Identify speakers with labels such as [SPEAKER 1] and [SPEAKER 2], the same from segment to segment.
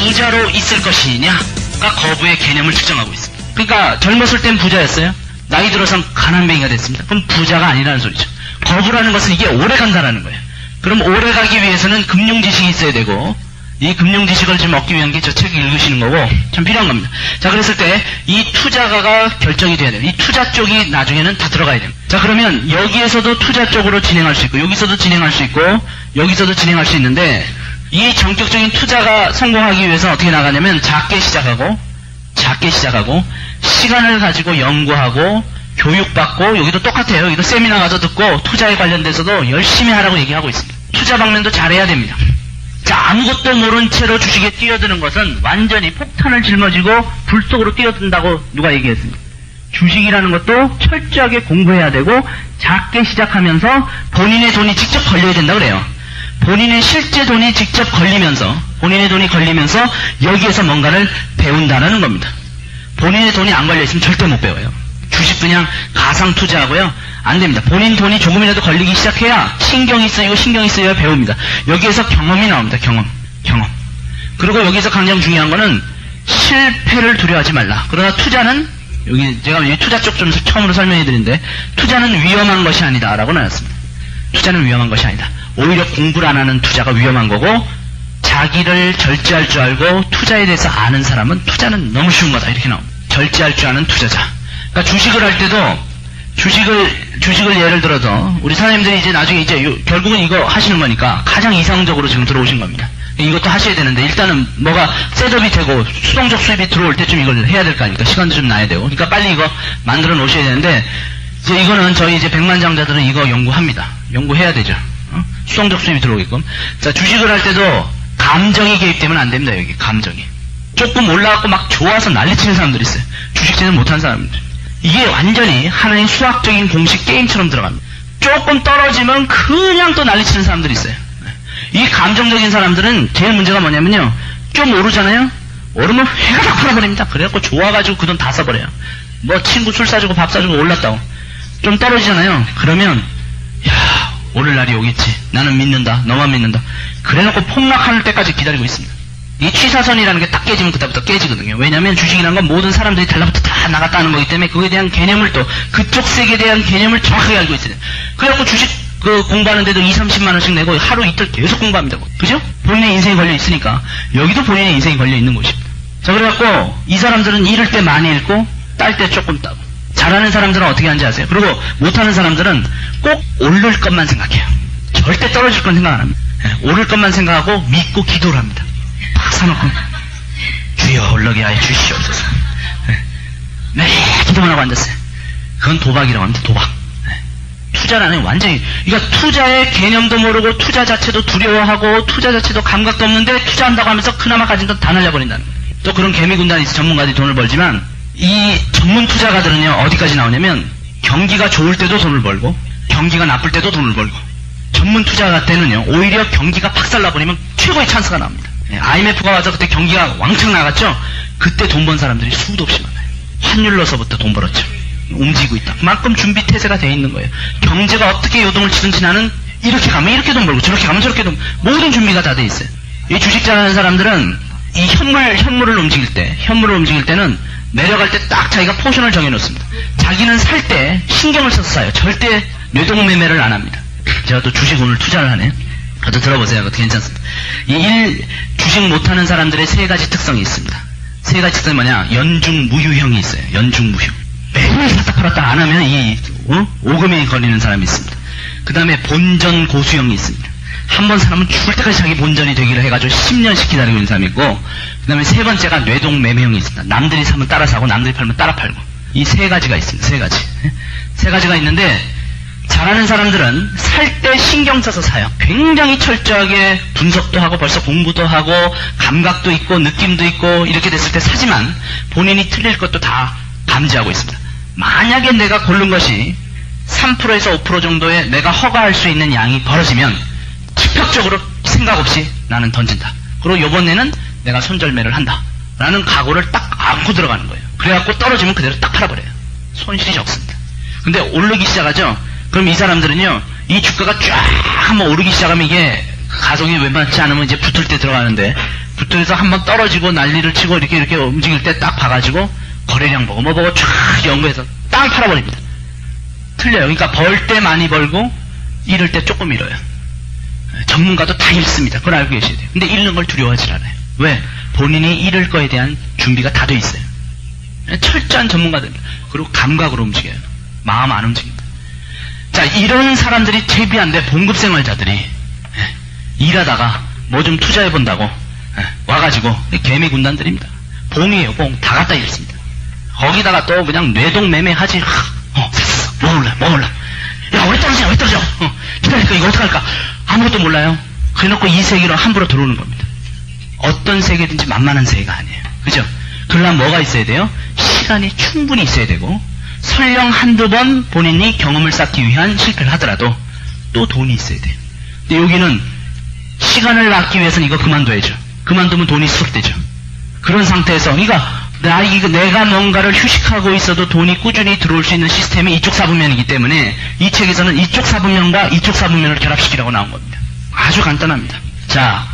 [SPEAKER 1] 부자로 있을 것이냐가 거부의 개념을 측정하고 있습니다. 그러니까 젊었을 땐 부자였어요. 나이 들어선 가난뱅이가 됐습니다. 그럼 부자가 아니라는 소리죠. 거부라는 것은 이게 오래 간다라는 거예요. 그럼 오래 가기 위해서는 금융지식이 있어야 되고, 이 금융지식을 지금 얻기 위한 게 저 책 읽으시는 거고 참 필요한 겁니다. 자, 그랬을 때 이 투자가가 결정이 돼야 돼요. 이 투자 쪽이 나중에는 다 들어가야 돼요. 자, 그러면 여기에서도 투자 쪽으로 진행할 수 있고, 여기서도 진행할 수 있고, 여기서도 진행할 수 있는데, 이 전격적인 투자가 성공하기 위해서 어떻게 나가냐면 작게 시작하고 시간을 가지고 연구하고 교육받고, 여기도 똑같아요. 여기도 세미나 가서 듣고 투자에 관련돼서도 열심히 하라고 얘기하고 있습니다. 투자 방면도 잘해야 됩니다. 자, 아무것도 모른 채로 주식에 뛰어드는 것은 완전히 폭탄을 짊어지고 불 속으로 뛰어든다고 누가 얘기했습니다. 주식이라는 것도 철저하게 공부해야 되고 작게 시작하면서 본인의 돈이 직접 걸려야 된다 그래요. 본인의 실제 돈이 직접 걸리면서, 본인의 돈이 걸리면서 여기에서 뭔가를 배운다는 겁니다. 본인의 돈이 안 걸려있으면 절대 못 배워요. 주식 그냥 가상 투자하고요, 안 됩니다. 본인 돈이 조금이라도 걸리기 시작해야 신경이 쓰여야 배웁니다. 여기에서 경험이 나옵니다. 경험. 그리고 여기서 가장 중요한 거는 실패를 두려워하지 말라. 그러나 투자는, 여기 제가 이 투자 쪽 좀 처음으로 설명해 드리는데, 투자는 위험한 것이 아니다 라고 나눴습니다. 투자는 위험한 것이 아니다. 오히려 공부를 안 하는 투자가 위험한 거고, 자기를 절제할 줄 알고 투자에 대해서 아는 사람은 투자는 너무 쉬운 거다 이렇게 나옵니다. 절제할 줄 아는 투자자. 그러니까 주식을 할 때도 주식을 예를 들어서 우리 사장님들이 이제 나중에 이제 결국은 이거 하시는 거니까 가장 이상적으로 지금 들어오신 겁니다. 이것도 하셔야 되는데, 일단은 뭐가 셋업이 되고 수동적 수입이 들어올 때쯤 이걸 해야 될 거 아닙니까? 시간도 좀 나야 되고. 그러니까 빨리 이거 만들어 놓으셔야 되는데, 이제 이거는 저희 이제 백만장자들은 이거 연구합니다. 연구해야 되죠. 수동적 수입이 들어오게끔. 자, 주식을 할 때도 감정이 개입되면 안 됩니다. 여기 감정이. 조금 올라가고 막 좋아서 난리치는 사람들이 있어요. 주식제는 못한 사람들. 이게 완전히 하나의 수학적인 공식 게임처럼 들어갑니다. 조금 떨어지면 그냥 또 난리치는 사람들이 있어요. 이 감정적인 사람들은 제일 문제가 뭐냐면요, 좀 오르잖아요. 오르면 회가 다 팔아버립니다. 그래갖고 좋아가지고 그 돈 다 써버려요. 뭐 친구 술 사주고 밥 사주고 올랐다고. 좀 떨어지잖아요. 그러면 야, 오를 날이 오겠지. 나는 믿는다. 너만 믿는다. 그래놓고 폭락할 때까지 기다리고 있습니다. 이 취사선이라는 게 딱 깨지면 그때부터 깨지거든요. 왜냐하면 주식이라는 건 모든 사람들이 달라붙어 다 나갔다는 거기 때문에 그거에 대한 개념을, 또 그쪽 세계에 대한 개념을 정확하게 알고 있어요. 그래갖고 주식 공부하는데도 20-30만 원씩 내고 하루 이틀 계속 공부합니다. 그죠? 본인의 인생이 걸려 있으니까. 여기도 본인의 인생이 걸려 있는 곳입니다. 자, 그래갖고 이 사람들은 잃을 때 많이 잃고 딸 때 조금 따고. 잘하는 사람들은 어떻게 하는지 아세요? 그리고 못하는 사람들은 꼭 오를 것만 생각해요. 절대 떨어질 건 생각 안 합니다. 오를 것만 생각하고 믿고 기도를 합니다. 팍 사놓고 주여 올라게 하여 주시옵소서. 네, 기도만 하고 앉았어요. 그건 도박이라고 합니다. 도박. 투자라는 완전히, 그러니까 투자의 개념도 모르고 투자 자체도 두려워하고 투자 자체도 감각도 없는데 투자한다고 하면서 그나마 가진 돈 다 날려버린다는 거예요. 또 그런 개미군단이 있어. 전문가들이 돈을 벌지만 이 전문 투자가들은요, 어디까지 나오냐면 경기가 좋을 때도 돈을 벌고 경기가 나쁠 때도 돈을 벌고, 전문 투자가 때는요 오히려 경기가 박살나버리면 최고의 찬스가 나옵니다. IMF가 와서 그때 경기가 왕창 나갔죠. 그때 돈 번 사람들이 수도 없이 많아요. 환율로서부터 돈 벌었죠. 움직이고 있다. 그만큼 준비 태세가 되어 있는 거예요. 경제가 어떻게 요동을 치든지 나는 이렇게 가면 이렇게 돈 벌고 저렇게 가면 저렇게 돈, 모든 준비가 다 돼 있어요. 이 주식 잘하는 사람들은 이 현물을 움직일 때는 내려갈 때 딱 자기가 포션을 정해놓습니다. 자기는 살 때 신경을 써서 사요. 절대 뇌동매매를 안 합니다. 제가 또 주식 오늘 투자를 하네. 저도 들어보세요. 그것도 괜찮습니다. 주식 못하는 사람들의 세 가지 특성이 있습니다. 세 가지 특성이 뭐냐? 연중무휴형이 있어요. 연중무휴. 매일 샀다 팔았다 안 하면 오금이 걸리는 사람이 있습니다. 그 다음에 본전 고수형이 있습니다. 한 번 사람은 죽을 때까지 자기 본전이 되기를 해가지고 10년씩 기다리고 있는 사람이 있고, 그 다음에 세 번째가 뇌동매매형이 있습니다. 남들이 사면 따라 사고 남들이 팔면 따라 팔고. 이 세 가지가 있습니다. 세 가지가 있는데, 잘하는 사람들은 살 때 신경 써서 사요. 굉장히 철저하게 분석도 하고 벌써 공부도 하고 감각도 있고 느낌도 있고 이렇게 됐을 때 사지만 본인이 틀릴 것도 다 감지하고 있습니다. 만약에 내가 고른 것이 3%에서 5% 정도의 내가 허가할 수 있는 양이 벌어지면 즉각적으로 생각 없이 나는 던진다. 그리고 이번에는 내가 손절매를 한다 라는 각오를 딱 안고 들어가는 거예요. 그래갖고 떨어지면 그대로 딱 팔아버려요. 손실이 적습니다. 근데 오르기 시작하죠. 그럼 이 사람들은요, 이 주가가 쫙 한번 오르기 시작하면 이게 가속이 웬만치 않으면 이제 붙을 때 들어가는데 부통에서 한번 떨어지고 난리를 치고 이렇게 움직일 때 딱 봐가지고 거래량 보고 뭐 보고 쫙 연구해서 딱 팔아버립니다. 틀려요. 그러니까 벌 때 많이 벌고 잃을 때 조금 잃어요. 전문가도 다 잃습니다. 그걸 알고 계셔야 돼요. 근데 잃는 걸 두려워하지 않아요. 왜? 본인이 잃을 거에 대한 준비가 다 돼 있어요. 철저한 전문가들입니다. 그리고 감각으로 움직여요. 마음 안 움직입니다. 자, 이런 사람들이 제비한데 봉급생활자들이 일하다가 뭐 좀 투자해본다고 와가지고 개미 군단들입니다. 봉이에요. 봉. 다 갖다 잃습니다. 거기다가 또 그냥 뇌동매매하지. 샀어. 뭐 몰라. 야, 왜 떨어져? 기다릴까? 이거 어떡할까? 아무것도 몰라요. 그래놓고 이 세계로 함부로 들어오는 겁니다. 어떤 세계든지 만만한 세계가 아니에요. 그죠? 그러려면 뭐가 있어야 돼요? 시간이 충분히 있어야 되고, 설령 한두 번 본인이 경험을 쌓기 위한 실패를 하더라도 또 돈이 있어야 돼요. 근데 여기는 시간을 낳기 위해서는 이거 그만둬야죠. 그만두면 돈이 수록되죠. 그런 상태에서, 그러니까 내가 뭔가를 휴식하고 있어도 돈이 꾸준히 들어올 수 있는 시스템이 이쪽 사분면이기 때문에 이 책에서는 이쪽 사분면과 이쪽 사분면을 결합시키라고 나온 겁니다. 아주 간단합니다. 자,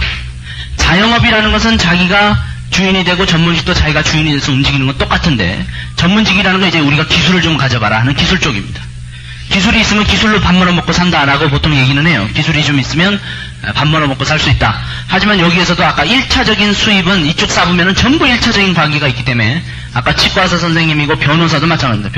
[SPEAKER 1] 자영업이라는 것은 자기가 주인이 되고 전문직도 자기가 주인이 돼서 움직이는 건 똑같은데, 전문직이라는 건 이제 우리가 기술을 좀 가져봐라 하는 기술 쪽입니다. 기술이 있으면 기술로 밥 벌어먹고 산다 라고 보통 얘기는 해요. 기술이 좀 있으면 밥 벌어먹고 살 수 있다. 하지만 여기에서도 아까 1차적인 수입은 이쪽 사분면은 전부 1차적인 관계가 있기 때문에, 아까 치과의사 선생님이고 변호사도 마찬가지입니다.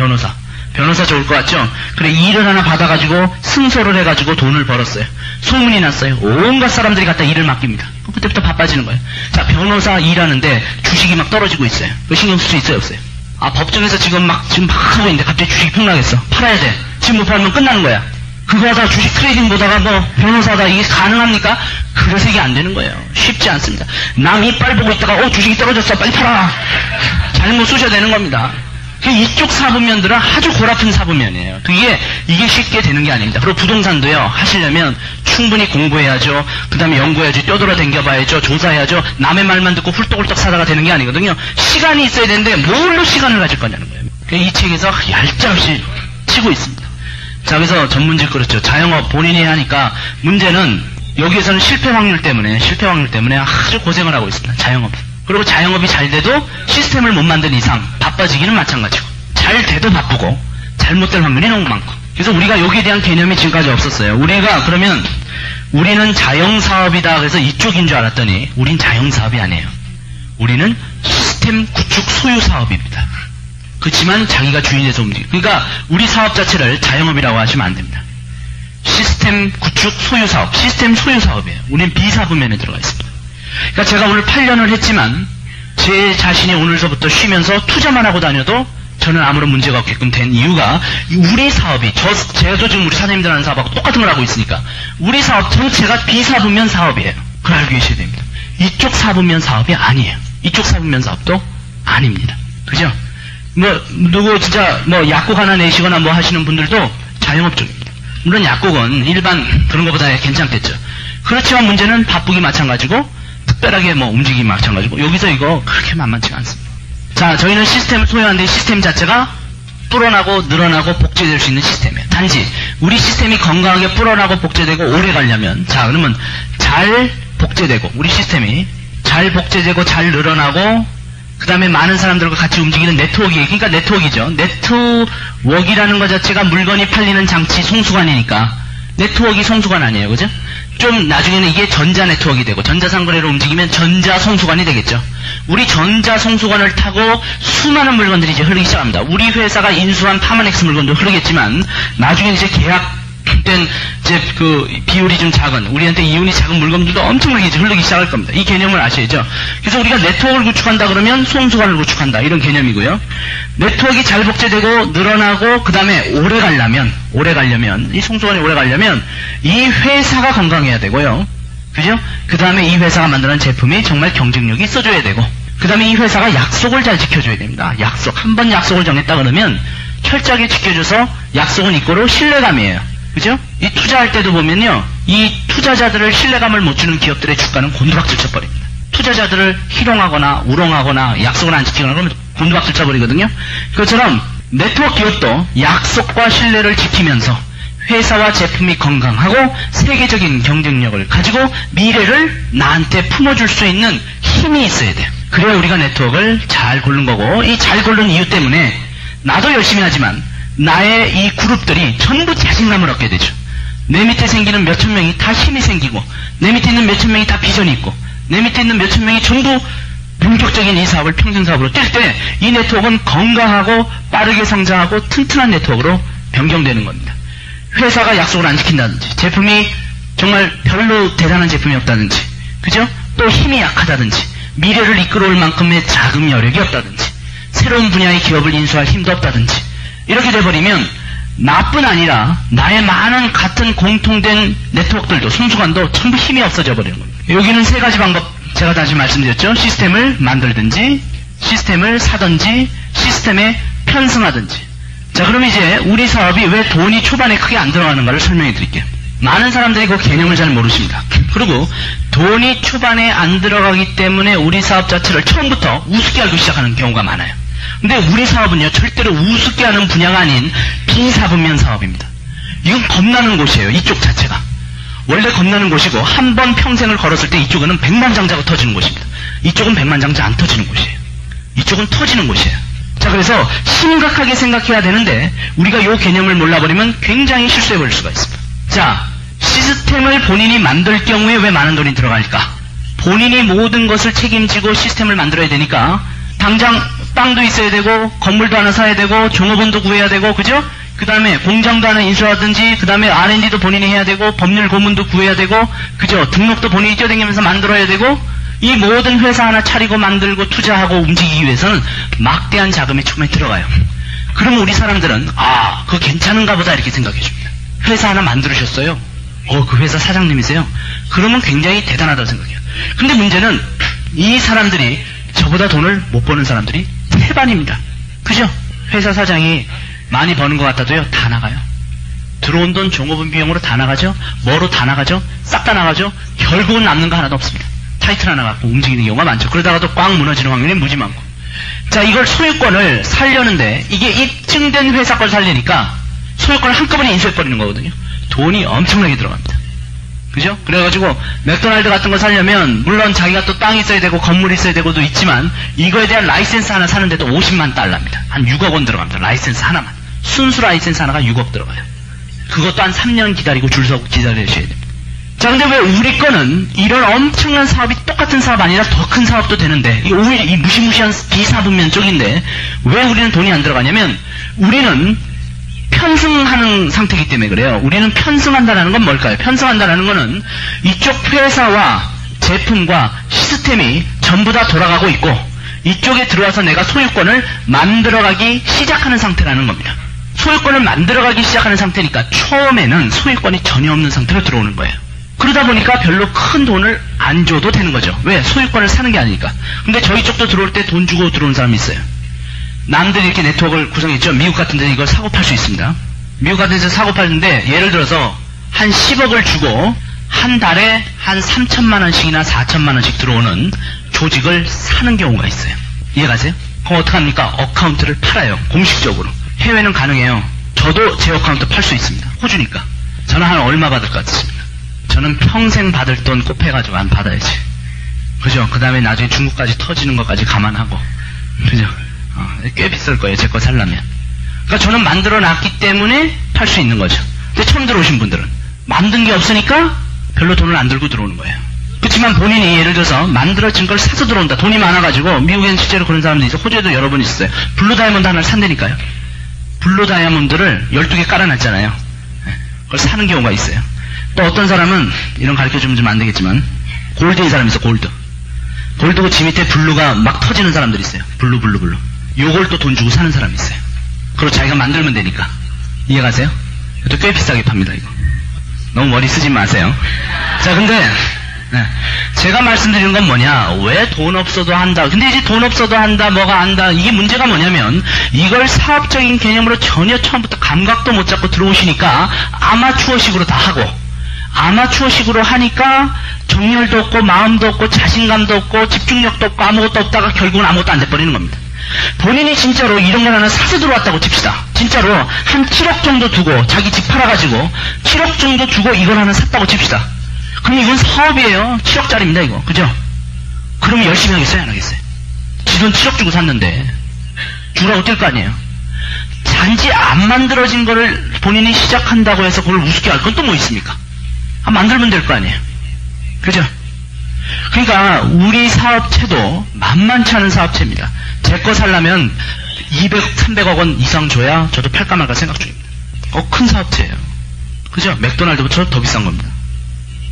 [SPEAKER 1] 변호사 좋을 것 같죠? 그래, 일을 하나 받아가지고 승소를 해가지고 돈을 벌었어요. 소문이 났어요. 온갖 사람들이 갖다 일을 맡깁니다. 그때부터 바빠지는 거예요. 자, 변호사 일하는데 주식이 막 떨어지고 있어요. 그 신경 쓸 수 있어요, 없어요? 법정에서 지금 막 하고 있는데 갑자기 주식이 폭락했어. 팔아야 돼. 지금 못 팔면 끝나는 거야. 그거 하다가 주식 트레이딩 보다가 뭐 변호사다, 이게 가능합니까? 그래서 이게 안 되는 거예요. 쉽지 않습니다. 남 이빨 보고 있다가 주식이 떨어졌어, 빨리 팔아. 잘못 쏘셔야 되는 겁니다. 이쪽 사분면들은 아주 골아픈 사분면이에요. 이게 쉽게 되는 게 아닙니다. 그리고 부동산도요, 하시려면 충분히 공부해야죠. 그 다음에 연구해야죠. 뛰어돌아 댕겨봐야죠. 조사해야죠. 남의 말만 듣고 훌떡훌떡 사다가 되는 게 아니거든요. 시간이 있어야 되는데 뭘로 시간을 가질 거냐는 거예요. 이 책에서 얄짤없이 치고 있습니다. 자, 그래서 전문직 그렇죠. 자영업 본인이 하니까 문제는 여기에서는 실패 확률 때문에 아주 고생을 하고 있습니다. 자영업. 그리고 자영업이 잘 돼도 시스템을 못 만든 이상 바빠지기는 마찬가지고, 잘 돼도 바쁘고 잘못될 확률이 너무 많고. 그래서 우리가 여기에 대한 개념이 지금까지 없었어요. 그러면 우리는 자영사업이다 그래서 이쪽인 줄 알았더니 우린 자영사업이 아니에요. 우리는 시스템 구축 소유사업입니다. 그렇지만 자기가 주인에서 움직여요. 그러니까 우리 사업 자체를 자영업이라고 하시면 안 됩니다. 시스템 구축 소유사업, 시스템 소유사업이에요. 우리는 B사분면에 들어가 있습니다. 그러니까 제가 오늘 8년을 했지만 제 자신이 오늘서부터 쉬면서 투자만 하고 다녀도 저는 아무런 문제가 없게끔 된 이유가, 우리 사업이, 제가 지금 우리 사장님들 하는 사업하고 똑같은 걸 하고 있으니까 우리 사업 전체가 B사분면 사업이에요. 그걸 알고 계셔야 됩니다. 이쪽 사분면 사업이 아니에요. 이쪽 사분면 사업도 아닙니다. 그죠? 누구 진짜 약국 하나 내시거나 뭐 하시는 분들도 자영업 쪽입니다. 물론 약국은 일반 그런 것보다 괜찮겠죠. 그렇지만 문제는 바쁘기 마찬가지고 특별하게 움직이기 마찬가지고, 여기서 이거 그렇게 만만치가 않습니다. 자, 저희는 시스템을 소유하는데 시스템 자체가 불어나고 늘어나고 복제될 수 있는 시스템이에요. 단지 우리 시스템이 건강하게 불어나고 복제되고 오래 가려면, 자, 그러면 잘 복제되고, 우리 시스템이 잘 복제되고 잘 늘어나고 그 다음에 많은 사람들과 같이 움직이는 네트워크예요. 그러니까 네트워크이죠. 네트워크라는 것 자체가 물건이 팔리는 장치 송수관이니까 네트워크 송수관 아니에요. 그죠? 좀 나중에는 이게 전자 네트워크가 되고 전자상거래로 움직이면 전자 송수관이 되겠죠. 우리 전자 송수관을 타고 수많은 물건들이 이제 흐르기 시작합니다. 우리 회사가 인수한 파마넥스 물건도 흐르겠지만 나중에 이제 계약된 이제 그 비율이 좀 작은, 우리한테 이윤이 작은 물건들도 엄청나게 이제 흐르기 시작할 겁니다. 이 개념을 아셔야죠. 그래서 우리가 네트워크를 구축한다 그러면 송수관을 구축한다, 이런 개념이고요. 네트워크가 잘 복제되고 늘어나고 그 다음에 오래 가려면 이 송수관이 오래 가려면 이 회사가 건강해야 되고요. 그죠? 그 다음에 이 회사가 만드는 제품이 정말 경쟁력이 있어줘야 되고, 그 다음에 이 회사가 약속을 잘 지켜줘야 됩니다. 한번 약속을 정했다 그러면 철저하게 지켜줘서 약속은 이꼬로 신뢰감이에요. 그죠? 이 투자할 때도 보면요, 이 투자자들을 신뢰감을 못 주는 기업들의 주가는 곤두박질 쳐버립니다. 투자자들을 희롱하거나 우롱하거나 약속을 안 지키거나 그러면 곤두박질 쳐버리거든요. 그것처럼 네트워크 기업도 약속과 신뢰를 지키면서 회사와 제품이 건강하고 세계적인 경쟁력을 가지고 미래를 나한테 품어줄 수 있는 힘이 있어야 돼요. 그래야 우리가 네트워크를 잘 고른 거고, 이 잘 고른 이유 때문에 나도 열심히 하지만 나의 이 그룹들이 전부 자신감을 얻게 되죠. 내 밑에 생기는 몇천 명이 다 힘이 생기고, 내 밑에 있는 몇천 명이 다 비전이 있고, 내 밑에 있는 몇천 명이 전부 본격적인 이 사업을 평생 사업으로 뛸 때 이 네트워크는 건강하고 빠르게 성장하고 튼튼한 네트워크로 변경되는 겁니다. 회사가 약속을 안 지킨다든지, 제품이 정말 별로 대단한 제품이 없다든지, 그죠? 또 힘이 약하다든지, 미래를 이끌어올 만큼의 자금 여력이 없다든지, 새로운 분야의 기업을 인수할 힘도 없다든지, 이렇게 돼버리면 나뿐 아니라 나의 많은 같은 공통된 네트워크들도, 손수관도 전부 힘이 없어져 버리는 겁니다. 여기는 세 가지 방법 제가 다시 말씀드렸죠. 시스템을 만들든지, 시스템을 사든지, 시스템에 편승하든지. 자, 그럼 이제 우리 사업이 왜 돈이 초반에 크게 안 들어가는가를 설명해 드릴게요. 많은 사람들이 그 개념을 잘 모르십니다. 그리고 돈이 초반에 안 들어가기 때문에 우리 사업 자체를 처음부터 우습게 알고 시작하는 경우가 많아요. 근데 우리 사업은요, 절대로 우습게 하는 분야가 아닌 비사분면 사업입니다. 이건 겁나는 곳이에요, 이쪽 자체가. 원래 겁나는 곳이고, 한 번 평생을 걸었을 때 이쪽은 백만장자가 터지는 곳입니다. 이쪽은 백만장자 안 터지는 곳이에요. 이쪽은 터지는 곳이에요. 자, 그래서 심각하게 생각해야 되는데 우리가 이 개념을 몰라버리면 굉장히 실수해버릴 수가 있습니다. 자, 시스템을 본인이 만들 경우에 왜 많은 돈이 들어갈까? 본인이 모든 것을 책임지고 시스템을 만들어야 되니까 당장 땅도 있어야 되고, 건물도 하나 사야 되고, 종업원도 구해야 되고, 그죠? 그 다음에 공장도 하나 인수하든지, 그 다음에 R&D도 본인이 해야 되고, 법률 고문도 구해야 되고, 그죠? 등록도 본인이 뛰어다니면서 만들어야 되고, 이 모든 회사 하나 차리고 만들고 투자하고 움직이기 위해서는 막대한 자금이 처음에 들어가요. 그러면 우리 사람들은 그거 괜찮은가 보다 이렇게 생각해 줍니다. 회사 하나 만들으셨어요. 그 회사 사장님이세요. 그러면 굉장히 대단하다고 생각해요. 근데 문제는 이 사람들이 저보다 돈을 못 버는 사람들이 태반입니다. 그죠? 회사 사장이 많이 버는 것 같아도요, 다 나가요. 들어온 돈 종업원 비용으로 다 나가죠. 뭐로 다 나가죠. 싹 다 나가죠. 결국은 남는 거 하나도 없습니다. 타이틀 하나 갖고 움직이는 경우가 많죠. 그러다가도 꽉 무너지는 확률이 무지 많고. 자, 이걸 소유권을 살려는데 이게 입증된 회사 걸 살리니까 소유권을 한꺼번에 인수해버리는 거거든요. 돈이 엄청나게 들어갑니다. 그죠? 그래가지고 맥도날드 같은 거 살려면 물론 자기가 또 땅이 있어야 되고 건물이 있어야 되고도 있지만 이거에 대한 라이센스 하나 사는데도 50만 달러입니다. 한 6억 원 들어갑니다. 라이센스 하나만. 순수 라이센스 하나가 6억 들어가요. 그것도 한 3년 기다리고 줄 서고 기다려주셔야 됩니다. 자, 근데 왜 우리 거는 이런 엄청난 사업이 똑같은 사업 아니라 더 큰 사업도 되는데, 오히려 이 무시무시한 비사분면 쪽인데, 왜 우리는 돈이 안 들어가냐면, 우리는 편승하는 상태이기 때문에 그래요. 우리는 편승한다는 건 뭘까요? 편승한다는 거는 이쪽 회사와 제품과 시스템이 전부 다 돌아가고 있고, 이쪽에 들어와서 내가 소유권을 만들어가기 시작하는 상태라는 겁니다. 소유권을 만들어가기 시작하는 상태니까 처음에는 소유권이 전혀 없는 상태로 들어오는 거예요. 그러다 보니까 별로 큰 돈을 안 줘도 되는 거죠. 왜? 소유권을 사는 게 아니니까. 근데 저희 쪽도 들어올 때 돈 주고 들어온 사람이 있어요. 남들이 이렇게 네트워크를 구성했죠. 미국 같은 데는 이걸 사고 팔 수 있습니다. 미국 같은 데서 사고 팔는데 예를 들어서 한 10억을 주고 한 달에 한 3천만 원씩이나 4천만 원씩 들어오는 조직을 사는 경우가 있어요. 이해가세요? 그럼 어떡합니까? 어카운트를 팔아요. 공식적으로. 해외는 가능해요. 저도 제 어카운트 팔 수 있습니다. 호주니까. 저는 한 얼마 받을 것 같습니다. 저는 평생 받을 돈 곱해가지고 안 받아야지. 그죠? 그 다음에 나중에 중국까지 터지는 것까지 감안하고. 그죠? 꽤 비쌀 거예요. 제 거 살려면. 그러니까 저는 만들어 놨기 때문에 팔 수 있는 거죠. 근데 처음 들어오신 분들은 만든 게 없으니까 별로 돈을 안 들고 들어오는 거예요. 그렇지만 본인이 예를 들어서 만들어진 걸 사서 들어온다. 돈이 많아가지고, 미국에는 실제로 그런 사람들이 있어요. 호주에도 여러 번 있어요. 블루 다이아몬드 하나를 산다니까요. 블루 다이아몬드를 12개 깔아놨잖아요. 그걸 사는 경우가 있어요. 또 어떤 사람은, 이런 가르쳐주면 좀 안 되겠지만, 골드인 사람이 있어, 골드. 골드고 지 밑에 블루가 막 터지는 사람들이 있어요. 블루. 요걸 또 돈 주고 사는 사람이 있어요. 그리고 자기가 만들면 되니까. 이해가세요? 또 꽤 비싸게 팝니다, 이거. 너무 머리 쓰지 마세요. 자, 근데, 제가 말씀드리는 건 뭐냐, 왜 돈 없어도 한다. 근데 이제 돈 없어도 한다, 뭐가 한다. 이게 문제가 뭐냐면, 이걸 사업적인 개념으로 전혀 처음부터 감각도 못 잡고 들어오시니까 아마추어식으로 다 하고, 아마추어식으로 하니까 정열도 없고 마음도 없고 자신감도 없고 집중력도 없고 아무것도 없다가 결국은 아무것도 안 돼버리는 겁니다. 본인이 진짜로 이런 걸 하나 사서 들어왔다고 칩시다. 진짜로 한 7억 정도 두고 자기 집 팔아가지고 7억 정도 주고 이걸 하나 샀다고 칩시다. 그럼 이건 사업이에요. 7억짜리입니다 이거. 그죠? 그러면 열심히 하겠어요? 안 하겠어요? 지 돈 7억 주고 샀는데 주라고 뛸 거 아니에요. 단지 안 만들어진 거를 본인이 시작한다고 해서 그걸 우습게 할 건 또 뭐 있습니까? 만들면 될 거 아니에요. 그죠? 그러니까 우리 사업체도 만만치 않은 사업체입니다. 제 거 살려면 200, 300억 원 이상 줘야 저도 팔까 말까 생각 중입니다. 큰 사업체예요. 그죠? 맥도날드보다 더 비싼 겁니다.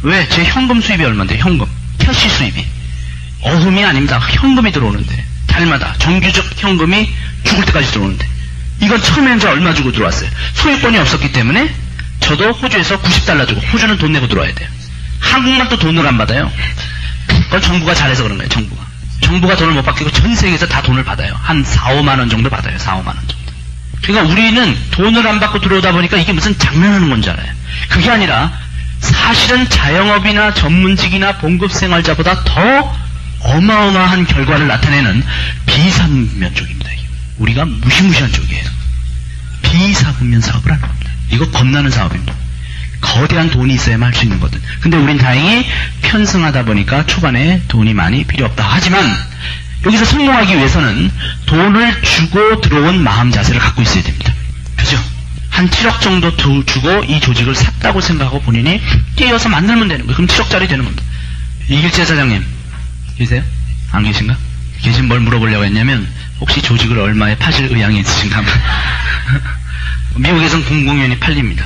[SPEAKER 1] 왜? 제 현금 수입이 얼마인데, 현금. 캐시 수입이. 어흠이 아닙니다. 현금이 들어오는데. 달마다 정규적 현금이 죽을 때까지 들어오는데. 이건 처음에는 저 얼마 주고 들어왔어요. 소유권이 없었기 때문에 저도 호주에서 $90 주고, 호주는 돈 내고 들어와야 돼요. 한국만 또 돈을 안 받아요. 그건 정부가 잘해서 그런 거예요, 정부가. 정부가 돈을 못 받기고 전 세계에서 다 돈을 받아요. 한 4, 5만 원 정도 받아요. 4, 5만 원 정도. 그러니까 우리는 돈을 안 받고 들어오다 보니까 이게 무슨 장난하는 건 줄 알아요. 그게 아니라 사실은 자영업이나 전문직이나 봉급생활자보다 더 어마어마한 결과를 나타내는 비사분면 쪽입니다. 우리가 무시무시한 쪽이에요. 비사분면 사업을 하는 겁니다. 이거 겁나는 사업입니다. 거대한 돈이 있어야만 할 수 있는 거든. 근데 우린 다행히 편승하다 보니까 초반에 돈이 많이 필요 없다. 하지만 여기서 성공하기 위해서는 돈을 주고 들어온 마음 자세를 갖고 있어야 됩니다. 그죠? 한 7억 정도 주고 이 조직을 샀다고 생각하고 본인이 뛰어서 만들면 되는 거예요. 그럼 7억짜리 되는 겁니다. 이길재 사장님 계세요? 안 계신가? 계신 뭘 물어보려고 했냐면 혹시 조직을 얼마에 파실 의향이 있으신가? 미국에선 공공연히 팔립니다.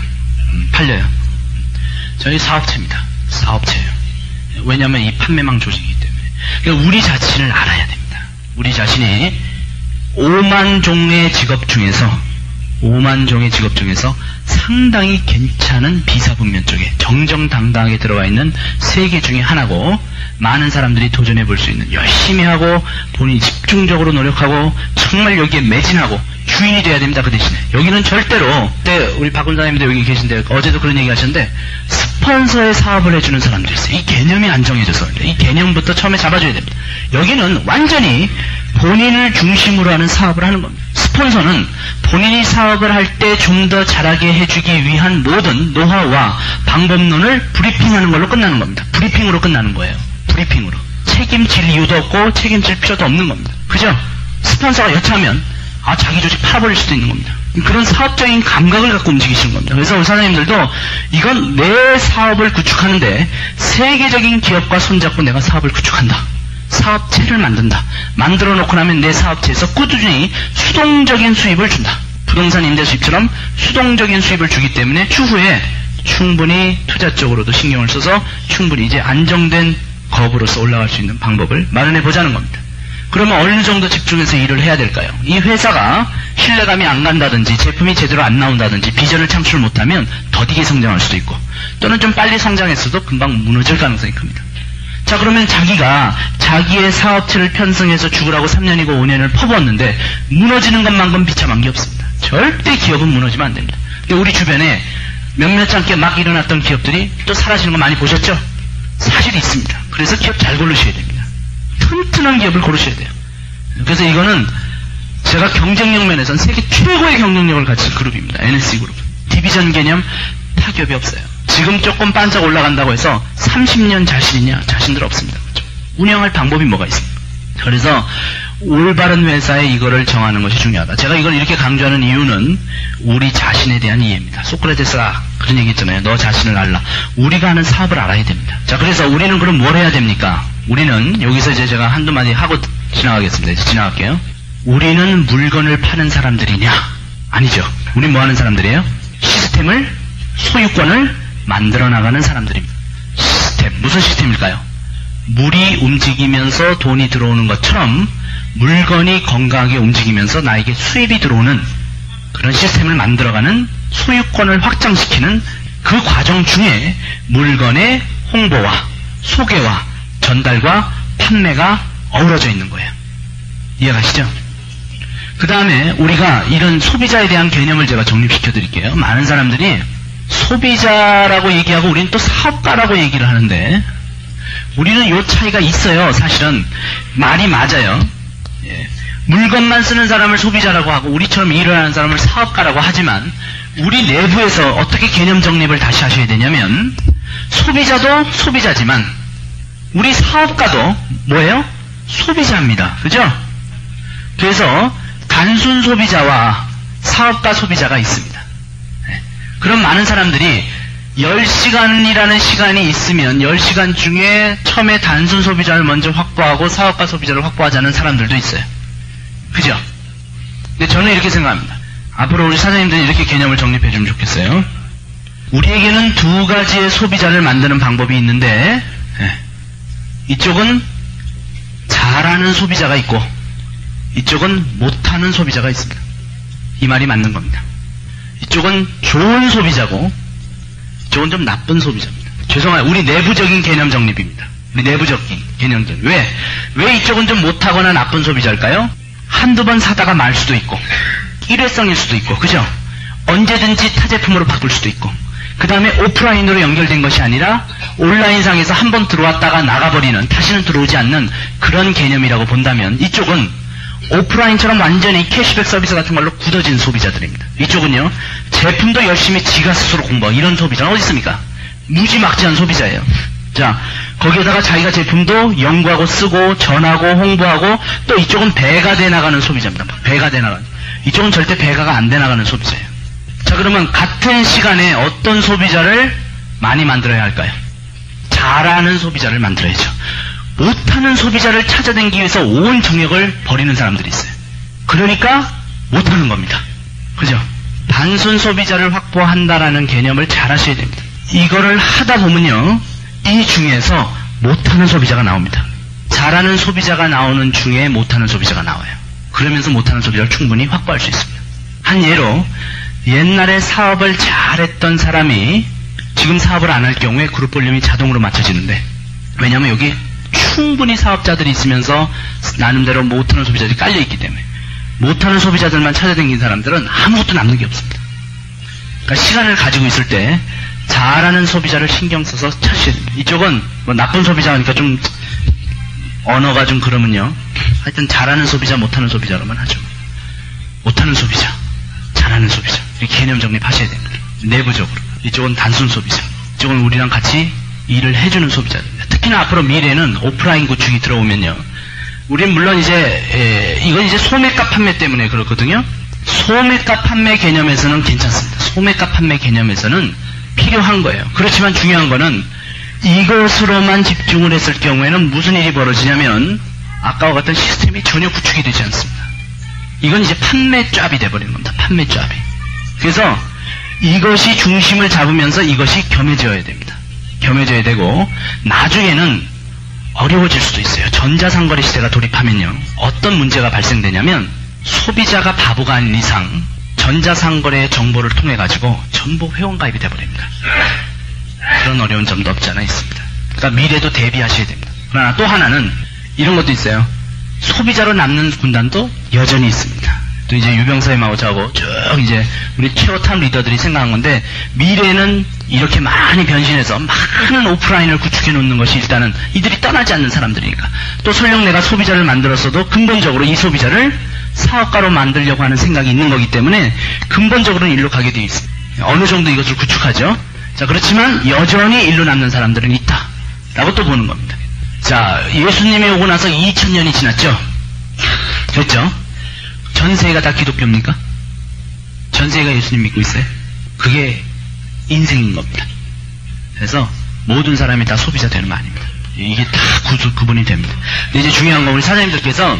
[SPEAKER 1] 팔려요. 저희 사업체입니다. 사업체예요. 왜냐하면 이 판매망 조직이기 때문에. 그러니까 우리 자신을 알아야 됩니다. 우리 자신이 5만 종의 직업 중에서 상당히 괜찮은 비사분면 쪽에 정정당당하게 들어와 있는 세계 중에 하나고, 많은 사람들이 도전해 볼 수 있는, 열심히 하고 본인이 집중적으로 노력하고 정말 여기에 매진하고 주인이 돼야 됩니다. 그 대신에 여기는 절대로, 우리 박 원장님도 여기 계신데 어제도 그런 얘기 하셨는데, 스폰서의 사업을 해주는 사람들이 있어요. 이 개념이 안 정해져서 이 개념부터 처음에 잡아줘야 됩니다. 여기는 완전히 본인을 중심으로 하는 사업을 하는 겁니다. 스폰서는 본인이 사업을 할 때 좀 더 잘하게 해주기 위한 모든 노하우와 방법론을 브리핑하는 걸로 끝나는 겁니다. 브리핑으로 끝나는 거예요. 브리핑으로. 책임질 이유도 없고 책임질 필요도 없는 겁니다. 그죠? 스폰서가 여차하면 자기 조직 팔아버릴 수도 있는 겁니다. 그런 사업적인 감각을 갖고 움직이시는 겁니다. 그래서 우리 사장님들도 이건 내 사업을 구축하는데 세계적인 기업과 손잡고 내가 사업을 구축한다. 사업체를 만든다. 만들어 놓고 나면 내 사업체에서 꾸준히 수동적인 수입을 준다. 부동산 임대 수입처럼 수동적인 수입을 주기 때문에 추후에 충분히 투자 쪽으로도 신경을 써서 충분히 이제 안정된 거부로서 올라갈 수 있는 방법을 마련해 보자는 겁니다. 그러면 어느 정도 집중해서 일을 해야 될까요? 이 회사가 신뢰감이 안 간다든지 제품이 제대로 안 나온다든지 비전을 창출 못하면 더디게 성장할 수도 있고, 또는 좀 빨리 성장했어도 금방 무너질 가능성이 큽니다. 자, 그러면 자기가 자기의 사업체를 편성해서 죽으라고 3년이고 5년을 퍼부었는데 무너지는 것만큼 비참한 게 없습니다. 절대 기업은 무너지면 안 됩니다. 근데 우리 주변에 몇몇 않게 막 일어났던 기업들이 또 사라지는 거 많이 보셨죠? 사실 있습니다. 그래서 기업 잘 고르셔야 됩니다. 튼튼한 기업을 고르셔야 돼요. 그래서 이거는 제가 경쟁력 면에서는 세계 최고의 경쟁력을 가진 그룹입니다. NSC 그룹. 디비전 개념 타격이 없어요. 지금 조금 반짝 올라간다고 해서 30년 자신 있냐? 자신들 없습니다. 그렇죠? 운영할 방법이 뭐가 있습니까? 그래서 올바른 회사에 이거를 정하는 것이 중요하다. 제가 이걸 이렇게 강조하는 이유는 우리 자신에 대한 이해입니다. 소크라테스가 그런 얘기 했잖아요. 너 자신을 알라. 우리가 하는 사업을 알아야 됩니다. 자, 그래서 우리는 그럼 뭘 해야 됩니까? 우리는 여기서 이제 제가 한두 마디 하고 지나가겠습니다. 이제 지나갈게요. 우리는 물건을 파는 사람들이냐? 아니죠. 우린 뭐 하는 사람들이에요? 시스템을, 소유권을 만들어 나가는 사람들입니다. 시스템. 무슨 시스템일까요? 물이 움직이면서 돈이 들어오는 것처럼 물건이 건강하게 움직이면서 나에게 수입이 들어오는 그런 시스템을 만들어가는, 소유권을 확장시키는 그 과정 중에 물건의 홍보와 소개와 전달과 판매가 어우러져 있는 거예요. 이해가시죠? 그 다음에 우리가 이런 소비자에 대한 개념을 제가 정립시켜 드릴게요. 많은 사람들이 소비자라고 얘기하고 우리는 또 사업가라고 얘기를 하는데, 우리는 요 차이가 있어요. 사실은 말이 맞아요. 예. 물건만 쓰는 사람을 소비자라고 하고 우리처럼 일을 하는 사람을 사업가라고 하지만 우리 내부에서 어떻게 개념 정립을 다시 하셔야 되냐면 소비자도 소비자지만 우리 사업가도 뭐예요? 소비자입니다. 그죠? 그래서 단순 소비자와 사업가 소비자가 있습니다. 그럼 많은 사람들이 10시간이라는 시간이 있으면 10시간 중에 처음에 단순 소비자를 먼저 확보하고 사업가 소비자를 확보하자는 사람들도 있어요. 그죠? 근데 저는 이렇게 생각합니다. 앞으로 우리 사장님들이 이렇게 개념을 정립해 주면 좋겠어요. 우리에게는 두 가지의 소비자를 만드는 방법이 있는데 이쪽은 잘하는 소비자가 있고 이쪽은 못하는 소비자가 있습니다. 이 말이 맞는 겁니다. 이쪽은 좋은 소비자고 이쪽은 좀 나쁜 소비자입니다. 죄송해요. 우리 내부적인 개념 정립입니다. 우리 내부적인 개념 정립. 왜 이쪽은 좀 못하거나 나쁜 소비자일까요? 한두 번 사다가 말 수도 있고 일회성일 수도 있고 그죠? 언제든지 타 제품으로 바꿀 수도 있고 그 다음에 오프라인으로 연결된 것이 아니라 온라인상에서 한 번 들어왔다가 나가버리는 다시는 들어오지 않는 그런 개념이라고 본다면 이쪽은 오프라인처럼 완전히 캐시백 서비스 같은 걸로 굳어진 소비자들입니다. 이쪽은요 제품도 열심히 지가 스스로 공부하고 이런 소비자는 어디 있습니까? 무지막지한 소비자예요. 자 거기에다가 자기가 제품도 연구하고 쓰고 전하고 홍보하고 또 이쪽은 배가 돼 나가는 소비자입니다. 배가 돼 나가는 이쪽은 절대 배가가 안 돼 나가는 소비자예요. 자 그러면 같은 시간에 어떤 소비자를 많이 만들어야 할까요? 잘하는 소비자를 만들어야죠. 못하는 소비자를 찾아다니기 위해서 온 정력을 버리는 사람들이 있어요. 그러니까 못하는 겁니다. 그죠? 단순 소비자를 확보한다라는 개념을 잘 하셔야 됩니다. 이거를 하다 보면요 이 중에서 못하는 소비자가 나옵니다. 잘하는 소비자가 나오는 중에 못하는 소비자가 나와요. 그러면서 못하는 소비자를 충분히 확보할 수 있습니다. 한 예로 옛날에 사업을 잘했던 사람이 지금 사업을 안 할 경우에 그룹 볼륨이 자동으로 맞춰지는데 왜냐하면 여기 충분히 사업자들이 있으면서 나름대로 못하는 소비자들이 깔려있기 때문에 못하는 소비자들만 찾아다니는 사람들은 아무것도 남는 게 없습니다. 그러니까 시간을 가지고 있을 때 잘하는 소비자를 신경 써서 찾으셔야 됩니다. 이쪽은 뭐 나쁜 소비자니까 좀 언어가 좀 그러면요 하여튼 잘하는 소비자 못하는 소비자로만 하죠. 못하는 소비자 잘하는 소비자 이렇게 개념 정립하셔야 됩니다. 내부적으로 이쪽은 단순 소비자 이쪽은 우리랑 같이 일을 해주는 소비자입니다. 특히나 앞으로 미래에는 오프라인 구축이 들어오면요 우린 물론 이건 이제 소매가 판매 때문에 그렇거든요. 소매가 판매 개념에서는 괜찮습니다. 소매가 판매 개념에서는 필요한 거예요. 그렇지만 중요한 거는 이것으로만 집중을 했을 경우에는 무슨 일이 벌어지냐면 아까와 같은 시스템이 전혀 구축이 되지 않습니다. 이건 이제 판매 짭이 돼버리는 겁니다. 판매 짭이. 그래서 이것이 중심을 잡으면서 이것이 겸해져야 됩니다. 겸해져야 되고 나중에는 어려워질 수도 있어요. 전자상거래 시대가 돌입하면요 어떤 문제가 발생되냐면 소비자가 바보가 아닌 이상 전자상거래의 정보를 통해 가지고 전부 회원가입이 돼버립니다. 그런 어려운 점도 없지 않아 있습니다. 그러니까 미래도 대비하셔야 됩니다. 그러나 또 하나는 이런 것도 있어요. 소비자로 남는 군단도 여전히 있습니다. 또 이제 유병사님하고 저하고 쭉 이제 우리 최고탑 리더들이 생각한 건데 미래는 이렇게 많이 변신해서 많은 오프라인을 구축해 놓는 것이 일단은 이들이 떠나지 않는 사람들이니까 또 설령 내가 소비자를 만들었어도 근본적으로 이 소비자를 사업가로 만들려고 하는 생각이 있는 거기 때문에 근본적으로는 일로 가게 되어 있습니다. 어느 정도 이것을 구축하죠. 자 그렇지만 여전히 일로 남는 사람들은 있다 라고 또 보는 겁니다. 자 예수님이 오고 나서 2000년이 지났죠. 됐죠? 전 세계가 다 기독교입니까? 전 세계가 예수님 믿고 있어요? 그게 인생인 겁니다. 그래서 모든 사람이 다 소비자 되는 거 아닙니다. 이게 다 구분이 됩니다. 근데 이제 중요한 건 우리 사장님들께서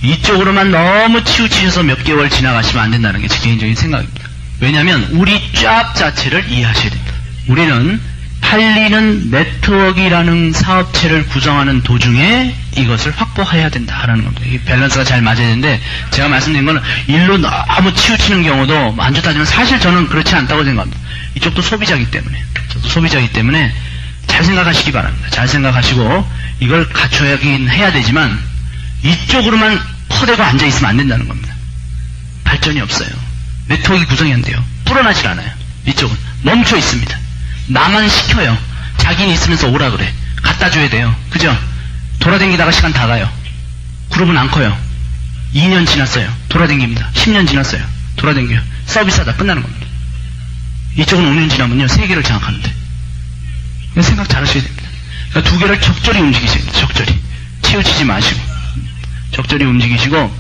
[SPEAKER 1] 이쪽으로만 너무 치우치셔서 몇 개월 지나가시면 안 된다는 게 제 개인적인 생각입니다. 왜냐하면 우리 짭 자체를 이해하셔야 됩니다. 우리는 팔리는 네트워크라는 사업체를 구성하는 도중에 이것을 확보해야 된다라는 겁니다. 이 밸런스가 잘 맞아야 되는데 제가 말씀드린 건 일로 너무 치우치는 경우도 안 좋다지만 사실 저는 그렇지 않다고 생각합니다. 이쪽도 소비자이기 때문에 저도 소비자이기 때문에 잘 생각하시기 바랍니다. 잘 생각하시고 이걸 갖춰야긴 해야 되지만 이쪽으로만 퍼대고 앉아있으면 안 된다는 겁니다. 발전이 없어요. 네트워크 구성이 안 돼요. 불어나질 않아요. 이쪽은 멈춰 있습니다. 나만 시켜요. 자기는 있으면서 오라 그래. 갖다 줘야 돼요. 그죠? 돌아다니다가 시간 다 가요. 그룹은 안 커요. 2년 지났어요. 돌아댕깁니다. 10년 지났어요. 돌아댕겨요. 서비스하다 끝나는 겁니다. 이쪽은 5년 지나면요. 3개를 장악하는데. 생각 잘 하셔야 됩니다. 그러니까 2개를 적절히 움직이셔야 됩니다. 적절히. 치우치지 마시고. 적절히 움직이시고,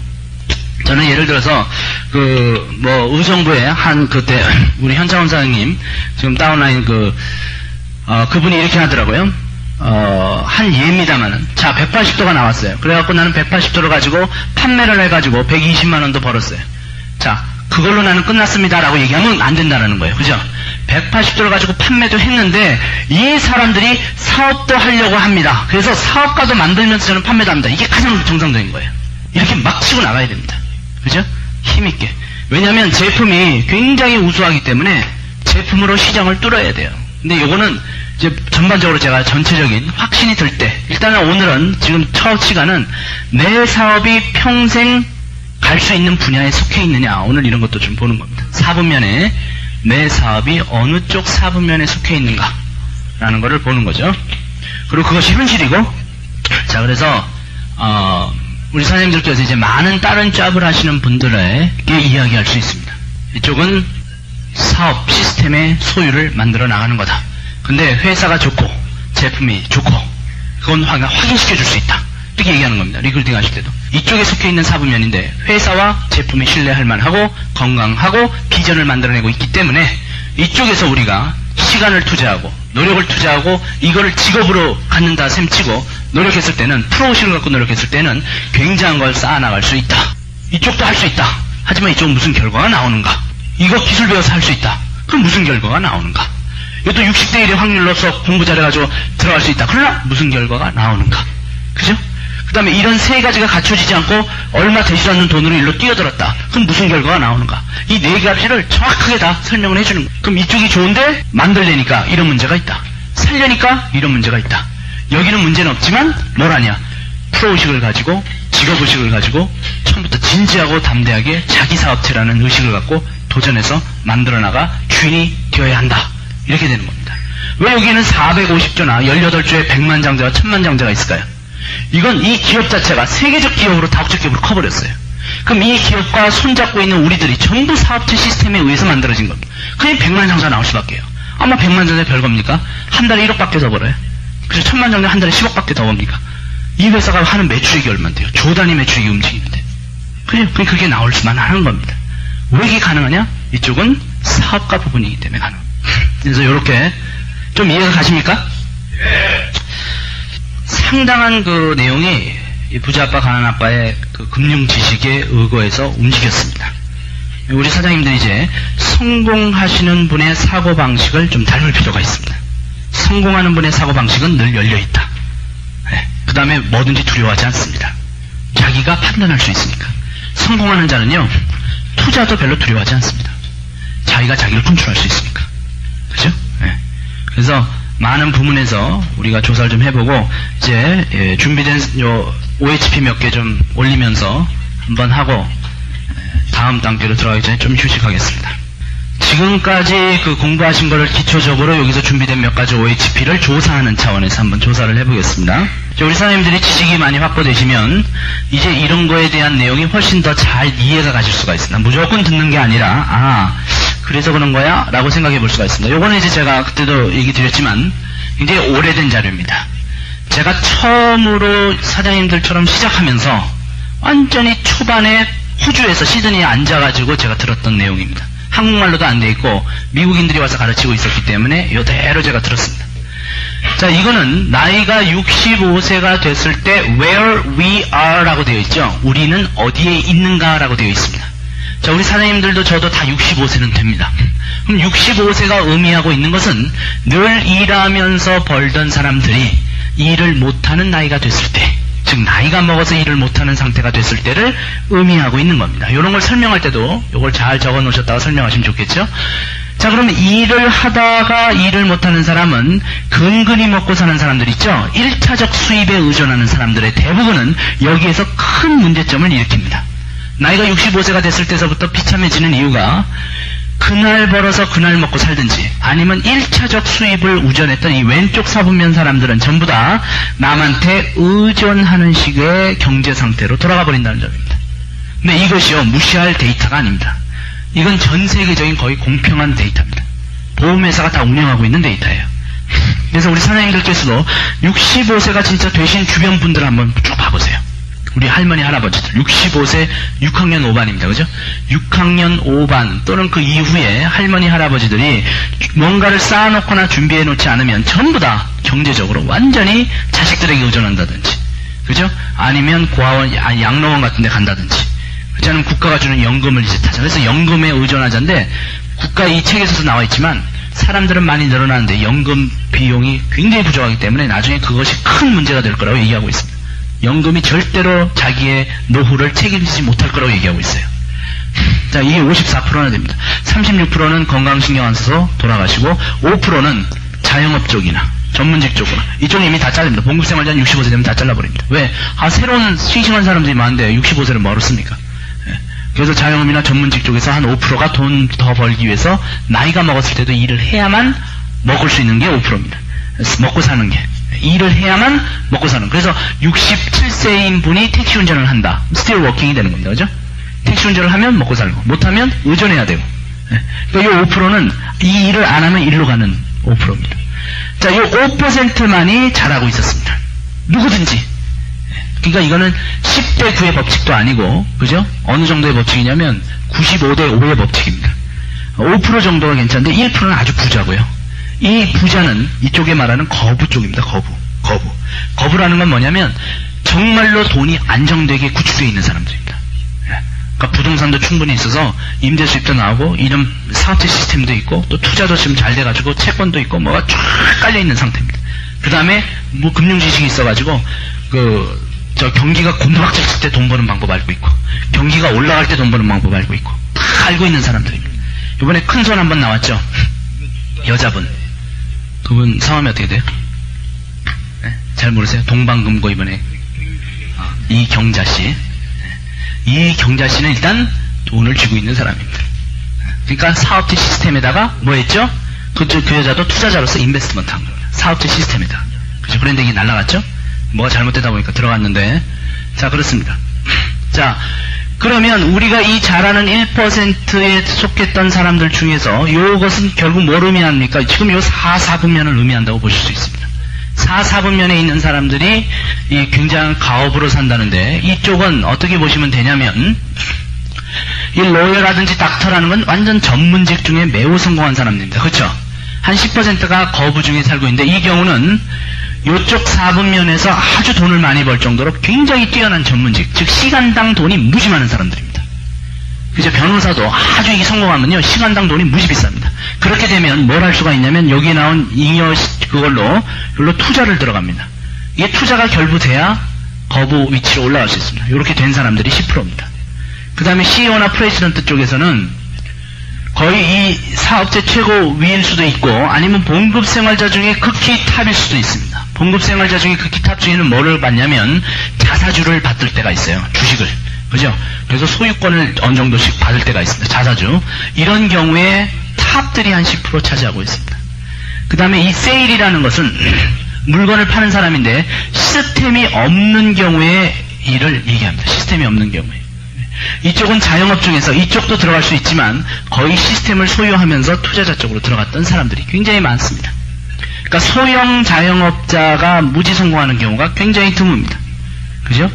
[SPEAKER 1] 저는 예를 들어서, 의정부에 그때, 우리 현창원 사장님, 지금 다운라인 그분이 이렇게 하더라고요. 한 예입니다만은. 자, 180도가 나왔어요. 그래갖고 나는 180도를 가지고 판매를 해가지고 120만원도 벌었어요. 자, 그걸로 나는 끝났습니다라고 얘기하면 안 된다는 거예요. 그죠? 180도를 가지고 판매도 했는데, 이 사람들이 사업도 하려고 합니다. 그래서 사업가도 만들면서 저는 판매도 합니다. 이게 가장 정상적인 거예요. 이렇게 막 치고 나가야 됩니다. 그죠? 힘있게. 왜냐면 제품이 굉장히 우수하기 때문에 제품으로 시장을 뚫어야 돼요. 근데 요거는 이제 전반적으로 제가 전체적인 확신이 들 때, 일단은 오늘은 지금 첫 시간은 내 사업이 평생 갈 수 있는 분야에 속해 있느냐, 오늘 이런 것도 좀 보는 겁니다. 사분면에 내 사업이 어느 쪽 사분면에 속해 있는가 라는 거를 보는 거죠. 그리고 그것이 현실이고, 자, 그래서 우리 사장님들께서 이제 많은 다른 잡을 하시는 분들에게 이야기할 수 있습니다. 이쪽은 사업 시스템의 소유를 만들어 나가는 거다. 근데 회사가 좋고 제품이 좋고 그건 확인시켜 줄 수 있다. 이렇게 얘기하는 겁니다. 리크루팅 하실 때도. 이쪽에 속해 있는 사분면인데 회사와 제품이 신뢰할 만하고 건강하고 비전을 만들어내고 있기 때문에 이쪽에서 우리가 시간을 투자하고 노력을 투자하고 이거를 직업으로 갖는다 셈치고 노력했을 때는, 프로의식을 갖고 노력했을 때는 굉장한 걸 쌓아나갈 수 있다. 이쪽도 할 수 있다. 하지만 이쪽은 무슨 결과가 나오는가? 이거 기술 배워서 할 수 있다. 그럼 무슨 결과가 나오는가? 이것도 60대 1의 확률로서 공부 잘해가지고 들어갈 수 있다. 그러나 무슨 결과가 나오는가? 그죠? 그 다음에 이런 3가지가 갖춰지지 않고 얼마 되지도 않는 돈으로 일로 뛰어들었다. 그럼 무슨 결과가 나오는가? 이 4가지를 정확하게 다 설명을 해주는 거예요. 그럼 이쪽이 좋은데 만들려니까 이런 문제가 있다. 살려니까 이런 문제가 있다. 여기는 문제는 없지만 뭘 하냐? 프로의식을 가지고 직업의식을 가지고 처음부터 진지하고 담대하게 자기 사업체라는 의식을 갖고 도전해서 만들어나가 주인이 되어야 한다. 이렇게 되는 겁니다. 왜 여기는 450조나 18조에 100만 장자와 1000만 장자가 있을까요? 이건 이 기업 자체가 세계적 기업으로 다국적 기업으로 커버렸어요. 그럼 이 기업과 손잡고 있는 우리들이 전부 사업체 시스템에 의해서 만들어진 겁니다. 그냥 100만 장자 나올 수밖에요. 아마 100만 장자 별겁니까? 한 달에 1억밖에 더 벌어요. 그래서 1000만 장자 한 달에 10억밖에 더 벌니까. 이 회사가 하는 매출액이 얼마인데요? 조 단위 매출액이 움직이는데. 그게 나올 수만 하는 겁니다. 왜 이게 가능하냐? 이쪽은 사업가 부분이기 때문에 가능합니다. 그래서 이렇게 좀 이해가 가십니까? 상당한 그 내용이 이 부자 아빠, 가난 아빠의 그 금융 지식에 의거해서 움직였습니다. 우리 사장님들이 이제 성공하시는 분의 사고방식을 좀 닮을 필요가 있습니다. 성공하는 분의 사고방식은 늘 열려있다. 네. 그 다음에 뭐든지 두려워하지 않습니다. 자기가 판단할 수 있으니까. 성공하는 자는요, 투자도 별로 두려워하지 않습니다. 자기가 자기를 컨트롤할 수 있으니까. 그죠? 네. 그래서 많은 부문에서 우리가 조사를 좀 해보고 이제 준비된 요 OHP 몇 개 좀 올리면서 한번 하고 다음 단계로 들어가기 전에 좀 휴식하겠습니다. 지금까지 그 공부하신 거를 기초적으로 여기서 준비된 몇 가지 OHP를 조사하는 차원에서 한번 조사를 해보겠습니다. 우리 사장님들이 지식이 많이 확보되시면 이제 이런 거에 대한 내용이 훨씬 더 잘 이해가 가실 수가 있습니다. 무조건 듣는 게 아니라 그래서 그런 거야? 라고 생각해 볼 수가 있습니다. 요거는 이제 제가 그때도 얘기 드렸지만 굉장히 오래된 자료입니다. 제가 처음으로 사장님들처럼 시작하면서 완전히 초반에 호주에서 시드니에 앉아가지고 제가 들었던 내용입니다. 한국말로도 안 돼 있고 미국인들이 와서 가르치고 있었기 때문에 이대로 제가 들었습니다. 자, 이거는 나이가 65세가 됐을 때 where we are 라고 되어 있죠. 우리는 어디에 있는가 라고 되어 있습니다. 자, 우리 사장님들도 저도 다 65세는 됩니다. 그럼 65세가 의미하고 있는 것은 늘 일하면서 벌던 사람들이 일을 못하는 나이가 됐을 때, 즉 나이가 먹어서 일을 못하는 상태가 됐을 때를 의미하고 있는 겁니다. 이런 걸 설명할 때도 이걸 잘 적어 놓으셨다가 설명하시면 좋겠죠. 자, 그러면 일을 하다가 일을 못하는 사람은 근근히 먹고 사는 사람들 있죠. 1차적 수입에 의존하는 사람들의 대부분은 여기에서 큰 문제점을 일으킵니다. 나이가 65세가 됐을 때서부터 비참해지는 이유가 그날 벌어서 그날 먹고 살든지 아니면 1차적 수입을 우전했던 이 왼쪽 사분면 사람들은 전부 다 남한테 의존하는 식의 경제 상태로 돌아가 버린다는 점입니다. 근데 이것이요, 무시할 데이터가 아닙니다. 이건 전 세계적인 거의 공평한 데이터입니다. 보험회사가 다 운영하고 있는 데이터예요. 그래서 우리 사장님들께서도 65세가 진짜 되신 주변 분들 한번 쭉 봐보세요. 우리 할머니, 할아버지들 65세 6학년 5반입니다. 그죠? 6학년 5반 또는 그 이후에 할머니, 할아버지들이 뭔가를 쌓아놓거나 준비해놓지 않으면 전부 다 경제적으로 완전히 자식들에게 의존한다든지, 그죠? 아니면 고아원, 양로원 같은 데 간다든지, 그렇지 않으면 국가가 주는 연금을 이제 타자. 그래서 연금에 의존하자인데, 국가 이 책에서도 나와 있지만 사람들은 많이 늘어나는데 연금 비용이 굉장히 부족하기 때문에 나중에 그것이 큰 문제가 될 거라고 얘기하고 있습니다. 연금이 절대로 자기의 노후를 책임지지 못할 거라고 얘기하고 있어요. 자, 이게 54%나 됩니다. 36%는 건강신경 안 써서 돌아가시고, 5%는 자영업 쪽이나 전문직 쪽으로. 이쪽은 이미 다 잘립니다. 봉급생활자 65세 되면 다 잘라버립니다. 왜? 새로운 싱싱한 사람들이 많은데 65세를 뭐하러 씁니까? 그래서 자영업이나 전문직 쪽에서 한 5%가 돈 더 벌기 위해서 나이가 먹었을 때도 일을 해야만 먹을 수 있는 게 5%입니다. 먹고 사는 게. 일을 해야만 먹고 사는. 그래서 67세인 분이 택시 운전을 한다. still working이 되는 겁니다. 그죠? 택시 운전을 하면 먹고 살고, 못하면 의존해야 되고. 그러니까 이 5%는 이 일을 안 하면 일로 가는 5%입니다. 자, 이 5%만이 잘하고 있었습니다. 누구든지. 그러니까 이거는 10대 9의 법칙도 아니고, 그죠? 어느 정도의 법칙이냐면 95대 5의 법칙입니다. 5% 정도가 괜찮은데 1%는 아주 부자고요. 이 부자는 이쪽에 말하는 거부 쪽입니다. 거부라는 건 뭐냐면 정말로 돈이 안정되게 구축되어 있는 사람들입니다. 그러니까 부동산도 충분히 있어서 임대 수입도 나오고 이런 사업체 시스템도 있고 또 투자도 지금 잘 돼가지고 채권도 있고 뭐가 쫙 깔려 있는 상태입니다. 그 다음에 뭐 금융 지식이 있어가지고 경기가 곤두박질 칠 때 돈 버는 방법 알고 있고 경기가 올라갈 때 돈 버는 방법 알고 있고 다 알고 있는 사람들입니다. 이번에 큰 손 한번 나왔죠. 여자분. 그분 성함이 어떻게 돼요? 네? 잘 모르세요? 동방금고 이번에 이경자씨. 이경자씨는 일단 돈을 쥐고 있는 사람입니다. 그러니까 사업체 시스템에다가 뭐 했죠? 그 여자도 투자자로서 인베스트먼트 한 겁니다. 사업체 시스템에다. 그죠? 브랜딩이 날라갔죠? 뭐가 잘못되다 보니까 들어갔는데. 자, 그렇습니다. 자, 그러면 우리가 이 잘하는 1%에 속했던 사람들 중에서 이것은 결국 뭘 의미합니까? 지금 요 4, 4분면을 의미한다고 보실 수 있습니다. 4, 4분면에 있는 사람들이 이 굉장한 가업으로 산다는데 이쪽은 어떻게 보시면 되냐면 이 로여라든지 닥터라는 건 완전 전문직 중에 매우 성공한 사람들입니다. 그렇죠? 한 10%가 거부 중에 살고 있는데 이 경우는 이쪽 4분면에서 아주 돈을 많이 벌 정도로 굉장히 뛰어난 전문직, 즉 시간당 돈이 무지 많은 사람들입니다. 그죠? 변호사도 아주 이게 성공하면요 시간당 돈이 무지 비쌉니다. 그렇게 되면 뭘 할 수가 있냐면 여기에 나온 잉여 그걸로 투자를 들어갑니다. 이게 투자가 결부돼야 거부 위치로 올라갈 수 있습니다. 이렇게 된 사람들이 10%입니다. 그 다음에 CEO나 프레지던트 쪽에서는 거의 이 사업체 최고 위일 수도 있고 아니면 봉급생활자 중에 극히 탑일 수도 있습니다. 봉급생활자 중에 극히 탑 중에는 뭐를 받냐면 자사주를 받을 때가 있어요. 주식을. 그죠? 그래서 소유권을 어느 정도씩 받을 때가 있습니다. 자사주. 이런 경우에 탑들이 한 10% 차지하고 있습니다. 그 다음에 이 세일이라는 것은 물건을 파는 사람인데 시스템이 없는 경우에 일을 얘기합니다. 시스템이 없는 경우에. 이쪽은 자영업 중에서 이쪽도 들어갈 수 있지만 거의 시스템을 소유하면서 투자자 쪽으로 들어갔던 사람들이 굉장히 많습니다. 그러니까 소형 자영업자가 무지 성공하는 경우가 굉장히 드뭅니다. 그죠?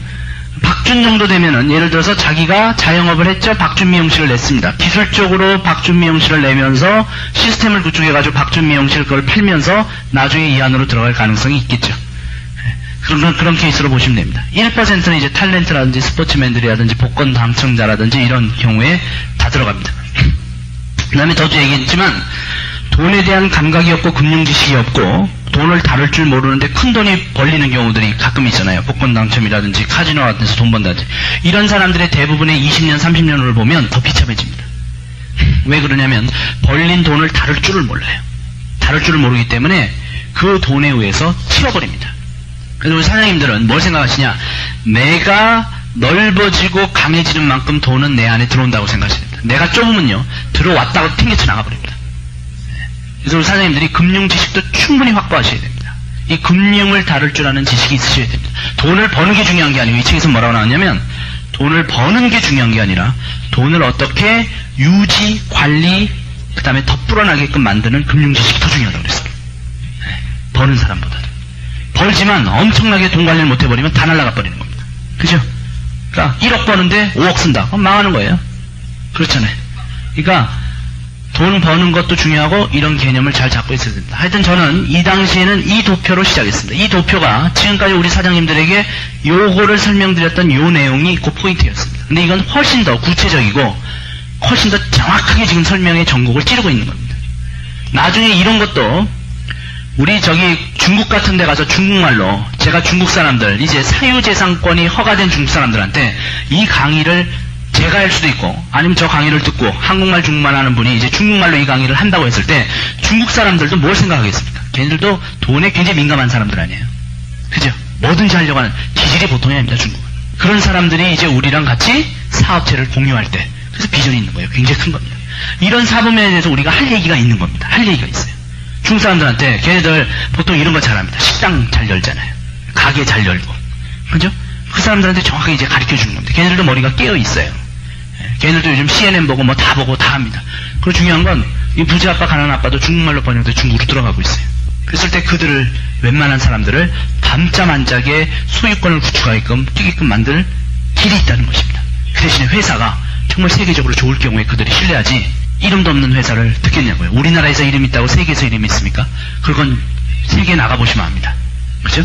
[SPEAKER 1] 박준 정도 되면은 예를 들어서 자기가 자영업을 했죠. 박준 미용실을 냈습니다. 기술적으로 박준 미용실을 내면서 시스템을 구축해가지고 박준 미용실 그걸 팔면서 나중에 이 안으로 들어갈 가능성이 있겠죠. 그런 케이스로 보시면 됩니다. 1%는 이제 탤런트라든지 스포츠맨들이라든지 복권 당첨자라든지 이런 경우에 다 들어갑니다. 그 다음에 더도 얘기했지만 돈에 대한 감각이 없고 금융 지식이 없고 돈을 다룰 줄 모르는데 큰 돈이 벌리는 경우들이 가끔 있잖아요. 복권 당첨이라든지 카지노 같은 데서 돈 번다든지. 이런 사람들의 대부분의 20년, 30년을 보면 더 비참해집니다. 왜 그러냐면 벌린 돈을 다룰 줄을 몰라요. 다룰 줄을 모르기 때문에 그 돈에 의해서 치워버립니다. 그래서 우리 사장님들은 뭘 생각하시냐? 내가 넓어지고 강해지는 만큼 돈은 내 안에 들어온다고 생각하셔야 됩니다. 내가 좁으면요 들어왔다고 튕겨쳐 나가버립니다. 그래서 우리 사장님들이 금융 지식도 충분히 확보하셔야 됩니다. 이 금융을 다룰 줄 아는 지식이 있으셔야 됩니다. 돈을 버는 게 중요한 게 아니고 이 책에서 뭐라고 나왔냐면 돈을 버는 게 중요한 게 아니라 돈을 어떻게 유지, 관리, 그 다음에 더 불어나게끔 만드는 금융지식이 더 중요하다고 그랬어요. 버는 사람보다도. 벌지만 엄청나게 돈 관리를 못 해버리면 다 날아가 버리는 겁니다. 그죠? 그러니까 1억 버는데 5억 쓴다. 그럼 망하는 거예요. 그렇잖아요. 그러니까 돈 버는 것도 중요하고 이런 개념을 잘 잡고 있어야 됩니다. 하여튼 저는 이 당시에는 이 도표로 시작했습니다. 이 도표가 지금까지 우리 사장님들에게 요거를 설명드렸던 요 내용이 그 포인트였습니다. 근데 이건 훨씬 더 구체적이고 훨씬 더 정확하게 지금 설명의 전곡을 찌르고 있는 겁니다. 나중에 이런 것도 우리 저기 중국 같은 데 가서 중국말로 제가 중국 사람들 이제 사유재산권이 허가된 중국 사람들한테 이 강의를 제가 할 수도 있고 아니면 저 강의를 듣고 한국말 중국말 하는 분이 이제 중국말로 이 강의를 한다고 했을 때 중국 사람들도 뭘 생각하겠습니까? 걔네들도 돈에 굉장히 민감한 사람들 아니에요. 그죠? 뭐든지 하려고 하는 기질이 보통이 아닙니다. 중국은. 그런 사람들이 이제 우리랑 같이 사업체를 공유할 때 그래서 비전이 있는 거예요. 굉장히 큰 겁니다. 이런 사범에 대해서 우리가 할 얘기가 있는 겁니다. 할 얘기가 있어요. 중국 사람들한테 걔네들 보통 이런 거 잘합니다. 식당 잘 열잖아요. 가게 잘 열고. 그죠? 그 사람들한테 정확하게 이제 가르쳐 주는 겁니다. 걔네들도 머리가 깨어 있어요. 걔네들도 요즘 CNN 보고 뭐 다 보고 다 합니다. 그리고 중요한 건 이 부자 아빠 가난한 아빠도 중국말로 번역돼 중국으로 들어가고 있어요. 그랬을 때 그들을 웬만한 사람들을 밤잠 안 자게 소유권을 구축하게끔 뛰게끔 만들 길이 있다는 것입니다. 그 대신에 회사가 정말 세계적으로 좋을 경우에 그들이 신뢰하지 이름도 없는 회사를 듣겠냐고요. 우리나라에서 이름이 있다고 세계에서 이름이 있습니까? 그건 세계에 나가보시면 압니다. 그죠?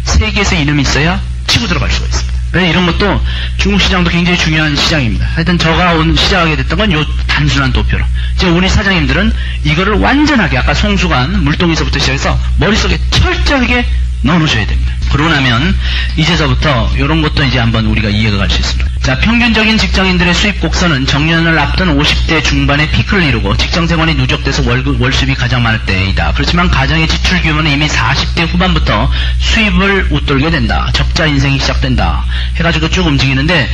[SPEAKER 1] 세계에서 이름이 있어야 치고 들어갈 수가 있습니다. 이런 것도 중국 시장도 굉장히 중요한 시장입니다. 하여튼 저가 시작하게 됐던 건 요 단순한 도표로. 이제 우리 사장님들은 이거를 완전하게 아까 송수관 물동에서부터 시작해서 머릿속에 철저하게 넣어놓으셔야 됩니다. 그러고 나면 이제서부터 이런 것도 이제 한번 우리가 이해가 갈 수 있습니다. 자, 평균적인 직장인들의 수입 곡선은 정년을 앞둔 50대 중반에 피크를 이루고 직장생활이 누적돼서 월수입이 가장 많을 때이다. 그렇지만 가정의 지출 규모는 이미 40대 후반부터 수입을 웃돌게 된다. 적자 인생이 시작된다. 해가지고 쭉 움직이는데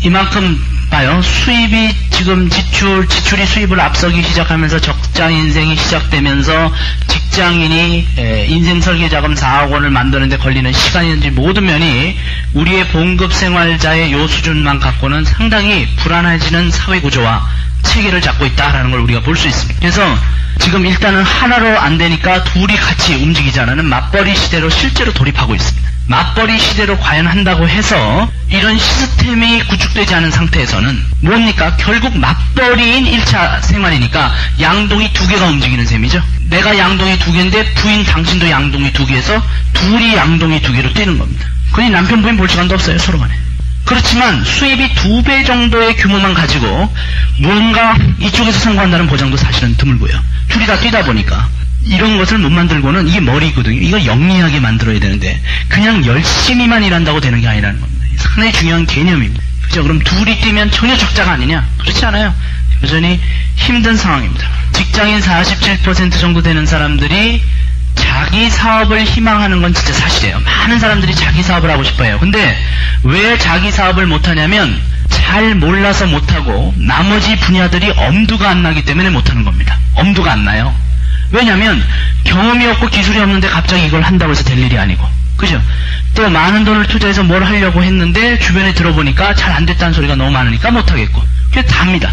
[SPEAKER 1] 이만큼 봐요. 수입이 지금 지출이 수입을 앞서기 시작하면서 적자 인생이 시작되면서 직장인이 인생 설계 자금 4억 원을 만드는데 걸리는 시간이든지 모든 면이 우리의 봉급 생활자의 요 수준만 갖고는 상당히 불안해지는 사회 구조와 체계를 잡고 있다라는 걸 우리가 볼 수 있습니다. 그래서 지금 일단은 하나로 안 되니까 둘이 같이 움직이자는 맞벌이 시대로 실제로 돌입하고 있습니다. 맞벌이 시대로 과연 한다고 해서 이런 시스템이 구축되지 않은 상태에서는 뭡니까? 결국 맞벌이인 1차 생활이니까 양동이 두 개가 움직이는 셈이죠. 내가 양동이 두 개인데 부인 당신도 양동이 두 개에서 둘이 양동이 두 개로 뛰는 겁니다. 그러니 남편 부인 볼 시간도 없어요. 서로 간에. 그렇지만 수입이 2배 정도의 규모만 가지고 뭔가 이쪽에서 성공한다는 보장도 사실은 드물고요. 둘이 다 뛰다 보니까 이런 것을 못 만들고는 이게 머리거든요. 이거 영리하게 만들어야 되는데 그냥 열심히만 일한다고 되는 게 아니라는 겁니다. 상당히 중요한 개념입니다. 그죠? 그럼 둘이 뛰면 전혀 적자가 아니냐? 그렇지 않아요. 여전히 힘든 상황입니다. 직장인 47% 정도 되는 사람들이 자기 사업을 희망하는 건 진짜 사실이에요. 많은 사람들이 자기 사업을 하고 싶어해요. 근데 왜 자기 사업을 못하냐면 잘 몰라서 못하고 나머지 분야들이 엄두가 안 나기 때문에 못하는 겁니다. 엄두가 안 나요. 왜냐면 경험이 없고 기술이 없는데 갑자기 이걸 한다고 해서 될 일이 아니고, 그죠? 또 많은 돈을 투자해서 뭘 하려고 했는데 주변에 들어보니까 잘 안 됐다는 소리가 너무 많으니까 못하겠고, 그게 답니다.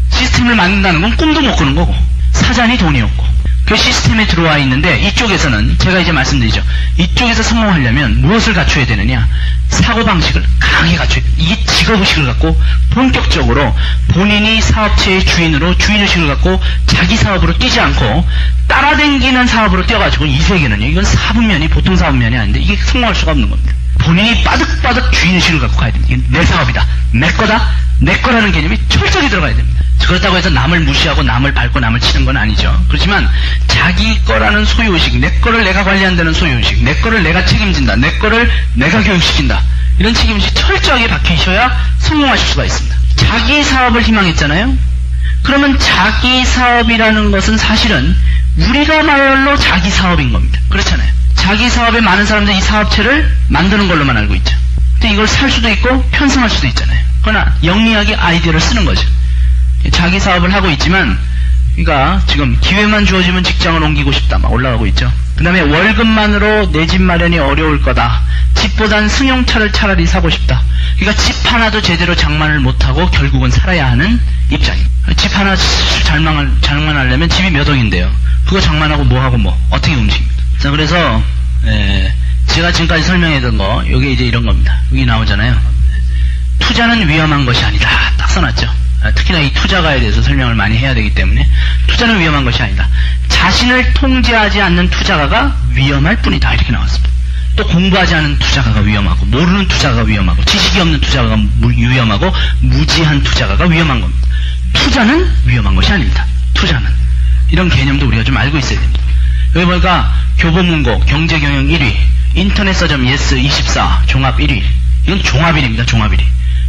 [SPEAKER 1] 시스템을 만든다는 건 꿈도 못 꾸는 거고 사장이 돈이 없고 그 시스템에 들어와 있는데 이쪽에서는 제가 이제 말씀드리죠. 이쪽에서 성공하려면 무엇을 갖춰야 되느냐? 사고방식을 강하게 갖춰야 돼요. 이게 직업의식을 갖고 본격적으로 본인이 사업체의 주인으로 주인의식을 갖고 자기 사업으로 뛰지 않고 따라다니는 사업으로 뛰어가지고 이 세계는요. 이건 사분면이 보통 사분면이 아닌데 이게 성공할 수가 없는 겁니다. 본인이 빠득빠득 주인의식을 갖고 가야 됩니다. 이게 내 사업이다. 내 거다. 내 거라는 개념이 철저하게 들어가야 됩니다. 그렇다고 해서 남을 무시하고 남을 밟고 남을 치는 건 아니죠. 그렇지만 자기 거라는 소유의식, 내 거를 내가 관리한다는 소유의식, 내 거를 내가 책임진다, 내 거를 내가 교육시킨다, 이런 책임의식이 철저하게 박히셔야 성공하실 수가 있습니다. 자기 사업을 희망했잖아요. 그러면 자기 사업이라는 것은 사실은 우리가 말로 자기 사업인 겁니다. 그렇잖아요. 자기 사업에 많은 사람들이 이 사업체를 만드는 걸로만 알고 있죠. 근데 이걸 살 수도 있고 편성할 수도 있잖아요. 그러나 영리하게 아이디어를 쓰는 거죠. 자기 사업을 하고 있지만, 그러니까 지금 기회만 주어지면 직장을 옮기고 싶다 막 올라가고 있죠. 그 다음에 월급만으로 내 집 마련이 어려울 거다. 집보단 승용차를 차라리 사고 싶다. 그러니까 집 하나도 제대로 장만을 못하고 결국은 살아야 하는 입장입니다. 집 하나 장만하려면 집이 몇 억인데요. 그거 장만하고 뭐하고 어떻게 움직입니다. 자, 그래서 제가 지금까지 설명했던 거, 이게 이제 이런 겁니다. 여기 나오잖아요. 투자는 위험한 것이 아니다. 딱 써놨죠. 특히나 이 투자가에 대해서 설명을 많이 해야 되기 때문에 투자는 위험한 것이 아니다. 자신을 통제하지 않는 투자가가 위험할 뿐이다. 이렇게 나왔습니다. 또 공부하지 않은 투자가가 위험하고, 모르는 투자가가 위험하고, 지식이 없는 투자가가 위험하고, 무지한 투자가가 위험한 겁니다. 투자는 위험한 것이 아닙니다. 투자는. 이런 개념도 우리가 좀 알고 있어야 됩니다. 여기 보니까 교보문고 경제경영 1위, 인터넷 서점 예스 24 종합 1위. 이건 종합 1위입니다. 종합 1위.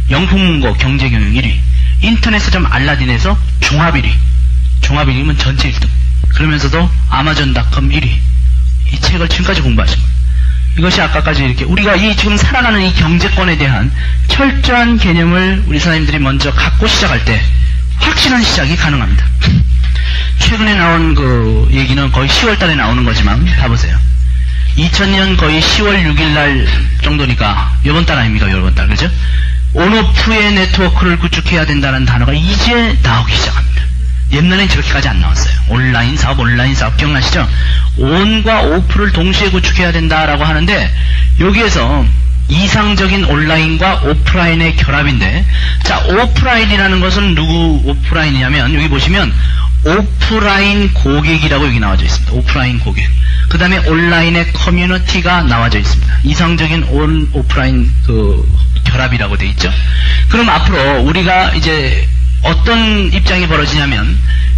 [SPEAKER 1] 영풍문고 경제경영 1위, 인터넷 서점 알라딘에서 종합 1위. 종합 1위면 전체 1등. 그러면서도 아마존닷컴 1위. 이 책을 지금까지 공부하신 거예요. 이것이 아까까지 이렇게 우리가 이 지금 살아가는 이 경제권에 대한 철저한 개념을 우리 사장님들이 먼저 갖고 시작할 때 확실한 시작이 가능합니다. 최근에 나온 그 얘기는 거의 10월 달에 나오는 거지만 봐보세요. 2000년 거의 10월 6일 날 정도니까 이번 달 아닙니까? 이번 달, 그죠? 온오프의 네트워크를 구축해야 된다는 단어가 이제 나오기 시작합니다. 옛날엔 저렇게까지 안 나왔어요. 온라인 사업 기억나시죠? 온과 오프를 동시에 구축해야 된다라고 하는데 여기에서 이상적인 온라인과 오프라인의 결합인데, 자, 오프라인이라는 것은 누구 오프라인이냐면 여기 보시면 오프라인 고객이라고 여기 나와져 있습니다. 오프라인 고객. 그 다음에 온라인의 커뮤니티가 나와져 있습니다. 이상적인 오프라인 결합이라고 돼 있죠. 그럼 앞으로 우리가 이제 어떤 입장이 벌어지냐면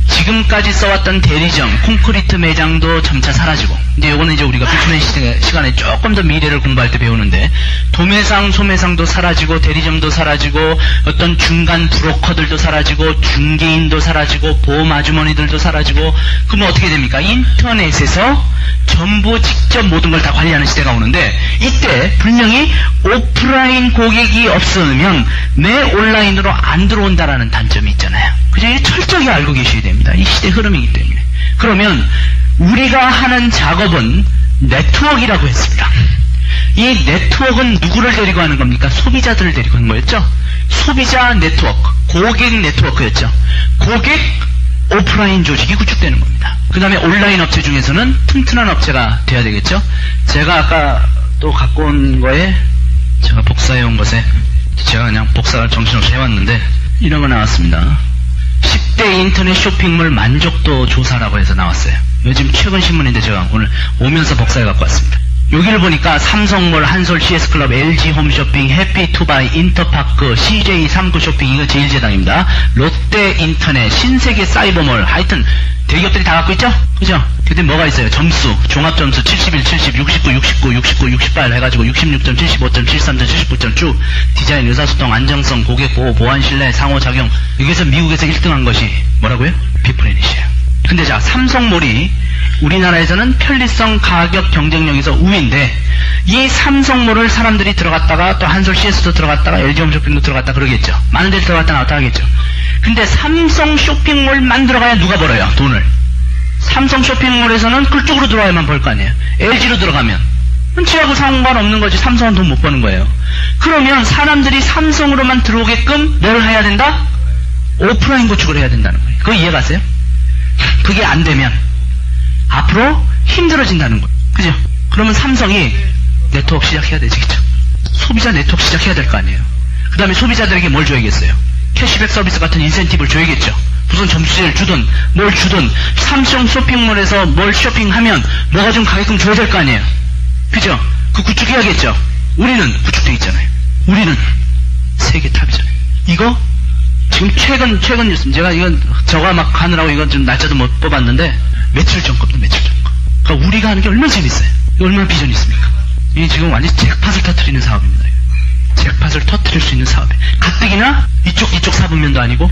[SPEAKER 1] 지금까지 써왔던 대리점, 콘크리트 매장도 점차 사라지고, 이제 요거는 이제 우리가 비추는 시간에 조금 더 미래를 공부할 때 배우는데, 도매상, 소매상도 사라지고, 대리점도 사라지고, 어떤 중간 브로커들도 사라지고, 중개인도 사라지고, 보험 아주머니들도 사라지고, 그러면 어떻게 됩니까? 인터넷에서 전부 직접 모든 걸 다 관리하는 시대가 오는데, 이때 분명히 오프라인 고객이 없으면 내 온라인으로 안 들어온다라는 단점이 있잖아요. 그죠? 철저히 알고 계셔야 됩니다. 이 시대 흐름이기 때문에. 그러면 우리가 하는 작업은 네트워크라고 했습니다. 이 네트워크는 누구를 데리고 하는 겁니까? 소비자들을 데리고 하는 거였죠? 소비자 네트워크, 고객 네트워크였죠. 고객 오프라인 조직이 구축되는 겁니다. 그 다음에 온라인 업체 중에서는 튼튼한 업체가 돼야 되겠죠? 제가 아까 또 갖고 온 거에, 제가 복사해 온 것에, 제가 그냥 복사를 정신없이 해왔는데, 이런 거 나왔습니다. 10대 인터넷 쇼핑몰 만족도 조사라고 해서 나왔어요. 요즘 최근 신문인데 제가 오늘 오면서 복사해 갖고 왔습니다. 여기를 보니까 삼성몰, 한솔, CS클럽, LG 홈쇼핑, 해피투바이, 인터파크, CJ 3구 쇼핑, 이거 제1제당입니다. 롯데 인터넷, 신세계 사이버몰, 하여튼 대기업들이 다 갖고 있죠? 그죠? 근데 뭐가 있어요? 점수, 종합점수 71, 70, 69, 69, 69, 68 해가지고 66점, 75점, 73점, 79점 쭉 디자인, 의사소통, 안정성, 고객보호, 보안신뢰, 상호작용. 여기서 미국에서 1등한 것이 뭐라고요? 빅플래닛이에요. 근데 자, 삼성몰이 우리나라에서는 편리성, 가격, 경쟁력에서 우위인데, 이 삼성몰을 사람들이 들어갔다가 또 한솔 CS도 들어갔다가 LG 홈쇼핑도 들어갔다 그러겠죠. 많은 데를 들어갔다 나왔다 하겠죠. 근데 삼성 쇼핑몰만 들어가야 누가 벌어요? 돈을. 삼성 쇼핑몰에서는 그쪽으로 들어와야만 벌 거 아니에요. LG로 들어가면 지하고 상관없는 거지. 삼성은 돈 못 버는 거예요. 그러면 사람들이 삼성으로만 들어오게끔 뭐를 해야 된다? 오프라인 구축을 해야 된다는 거예요. 그거 이해가세요? 그게 안 되면 앞으로 힘들어진다는 거예요. 그죠? 그러면 삼성이 네트워크 시작해야 되겠죠. 소비자 네트워크 시작해야 될 거 아니에요. 그 다음에 소비자들에게 뭘 줘야겠어요? 캐시백 서비스 같은 인센티브를 줘야겠죠. 무슨 점수제를 주든 뭘 주든 삼성 쇼핑몰에서 뭘 쇼핑하면 뭐가 좀 가게끔 줘야 될 거 아니에요. 그죠? 그 구축해야겠죠. 우리는 구축돼 있잖아요. 우리는 세계 탑이잖아요. 이거 지금 최근 뉴스, 제가 이건 저가 막 하느라고 이건 좀 날짜도 못 뽑았는데 며칠 전 겁니다. 며칠 전 거. 그러니까 우리가 하는 게 얼마나 재밌어요. 이거 얼마나 비전이 있습니까? 이게 지금 완전 잭팟을 터뜨리는 사업입니다. 잭팟을 터뜨릴 수 있는 사업이에요. 가뜩이나 이쪽 사분면도 아니고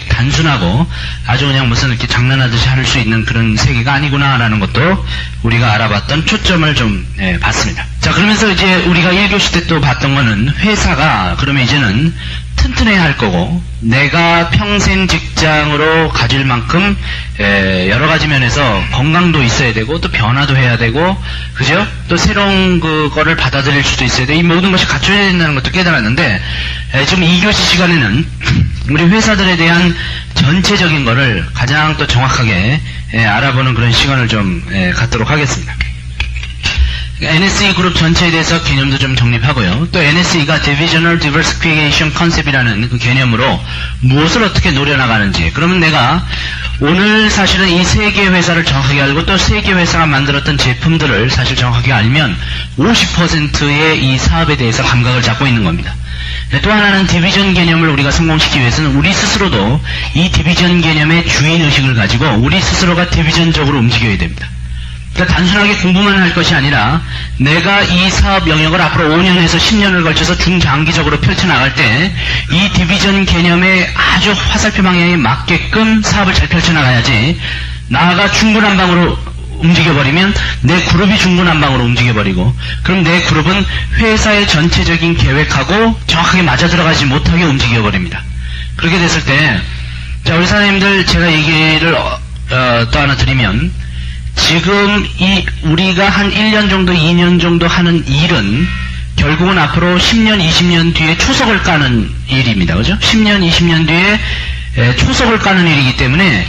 [SPEAKER 1] 단순하고 아주 그냥 무슨 이렇게 장난하듯이 할 수 있는 그런 세계가 아니구나라는 것도 우리가 알아봤던 초점을 좀 봤습니다. 자, 그럼 그러면서 이제 우리가 1교시 때 또 봤던 거는 회사가 그러면 이제는 튼튼해야 할 거고 내가 평생 직장으로 가질 만큼 여러 가지 면에서 건강도 있어야 되고 또 변화도 해야 되고 그죠? 또 새로운 그거를 받아들일 수도 있어야 돼. 이 모든 것이 갖춰야 된다는 것도 깨달았는데 지금 2교시 시간에는 우리 회사들에 대한 전체적인 거를 가장 또 정확하게 알아보는 그런 시간을 좀 갖도록 하겠습니다. NSE 그룹 전체에 대해서 개념도 좀 정립하고요. 또 NSE가 Divisional Diversification Concept이라는 그 개념으로 무엇을 어떻게 노려나가는지. 그러면 내가 오늘 사실은 이 세 개 회사를 정확하게 알고 또 세 개 회사가 만들었던 제품들을 사실 정확하게 알면 50%의 이 사업에 대해서 감각을 잡고 있는 겁니다. 또 하나는 디비전 개념을 우리가 성공시키기 위해서는 우리 스스로도 이 디비전 개념의 주인의식을 가지고 우리 스스로가 디비전적으로 움직여야 됩니다. 그러니까 단순하게 공부만 할 것이 아니라 내가 이 사업 영역을 앞으로 5년에서 10년을 걸쳐서 중장기적으로 펼쳐나갈 때 이 디비전 개념의 아주 화살표 방향에 맞게끔 사업을 잘 펼쳐나가야지 나가 중구난방으로 움직여버리면 내 그룹이 중구난방으로 움직여버리고 그럼 내 그룹은 회사의 전체적인 계획하고 정확하게 맞아들어가지 못하게 움직여버립니다. 그렇게 됐을 때 자 우리 사장님들 제가 얘기를 또 하나 드리면 지금 우리가 한 1년 정도 2년 정도 하는 일은 결국은 앞으로 10년 20년 뒤에 초석을 까는 일입니다. 그죠? 10년 20년 뒤에 초석을 까는 일이기 때문에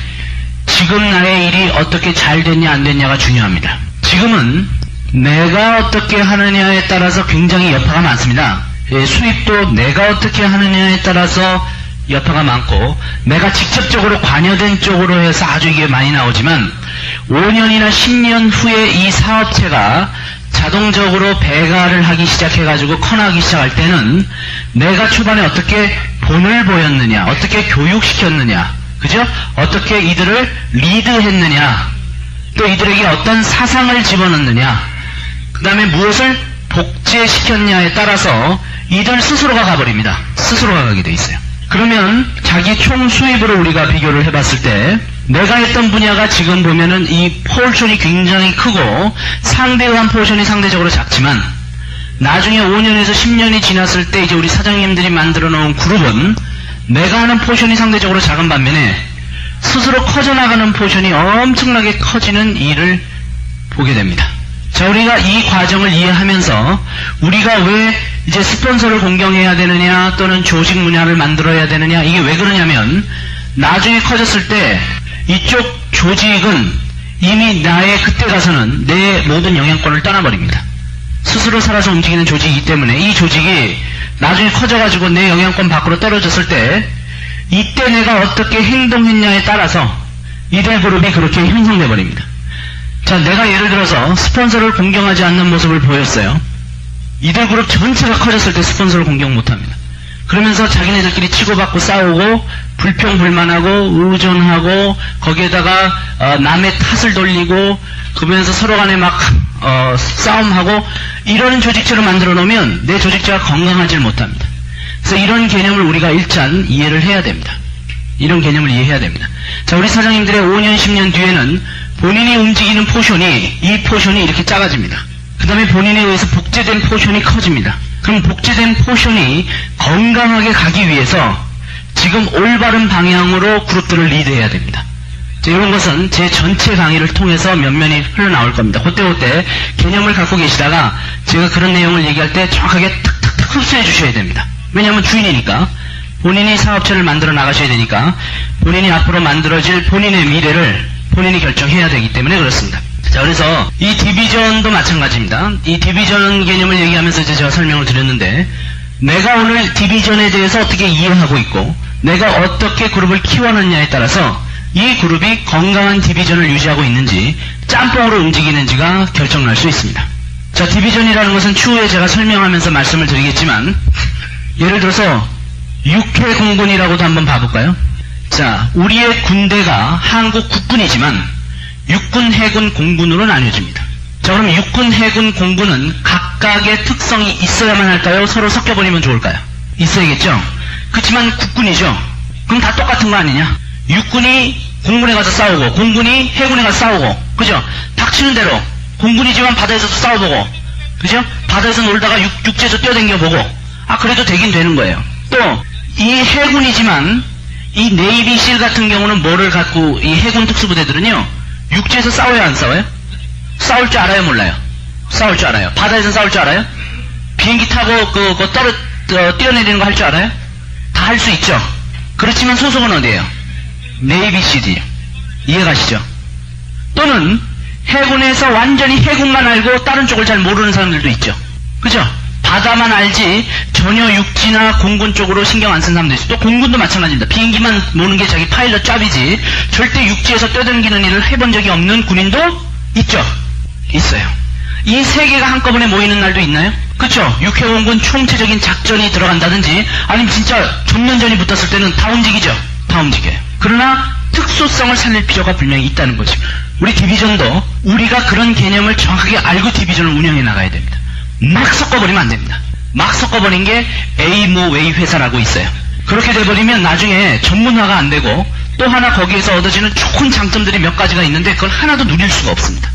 [SPEAKER 1] 지금 나의 일이 어떻게 잘 됐냐 안 됐냐가 중요합니다. 지금은 내가 어떻게 하느냐에 따라서 굉장히 여파가 많습니다. 수입도 내가 어떻게 하느냐에 따라서 여파가 많고 내가 직접적으로 관여된 쪽으로 해서 아주 이게 많이 나오지만 5년이나 10년 후에 이 사업체가 자동적으로 배가를 하기 시작해가지고 커나가기 시작할 때는 내가 초반에 어떻게 본을 보였느냐 어떻게 교육시켰느냐 그죠? 어떻게 이들을 리드했느냐 또 이들에게 어떤 사상을 집어넣느냐 그 다음에 무엇을 복제시켰냐에 따라서 이들 스스로가 가버립니다. 스스로가 가게 돼 있어요. 그러면 자기 총 수입으로 우리가 비교를 해봤을 때 내가 했던 분야가 지금 보면은 이 포션이 굉장히 크고 상대한 포션이 상대적으로 작지만 나중에 5년에서 10년이 지났을 때 이제 우리 사장님들이 만들어 놓은 그룹은 내가 하는 포션이 상대적으로 작은 반면에 스스로 커져나가는 포션이 엄청나게 커지는 일을 보게 됩니다. 자, 우리가 이 과정을 이해하면서 우리가 왜 이제 스폰서를 공경해야 되느냐 또는 조직 문화를 만들어야 되느냐 이게 왜 그러냐면 나중에 커졌을 때 이쪽 조직은 이미 나의 그때 가서는 내 모든 영향권을 떠나버립니다. 스스로 살아서 움직이는 조직이기 때문에 이 조직이 나중에 커져가지고 내 영향권 밖으로 떨어졌을 때 이때 내가 어떻게 행동했냐에 따라서 이들 그룹이 그렇게 형성돼 버립니다. 자, 내가 예를 들어서 스폰서를 공경하지 않는 모습을 보였어요. 이들 그룹 전체가 커졌을 때 스폰서를 공경 못합니다. 그러면서 자기네들끼리 치고받고 싸우고 불평불만하고 의존하고 거기에다가 남의 탓을 돌리고 그러면서 서로 간에 막 싸움하고 이런 조직체로 만들어 놓으면 내 조직체가 건강하지 못합니다. 그래서 이런 개념을 우리가 일단 이해를 해야 됩니다. 이런 개념을 이해해야 됩니다. 자, 우리 사장님들의 5년 10년 뒤에는 본인이 움직이는 포션이 이 포션이 이렇게 작아집니다. 그 다음에 본인에 의해서 복제된 포션이 커집니다. 그럼 복제된 포션이 건강하게 가기 위해서 지금 올바른 방향으로 그룹들을 리드해야 됩니다. 자, 이런 것은 제 전체 강의를 통해서 면면이 흘러나올 겁니다. 그때 개념을 갖고 계시다가 제가 그런 내용을 얘기할 때 정확하게 탁탁탁 흡수해 주셔야 됩니다. 왜냐하면 주인이니까 본인이 사업체를 만들어 나가셔야 되니까 본인이 앞으로 만들어질 본인의 미래를 본인이 결정해야 되기 때문에 그렇습니다. 자, 그래서 이 디비전도 마찬가지입니다. 이 디비전 개념을 얘기하면서 이제 제가 설명을 드렸는데 내가 오늘 디비전에 대해서 어떻게 이해하고 있고 내가 어떻게 그룹을 키워놨냐에 따라서 이 그룹이 건강한 디비전을 유지하고 있는지 짬뽕으로 움직이는지가 결정날 수 있습니다. 자, 디비전이라는 것은 추후에 제가 설명하면서 말씀을 드리겠지만 예를 들어서 육해 공군이라고도 한번 봐볼까요? 자, 우리의 군대가 한국 국군이지만 육군, 해군, 공군으로 나뉘어집니다. 자, 그럼 육군, 해군, 공군은 각각의 특성이 있어야만 할까요? 서로 섞여버리면 좋을까요? 있어야겠죠? 그렇지만 국군이죠. 그럼 다 똑같은 거 아니냐? 육군이 공군에 가서 싸우고 공군이 해군에 가서 싸우고 그죠? 닥치는 대로 공군이지만 바다에서도 싸워보고 그죠? 바다에서 놀다가 육지에서 뛰어댕겨보고, 그래도 되긴 되는 거예요. 또, 이 해군이지만, 이 네이비실 같은 경우는 뭐를 갖고, 이 해군 특수부대들은요, 육지에서 싸워요, 안 싸워요? 싸울 줄 알아요, 몰라요? 싸울 줄 알아요. 바다에서 싸울 줄 알아요? 비행기 타고, 뛰어내리는 거 할 줄 알아요? 다 할 수 있죠. 그렇지만 소속은 어디예요? 네이비실이에요. 이해가시죠? 또는, 해군에서 완전히 해군만 알고 다른 쪽을 잘 모르는 사람들도 있죠. 그죠? 바다만 알지 전혀 육지나 공군 쪽으로 신경 안 쓴 사람도 있어요. 또 공군도 마찬가지입니다. 비행기만 모는 게 자기 파일럿 짭이지 절대 육지에서 뛰어다니는 일을 해본 적이 없는 군인도 있죠. 있어요. 이 세 개가 한꺼번에 모이는 날도 있나요? 그쵸? 육해공군 총체적인 작전이 들어간다든지 아니면 진짜 전면전이 붙었을 때는 다 움직이죠. 다 움직여요. 그러나 특수성을 살릴 필요가 분명히 있다는 거죠. 우리 디비전도 우리가 그런 개념을 정확하게 알고 디비전을 운영해 나가야 됩니다. 막 섞어버리면 안 됩니다. 막 섞어버린 게 A 회사라고 있어요. 그렇게 돼버리면 나중에 전문화가 안 되고 또 하나 거기에서 얻어지는 좋은 장점들이 몇 가지가 있는데 그걸 하나도 누릴 수가 없습니다.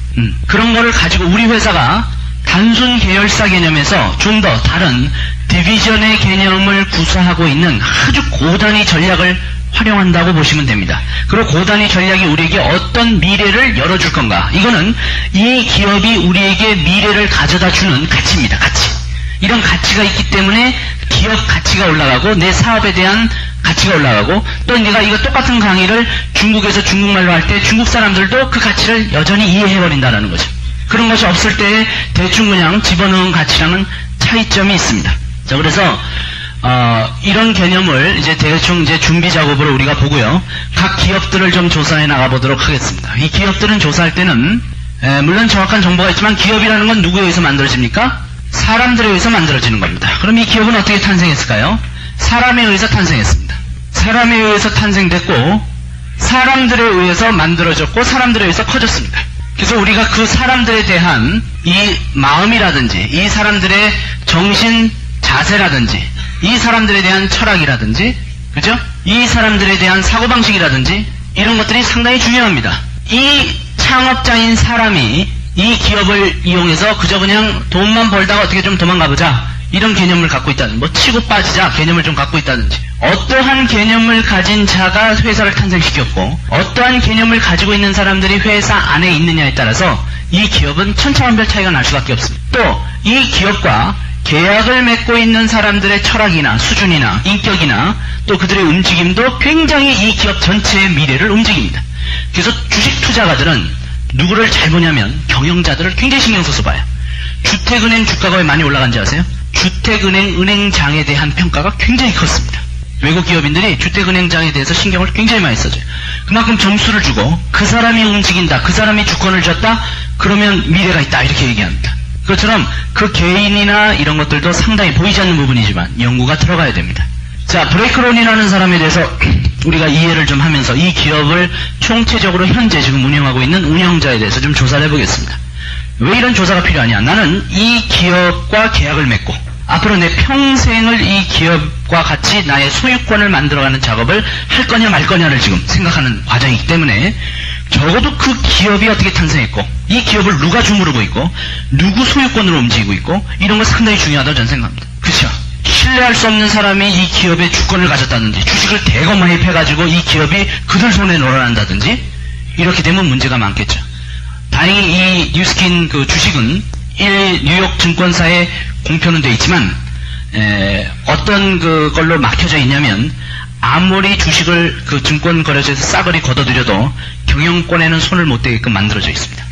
[SPEAKER 1] 그런 거를 가지고 우리 회사가 단순 계열사 개념에서 좀 더 다른 디비전의 개념을 구사하고 있는 아주 고단위 전략을 활용한다고 보시면 됩니다. 그리고 고단위 전략이 우리에게 어떤 미래를 열어줄 건가? 이거는 이 기업이 우리에게 미래를 가져다 주는 가치입니다. 가치. 이런 가치가 있기 때문에 기업 가치가 올라가고 내 사업에 대한 가치가 올라가고 또 내가 이거 똑같은 강의를 중국에서 중국말로 할 때 중국 사람들도 그 가치를 여전히 이해해버린다는 거죠. 그런 것이 없을 때 대충 그냥 집어넣은 가치랑은 차이점이 있습니다. 자, 그래서 이런 개념을 이제 대충 이제 준비 작업으로 우리가 보고요. 각 기업들을 좀 조사해 나가 보도록 하겠습니다. 이 기업들은 조사할 때는 물론 정확한 정보가 있지만 기업이라는 건 누구에 의해서 만들어집니까? 사람들에 의해서 만들어지는 겁니다. 그럼 이 기업은 어떻게 탄생했을까요? 사람에 의해서 탄생했습니다. 사람에 의해서 탄생됐고 사람들에 의해서 만들어졌고 사람들에 의해서 커졌습니다. 그래서 우리가 그 사람들에 대한 이 마음이라든지 이 사람들의 정신 자세라든지 이 사람들에 대한 철학이라든지 그죠? 이 사람들에 대한 사고방식이라든지 이런 것들이 상당히 중요합니다. 이 창업자인 사람이 이 기업을 이용해서 그저 그냥 돈만 벌다가 어떻게 좀 도망가보자 이런 개념을 갖고 있다든지 뭐 치고 빠지자 개념을 좀 갖고 있다든지 어떠한 개념을 가진 자가 회사를 탄생시켰고 어떠한 개념을 가지고 있는 사람들이 회사 안에 있느냐에 따라서 이 기업은 천차만별 차이가 날 수밖에 없습니다. 또 이 기업과 계약을 맺고 있는 사람들의 철학이나 수준이나 인격이나 또 그들의 움직임도 굉장히 이 기업 전체의 미래를 움직입니다. 그래서 주식 투자가들은 누구를 잘 보냐면 경영자들을 굉장히 신경 써서 봐요. 주택은행 주가가 왜 많이 올라간지 아세요? 주택은행 은행장에 대한 평가가 굉장히 컸습니다. 외국 기업인들이 주택은행장에 대해서 신경을 굉장히 많이 써줘요. 그만큼 점수를 주고 그 사람이 움직인다, 그 사람이 주권을 줬다, 그러면 미래가 있다 이렇게 얘기합니다. 그것처럼 그 개인이나 이런 것들도 상당히 보이지 않는 부분이지만 연구가 들어가야 됩니다. 자, 브레이크론이라는 사람에 대해서 우리가 이해를 좀 하면서 이 기업을 총체적으로 현재 지금 운영하고 있는 운영자에 대해서 좀 조사를 해보겠습니다. 왜 이런 조사가 필요하냐? 나는 이 기업과 계약을 맺고 앞으로 내 평생을 이 기업과 같이 나의 소유권을 만들어가는 작업을 할 거냐 말 거냐를 지금 생각하는 과정이기 때문에 적어도 그 기업이 어떻게 탄생했고 이 기업을 누가 주무르고 있고 누구 소유권으로 움직이고 있고 이런 거 상당히 중요하다고 저는 생각합니다. 그렇죠? 신뢰할 수 없는 사람이 이 기업의 주권을 가졌다든지 주식을 대거 매입해가지고 이 기업이 그들 손에 놀아난다든지 이렇게 되면 문제가 많겠죠. 다행히 이 뉴스킨 그 주식은 뉴욕 증권사에 공표는 돼 있지만 어떤 그걸로 막혀져 있냐면 아무리 주식을 그 증권거래소에서 싸그리 걷어들여도 경영권에는 손을 못 대게끔 만들어져 있습니다.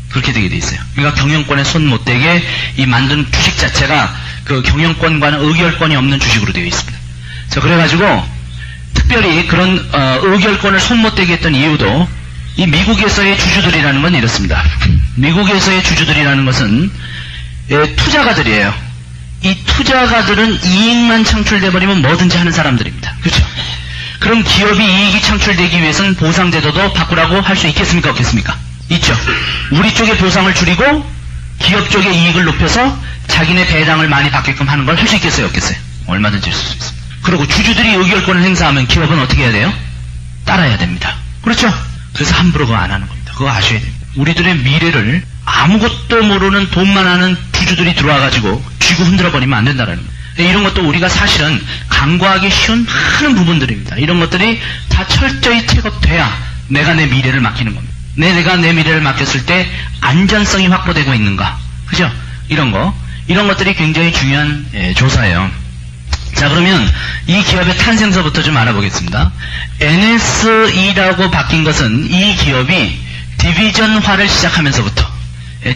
[SPEAKER 1] 그렇게 되게 돼 있어요. 그러니까 경영권에 손 못 대게 이 만든 주식 자체가 그 경영권과는 의결권이 없는 주식으로 되어 있습니다. 자, 그래가지고 특별히 그런 의결권을 손 못 대게 했던 이유도 이 미국에서의 주주들이라는 건 이렇습니다. 미국에서의 주주들이라는 것은 투자가들이에요. 이 투자가들은 이익만 창출돼버리면 뭐든지 하는 사람들입니다. 그렇죠? 그럼 기업이 이익이 창출되기 위해서는 보상제도도 바꾸라고 할 수 있겠습니까? 없겠습니까? 있죠. 우리 쪽의 보상을 줄이고 기업 쪽의 이익을 높여서 자기네 배당을 많이 받게끔 하는 걸 할 수 있겠어요? 없겠어요? 얼마든지 할 수 있습니다. 그리고 주주들이 의결권을 행사하면 기업은 어떻게 해야 돼요? 따라야 됩니다. 그렇죠? 그래서 함부로 그거 안 하는 겁니다. 그거 아셔야 됩니다. 우리들의 미래를 아무것도 모르는 돈만 하는 주주들이 들어와가지고 쥐고 흔들어버리면 안 된다라는 거예요. 이런 것도 우리가 사실은 간과하기 쉬운 많은 부분들입니다. 이런 것들이 다 철저히 체크돼야 내가 내 미래를 맡기는 겁니다. 내가 내 미래를 맡겼을 때 안전성이 확보되고 있는가. 그죠? 이런 것들이 굉장히 중요한 조사예요. 자, 그러면 이 기업의 탄생서부터 좀 알아보겠습니다. NSE라고 바뀐 것은 이 기업이 디비전화를 시작하면서부터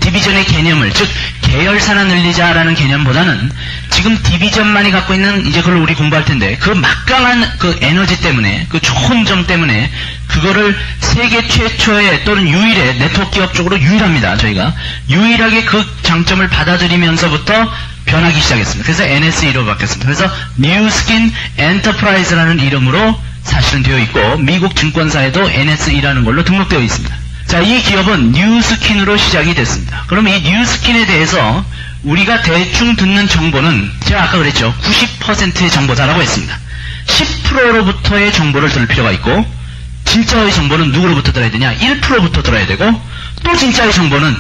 [SPEAKER 1] 디비전의 개념을, 즉 계열사나 늘리자라는 개념보다는 지금 디비전만이 갖고 있는, 이제 그걸 우리 공부할 텐데, 그 막강한 그 에너지 때문에, 그 좋은 점 때문에 그거를 세계 최초의 또는 유일의 네트워크 기업 쪽으로 유일합니다. 저희가 유일하게 그 장점을 받아들이면서부터 변하기 시작했습니다. 그래서 NSE로 바뀌었습니다. 그래서 뉴스킨 엔터프라이즈라는 이름으로 사실은 되어 있고, 미국 증권사에도 NSE라는 걸로 등록되어 있습니다. 자, 이 기업은 뉴스킨으로 시작이 됐습니다. 그럼 이 뉴스킨에 대해서 우리가 대충 듣는 정보는 제가 아까 그랬죠. 90%의 정보다라고 했습니다. 10%로부터의 정보를 들을 필요가 있고, 진짜의 정보는 누구로부터 들어야 되냐? 1%부터 들어야 되고, 또 진짜의 정보는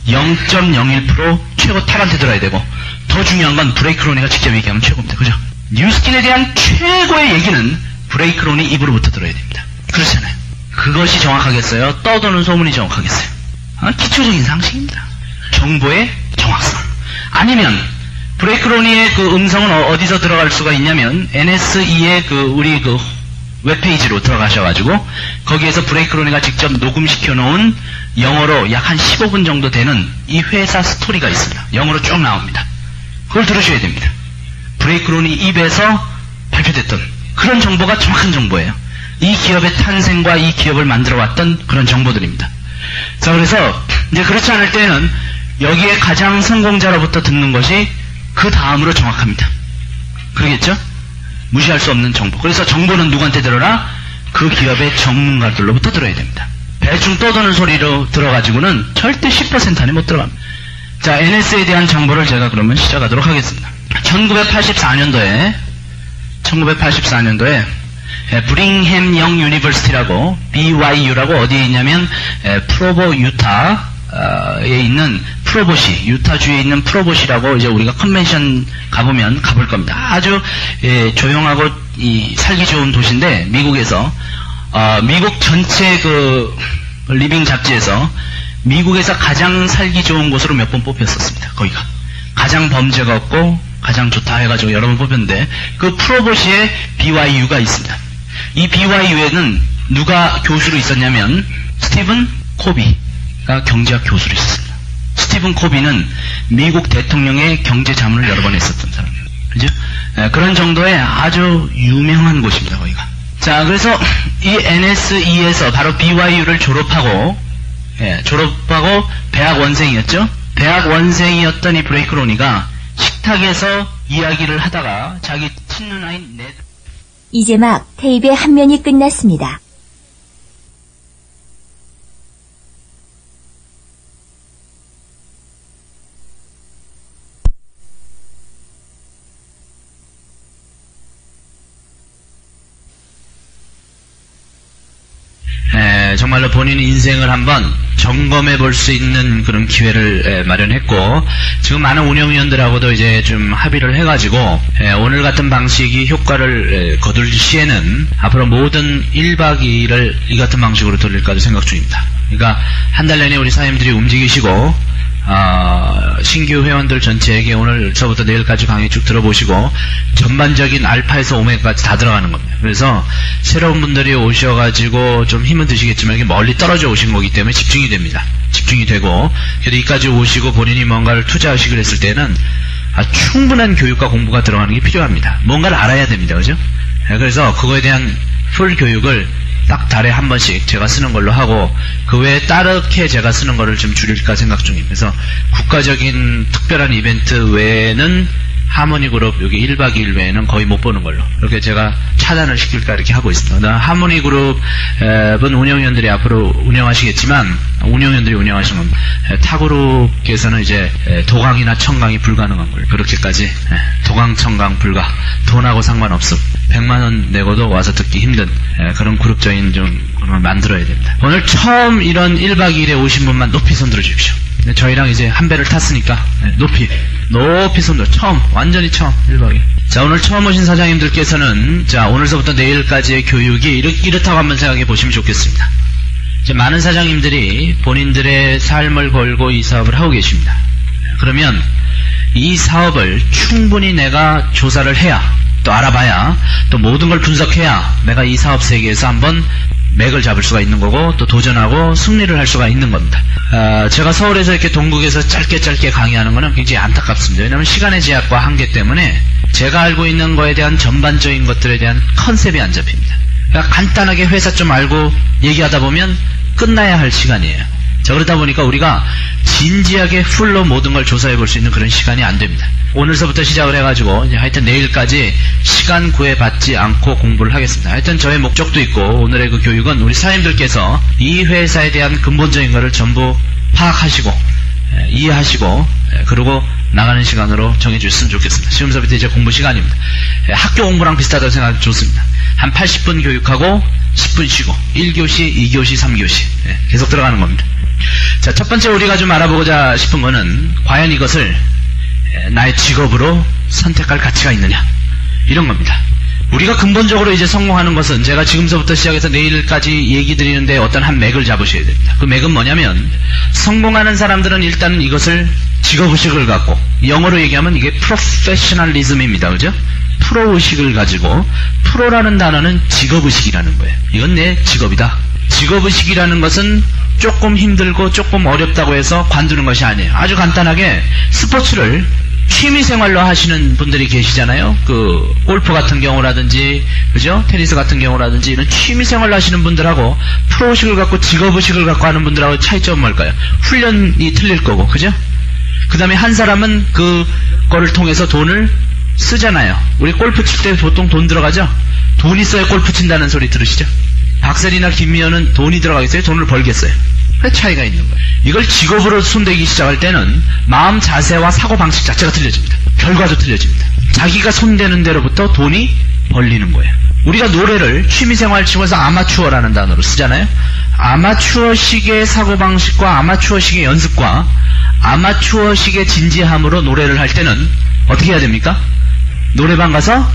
[SPEAKER 1] 0.01% 최고 탑한테 들어야 되고, 더 중요한 건 브레이크론이가 직접 얘기하면 최고입니다. 그죠? 뉴스킨에 대한 최고의 얘기는 브레이크론이 입으로부터 들어야 됩니다. 그렇잖아요. 그것이 정확하겠어요? 떠도는 소문이 정확하겠어요? 기초적인 상식입니다. 정보의 정확성. 아니면 브레이크론이의 그 음성은 어디서 들어갈 수가 있냐면 NSE의 우리 웹페이지로 들어가셔가지고 거기에서 브레이크론이가 직접 녹음시켜 놓은 영어로 약 한 15분 정도 되는 이 회사 스토리가 있습니다. 영어로 쭉 나옵니다. 그걸 들으셔야 됩니다. 브레이크론이 입에서 발표됐던 그런 정보가 정확한 정보예요. 이 기업의 탄생과 이 기업을 만들어왔던 그런 정보들입니다. 자, 그래서 이제 그렇지 않을 때는 여기에 가장 성공자로부터 듣는 것이 그 다음으로 정확합니다. 그러겠죠? 무시할 수 없는 정보. 그래서 정보는 누구한테 들어라? 그 기업의 전문가들로부터 들어야 됩니다. 대충 떠도는 소리로 들어가지고는 절대 10% 안에 못 들어갑니다. 자, NS에 대한 정보를 제가 그러면 시작하도록 하겠습니다. 1984년도에 브링햄 영 유니버시티라고 BYU라고 어디에 있냐면 프로보 유타에 있는 프로보시, 유타주에 있는 프로보시라고 이제 우리가 컨벤션 가보면 가볼 겁니다. 아주 조용하고 살기 좋은 도시인데 미국에서 미국 전체 그 리빙 잡지에서 미국에서 가장 살기 좋은 곳으로 몇 번 뽑혔었습니다. 거기가 가장 범죄가 없고 가장 좋다 해가지고 여러 번 뽑혔는데 그 프로보시에 BYU가 있습니다. 이 BYU에는 누가 교수로 있었냐면 스티븐 코비가 경제학 교수로 있었습니다. 스티븐 코비는 미국 대통령의 경제 자문을 여러 번 했었던 사람이에요. 그죠? 그런 정도의 아주 유명한 곳입니다. 거기가. 자, 그래서 이 NSE에서 바로 BYU를 졸업하고 대학 원생이었죠. 대학 원생이었던 이 브레이크로니가 식탁에서 이야기를 하다가 자기 친누나인
[SPEAKER 2] 이제 막 테이프의 한 면이 끝났습니다.
[SPEAKER 1] 정말로 본인 인생을 한번 점검해 볼 수 있는 그런 기회를 마련했고, 지금 많은 운영위원들하고도 이제 좀 합의를 해가지고 오늘 같은 방식이 효과를 거둘 시에는 앞으로 모든 1박 2일을 이 같은 방식으로 돌릴까도 생각 중입니다. 그러니까 한 달 내내 우리 사장님들이 움직이시고 신규 회원들 전체에게 오늘서부터 내일까지 강의 쭉 들어보시고 전반적인 알파에서 오메가까지 다 들어가는 겁니다. 그래서 새로운 분들이 오셔가지고 좀 힘은 드시겠지만 이게 멀리 떨어져 오신 거기 때문에 집중이 됩니다. 집중이 되고, 그래도 이까지 오시고 본인이 뭔가를 투자하시기로 했을 때는 충분한 교육과 공부가 들어가는 게 필요합니다. 뭔가를 알아야 됩니다. 그죠? 그래서 그거에 대한 풀 교육을 딱 달에 한 번씩 제가 쓰는 걸로 하고, 그 외에 따르게 제가 쓰는 거를 좀 줄일까 생각 중입니다. 그래서 국가적인 특별한 이벤트 외에는 하모니그룹 여기 1박 2일 외에는 거의 못 보는 걸로 이렇게 제가 차단을 시킬까 이렇게 하고 있습니다. 하모니그룹은 운영위원들이 앞으로 운영하시겠지만, 운영위원들이 운영하시는 겁니다. 타그룹께서는 이제 도강이나 청강이 불가능한 걸로, 그렇게까지 도강 청강 불가, 돈하고 상관없음, 100만원 내고도 와서 듣기 힘든 그런 그룹적인 좀 만들어야 됩니다. 오늘 처음 이런 1박 2일에 오신 분만 높이 손들어 주십시오. 저희랑 이제 한 배를 탔으니까 높이 손들어. 완전히 처음 1박에. 자, 오늘 처음 오신 사장님들께서는 자, 오늘서부터 내일까지의 교육이 이렇다고 한번 생각해 보시면 좋겠습니다. 많은 사장님들이 본인들의 삶을 걸고 이 사업을 하고 계십니다. 그러면 이 사업을 충분히 내가 조사를 해야, 또 알아봐야, 또 모든 걸 분석해야 내가 이 사업 세계에서 한번 맥을 잡을 수가 있는 거고, 또 도전하고 승리를 할 수가 있는 겁니다. 제가 서울에서 이렇게 동국에서 짧게 강의하는 거는 굉장히 안타깝습니다. 왜냐하면 시간의 제약과 한계 때문에 제가 알고 있는 거에 대한 전반적인 것들에 대한 컨셉이 안 잡힙니다. 그러니까 간단하게 회사 좀 알고 얘기하다 보면 끝나야 할 시간이에요. 자, 그러다 보니까 우리가 진지하게 풀로 모든 걸 조사해 볼 수 있는 그런 시간이 안 됩니다. 오늘서부터 시작을 해가지고 이제 하여튼 내일까지 시간 구애받지 않고 공부를 하겠습니다. 하여튼 저의 목적도 있고, 오늘의 그 교육은 우리 사장님들께서 이 회사에 대한 근본적인 것을 전부 파악하시고 이해하시고 그리고 나가는 시간으로 정해주셨으면 좋겠습니다. 지금서부터 이제 공부 시간입니다. 학교 공부랑 비슷하다고 생각하면 좋습니다. 한 80분 교육하고 10분 쉬고 1교시, 2교시, 3교시 계속 들어가는 겁니다. 자, 첫 번째 우리가 좀 알아보고자 싶은 거는 과연 이것을 나의 직업으로 선택할 가치가 있느냐, 이런 겁니다. 우리가 근본적으로 이제 성공하는 것은 제가 지금서부터 시작해서 내일까지 얘기 드리는데 어떤 한 맥을 잡으셔야 됩니다. 그 맥은 뭐냐면, 성공하는 사람들은 일단은 이것을 직업의식을 갖고, 영어로 얘기하면 이게 프로페셔널리즘입니다. 그죠? 프로의식을 가지고, 프로라는 단어는 직업의식이라는 거예요. 이건 내 직업이다. 직업의식이라는 것은 조금 힘들고 조금 어렵다고 해서 관두는 것이 아니에요. 아주 간단하게 스포츠를 취미생활로 하시는 분들이 계시잖아요. 그 골프 같은 경우라든지, 그죠? 테니스 같은 경우라든지 이런 취미생활로 하시는 분들하고 프로의식을 갖고 직업의식을 갖고 하는 분들하고 차이점은 뭘까요? 훈련이 틀릴 거고, 그죠? 그 다음에 한 사람은 그거를 통해서 돈을 쓰잖아요. 우리 골프 칠 때 보통 돈 들어가죠? 돈 있어야 골프 친다는 소리 들으시죠? 박셀이나 김미연은 돈이 들어가겠어요? 돈을 벌겠어요? 그 차이가 있는 거예요. 이걸 직업으로 손대기 시작할 때는 마음 자세와 사고방식 자체가 틀려집니다. 결과도 틀려집니다. 자기가 손대는 데로부터 돈이 벌리는 거예요. 우리가 노래를 취미생활 치면서 아마추어라는 단어로 쓰잖아요. 아마추어식의 사고방식과 아마추어식의 연습과 아마추어식의 진지함으로 노래를 할 때는 어떻게 해야 됩니까? 노래방 가서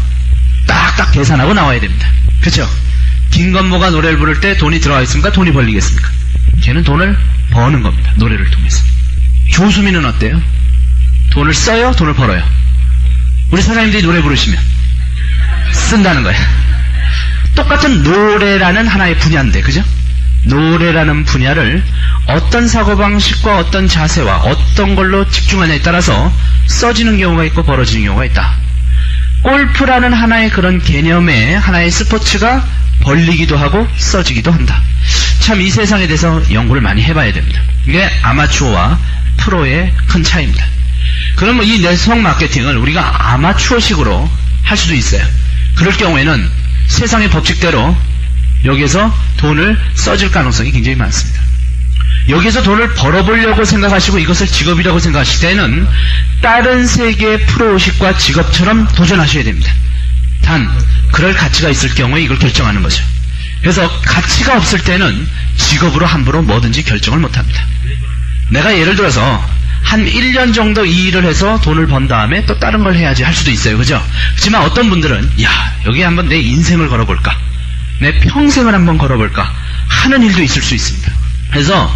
[SPEAKER 1] 딱딱 계산하고 나와야 됩니다. 그렇죠? 김건모가 노래를 부를 때 돈이 들어가 있습니까? 돈이 벌리겠습니까? 걔는 돈을 버는 겁니다. 노래를 통해서. 조수민은 어때요? 돈을 써요? 돈을 벌어요? 우리 사장님들이 노래 부르시면 쓴다는 거예요. 똑같은 노래라는 하나의 분야인데, 그죠? 노래라는 분야를 어떤 사고방식과 어떤 자세와 어떤 걸로 집중하냐에 따라서 써지는 경우가 있고 벌어지는 경우가 있다. 골프라는 하나의 그런 개념의 하나의 스포츠가 벌리기도 하고 써지기도 한다. 참 이 세상에 대해서 연구를 많이 해봐야 됩니다. 이게 아마추어와 프로의 큰 차이입니다. 그러면 이 네트워크 마케팅을 우리가 아마추어식으로 할 수도 있어요. 그럴 경우에는 세상의 법칙대로 여기에서 돈을 써줄 가능성이 굉장히 많습니다. 여기서 돈을 벌어보려고 생각하시고 이것을 직업이라고 생각하실 때는 다른 세계의 프로의식과 직업처럼 도전하셔야 됩니다. 단 그럴 가치가 있을 경우에 이걸 결정하는 거죠. 그래서 가치가 없을 때는 직업으로 함부로 뭐든지 결정을 못합니다. 내가 예를 들어서 한 1년 정도 이 일을 해서 돈을 번 다음에 또 다른 걸 해야지 할 수도 있어요. 그죠? 하지만 어떤 분들은 여기에 한번 내 인생을 걸어볼까, 내 평생을 한번 걸어볼까 하는 일도 있을 수 있습니다. 그래서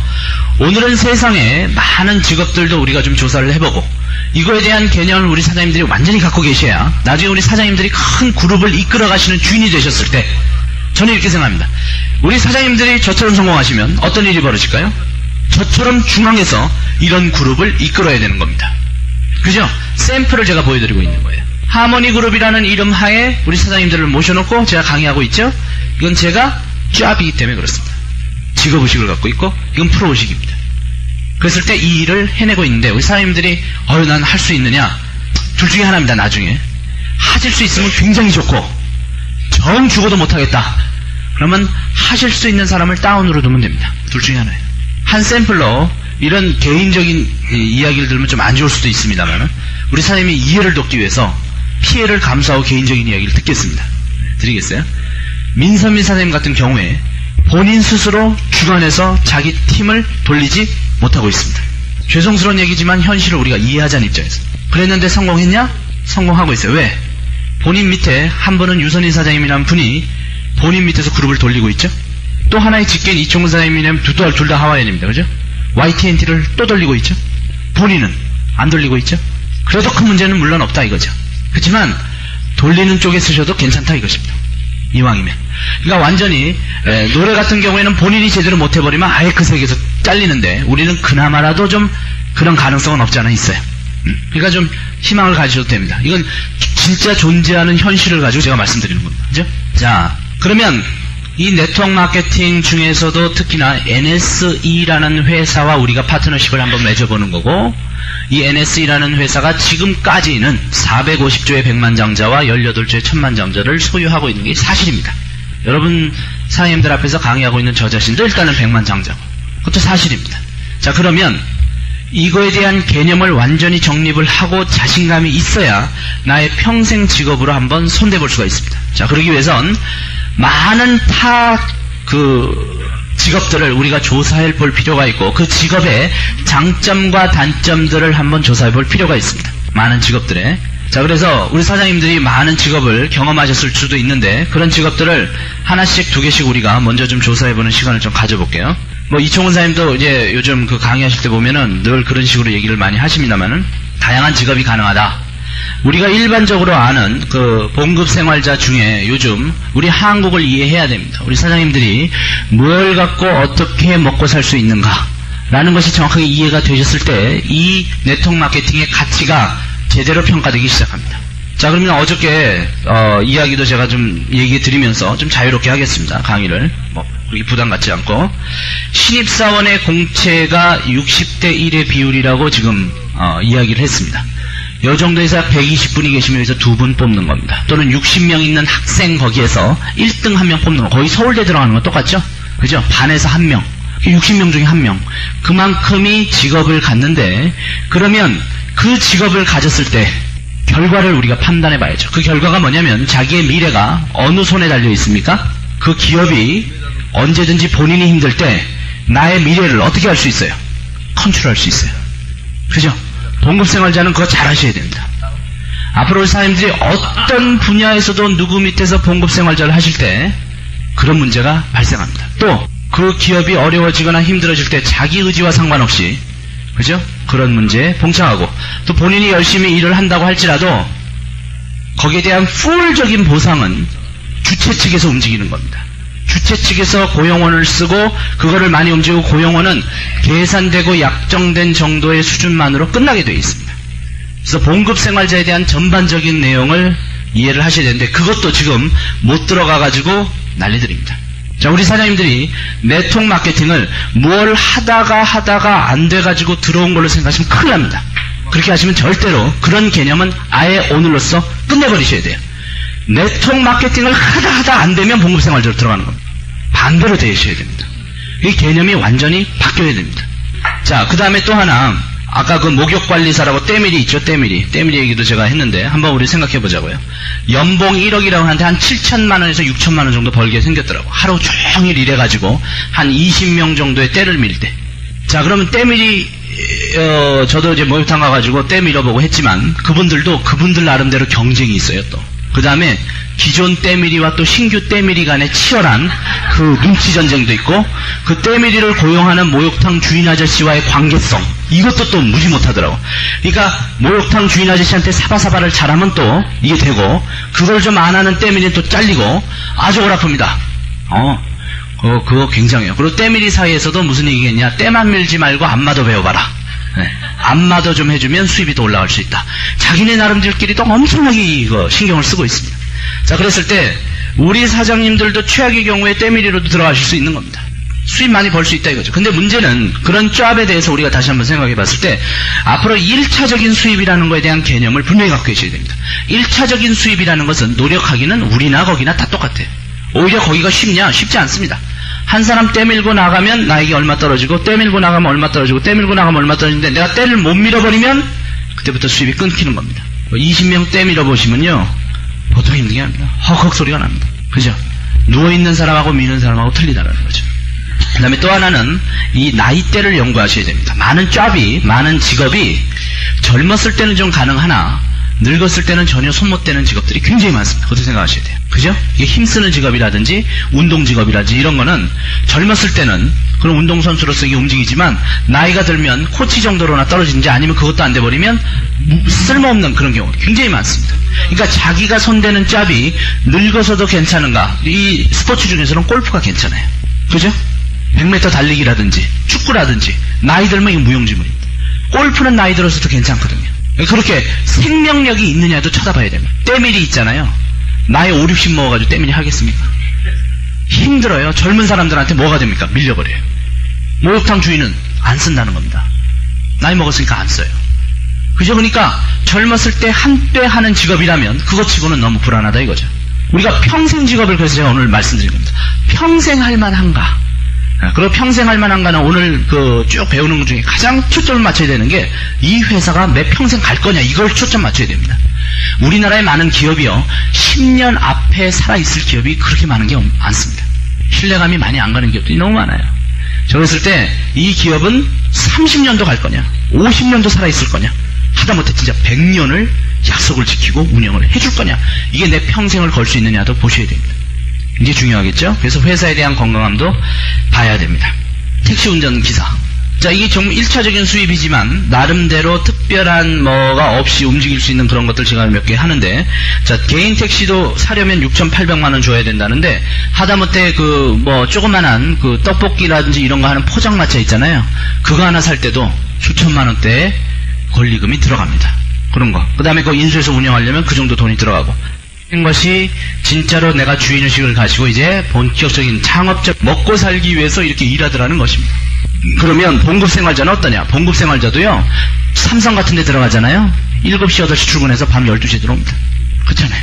[SPEAKER 1] 오늘은 세상에 많은 직업들도 우리가 좀 조사를 해보고 이거에 대한 개념을 우리 사장님들이 완전히 갖고 계셔야 나중에 우리 사장님들이 큰 그룹을 이끌어 가시는 주인이 되셨을 때 저는 이렇게 생각합니다. 우리 사장님들이 저처럼 성공하시면 어떤 일이 벌어질까요? 저처럼 중앙에서 이런 그룹을 이끌어야 되는 겁니다. 그죠? 샘플을 제가 보여드리고 있는 거예요. 하모니 그룹이라는 이름 하에 우리 사장님들을 모셔놓고 제가 강의하고 있죠? 이건 제가 짭이기 때문에 그렇습니다. 직업의식을 갖고 있고 이건 프로의식입니다. 그랬을 때 이 일을 해내고 있는데 우리 사장님들이 난 할 수 있느냐? 둘 중에 하나입니다. 나중에 하실 수 있으면 굉장히 좋고 정 죽어도 못하겠다. 그러면 하실 수 있는 사람을 다운으로 두면 됩니다. 둘 중에 하나예요. 한 샘플로 이런 개인적인 이야기를 들으면 좀 안 좋을 수도 있습니다만 우리 사장님이 이해를 돕기 위해서 피해를 감수하고 개인적인 이야기를 듣겠습니다. 드리겠어요? 민선민 사장님 같은 경우에 본인 스스로 주관해서 자기 팀을 돌리지 못하고 있습니다. 죄송스러운 얘기지만 현실을 우리가 이해하자는 입장에서. 그랬는데 성공했냐? 성공하고 있어요. 왜? 본인 밑에 한 분은 유선인 사장님이라는 분이 본인 밑에서 그룹을 돌리고 있죠. 또 하나의 직계인 이총근 사장님이라면 둘 다 하와이안입니다. 그죠? YTNT를 또 돌리고 있죠. 본인은 안 돌리고 있죠. 그래도 큰 문제는 물론 없다 이거죠. 그렇지만 돌리는 쪽에 쓰셔도 괜찮다 이것입니다. 이왕이면. 그러니까 완전히 노래 같은 경우에는 본인이 제대로 못해버리면 아예 그 세계에서 잘리는데 우리는 그나마라도 좀 그런 가능성은 없지 않아 있어요. 그러니까 좀 희망을 가지셔도 됩니다. 이건 진짜 존재하는 현실을 가지고 제가 말씀드리는 겁니다. 그죠? 자, 그러면 이 네트워크 마케팅 중에서도 특히나 NSE라는 회사와 우리가 파트너십을 한번 맺어보는 거고, 이 NSE라는 회사가 지금까지는 450조의 백만장자와 18조의 천만장자를 소유하고 있는 게 사실입니다. 여러분 사장님들 앞에서 강의하고 있는 저 자신도 일단은 백만장자고, 그것도 사실입니다. 자, 그러면 이거에 대한 개념을 완전히 정립을 하고 자신감이 있어야 나의 평생 직업으로 한번 손대볼 수가 있습니다. 자, 그러기 위해선 많은 직업들을 우리가 조사해 볼 필요가 있고, 그 직업의 장점과 단점들을 한번 조사해 볼 필요가 있습니다. 많은 직업들에. 자, 그래서 우리 사장님들이 많은 직업을 경험하셨을 수도 있는데, 그런 직업들을 하나씩 두 개씩 우리가 먼저 좀 조사해 보는 시간을 좀 가져볼게요. 이총근 사장님도 이제 요즘 그 강의하실 때 보면은 늘 그런 식으로 얘기를 많이 하십니다만은, 다양한 직업이 가능하다. 우리가 일반적으로 아는 그 봉급 생활자 중에 요즘 우리 한국을 이해해야 됩니다. 우리 사장님들이 뭘 갖고 어떻게 먹고 살 수 있는가 라는 것이 정확하게 이해가 되셨을 때 이 네트워크 마케팅의 가치가 제대로 평가되기 시작합니다. 자, 그러면 어저께 이야기도 제가 좀 얘기 드리면서 좀 자유롭게 하겠습니다. 강의를 그렇게 부담 갖지 않고, 신입사원의 공채가 60대 1의 비율이라고 지금 이야기를 했습니다. 이 정도에서 120분이 계시면 여기서 2분 뽑는 겁니다. 또는 60명 있는 학생 거기에서 1등 1명 뽑는 거. 거의 서울대 들어가는 거 똑같죠? 그죠? 반에서 1명. 60명 중에 1명. 그만큼이 직업을 갖는데, 그러면 그 직업을 가졌을 때 결과를 우리가 판단해 봐야죠. 그 결과가 뭐냐면 자기의 미래가 어느 손에 달려 있습니까? 그 기업이 언제든지 본인이 힘들 때 나의 미래를 어떻게 할 수 있어요? 컨트롤할 수 있어요. 그죠? 봉급생활자는 그거 잘 하셔야 됩니다. 앞으로 우리 사장님들이 어떤 분야에서도 누구 밑에서 봉급생활자를 하실 때 그런 문제가 발생합니다. 또 그 기업이 어려워지거나 힘들어질 때 자기 의지와 상관없이, 그죠? 그런 문제에 봉착하고, 또 본인이 열심히 일을 한다고 할지라도 거기에 대한 풀적인 보상은 주체 측에서 움직이는 겁니다. 주체 측에서 고용원을 쓰고 그거를 많이 움직이고, 고용원은 계산되고 약정된 정도의 수준만으로 끝나게 되어 있습니다. 그래서 봉급생활자에 대한 전반적인 내용을 이해를 하셔야 되는데, 그것도 지금 못 들어가가지고 난리들입니다. 자, 우리 사장님들이 네트워크 마케팅을 뭘 하다가 안 돼가지고 들어온 걸로 생각하시면 큰일 납니다. 그렇게 하시면 절대로 그런 개념은 아예 오늘로써 끝내버리셔야 돼요. 네트워크 마케팅을 하다 안 되면 봉급생활자로 들어가는 겁니다. 반대로 되셔야 됩니다. 이 개념이 완전히 바뀌어야 됩니다. 자, 그 다음에 또 하나, 아까 그 목욕관리사라고 때밀이 있죠. 때밀이 얘기도 제가 했는데 한번 우리 생각해 보자고요. 연봉 1억이라고 하는데 한 7천만 원에서 6천만 원 정도 벌게 생겼더라고. 하루 종일 일해가지고 한 20명 정도의 때를 밀 때. 자, 그러면 때밀이 저도 이제 목욕탕 가가지고 때 밀어보고 했지만, 그분들도 그분들 나름대로 경쟁이 있어요. 또 그 다음에 기존 때밀이와 또 신규 때밀이 간의 치열한 그 눈치 전쟁도 있고, 그 때밀이를 고용하는 목욕탕 주인 아저씨와의 관계성, 이것도 또 무지 못하더라고. 그러니까 목욕탕 주인 아저씨한테 사바사바를 잘하면 또 이게 되고, 그걸 좀 안 하는 때밀이는 또 잘리고, 아주 어랍합니다. 그거 굉장해요. 그리고 때밀이 사이에서도 무슨 얘기겠냐, 때만 밀지 말고 안마도 배워봐라. 네. 안마도 좀 해주면 수입이 더 올라갈 수 있다. 자기네 나름들끼리 또 엄청나게 이거 신경을 쓰고 있습니다. 자, 그랬을 때 우리 사장님들도 최악의 경우에 때밀이로도 들어가실 수 있는 겁니다. 수입 많이 벌 수 있다 이거죠. 근데 문제는 그런 쫌에 대해서 우리가 다시 한번 생각해 봤을 때, 앞으로 1차적인 수입이라는 거에 대한 개념을 분명히 갖고 계셔야 됩니다. 1차적인 수입이라는 것은 노력하기는 우리나 거기나 다 똑같아요. 오히려 거기가 쉽냐? 쉽지 않습니다. 한 사람 떼밀고 나가면 나에게 얼마 떨어지고, 떼밀고 나가면 얼마 떨어지고, 떼밀고 나가면 얼마 떨어지는데, 내가 때를 못 밀어버리면 그때부터 수입이 끊기는 겁니다. 20명 떼 밀어보시면요, 보통 힘들게 합니다. 헉헉 소리가 납니다. 그죠? 누워있는 사람하고 미는 사람하고 틀리다라는 거죠. 그 다음에 또 하나는 이 나이대를 연구하셔야 됩니다. 많은 직업이 젊었을 때는 좀 가능하나 늙었을 때는 전혀 손 못 대는 직업들이 굉장히 많습니다. 어떻게 생각하셔야 돼요? 그죠? 이게 힘쓰는 직업이라든지 운동 직업이라든지 이런 거는 젊었을 때는 그런 운동선수로서 이게 움직이지만 나이가 들면 코치 정도로나 떨어지는지 아니면 그것도 안 돼버리면 쓸모없는 그런 경우 굉장히 많습니다. 그러니까 자기가 손대는 짭이 늙어서도 괜찮은가? 이 스포츠 중에서는 골프가 괜찮아요. 그죠? 100m 달리기라든지 축구라든지 나이 들면 이거 무용지물입니다. 골프는 나이 들어서도 괜찮거든요. 그렇게 생명력이 있느냐도 쳐다봐야 됩니다. 때밀이 있잖아요. 나이 5, 60 먹어가지고 때밀이 하겠습니까? 힘들어요. 젊은 사람들한테 뭐가 됩니까? 밀려버려요. 목욕탕 주인은 안 쓴다는 겁니다. 나이 먹었으니까 안 써요. 그죠? 그러니까 젊었을 때 한때 하는 직업이라면 그것 치고는 너무 불안하다 이거죠. 우리가 평생 직업을 그래서 제가 오늘 말씀드린 겁니다. 평생 할 만한가? 그리고 평생 할 만한가는 오늘 쭉 배우는 것 중에 가장 초점을 맞춰야 되는 게 이 회사가 매 평생 갈 거냐 이걸 초점 맞춰야 됩니다. 우리나라의 많은 기업이요 10년 앞에 살아있을 기업이 그렇게 많은 게 많습니다. 신뢰감이 많이 안 가는 기업들이 너무 많아요. 저랬을 때 이 기업은 30년도 갈 거냐 50년도 살아있을 거냐 하다못해 진짜 100년을 약속을 지키고 운영을 해줄 거냐 이게 내 평생을 걸 수 있느냐도 보셔야 됩니다. 이게 중요하겠죠? 그래서 회사에 대한 건강함도 봐야 됩니다. 택시 운전기사. 자, 이게 정말 1차적인 수입이지만 나름대로 특별한 뭐가 없이 움직일 수 있는 그런 것들 제가 몇 개 하는데 자, 개인 택시도 사려면 6,800만 원 줘야 된다는데 하다못해 조그만한 떡볶이라든지 이런 거 하는 포장마차 있잖아요. 그거 하나 살 때도 수천만 원대의 권리금이 들어갑니다. 그런 거. 그 다음에 그거 인수해서 운영하려면 그 정도 돈이 들어가고. 것이 진짜로 내가 주인의식을 가지고 이제 본격적인 창업적 먹고 살기 위해서 이렇게 일하더라는 것입니다. 그러면 봉급생활자는 어떠냐? 봉급생활자도요 삼성 같은 데 들어가잖아요. 7시 8시 출근해서 밤 12시에 들어옵니다. 그렇잖아요.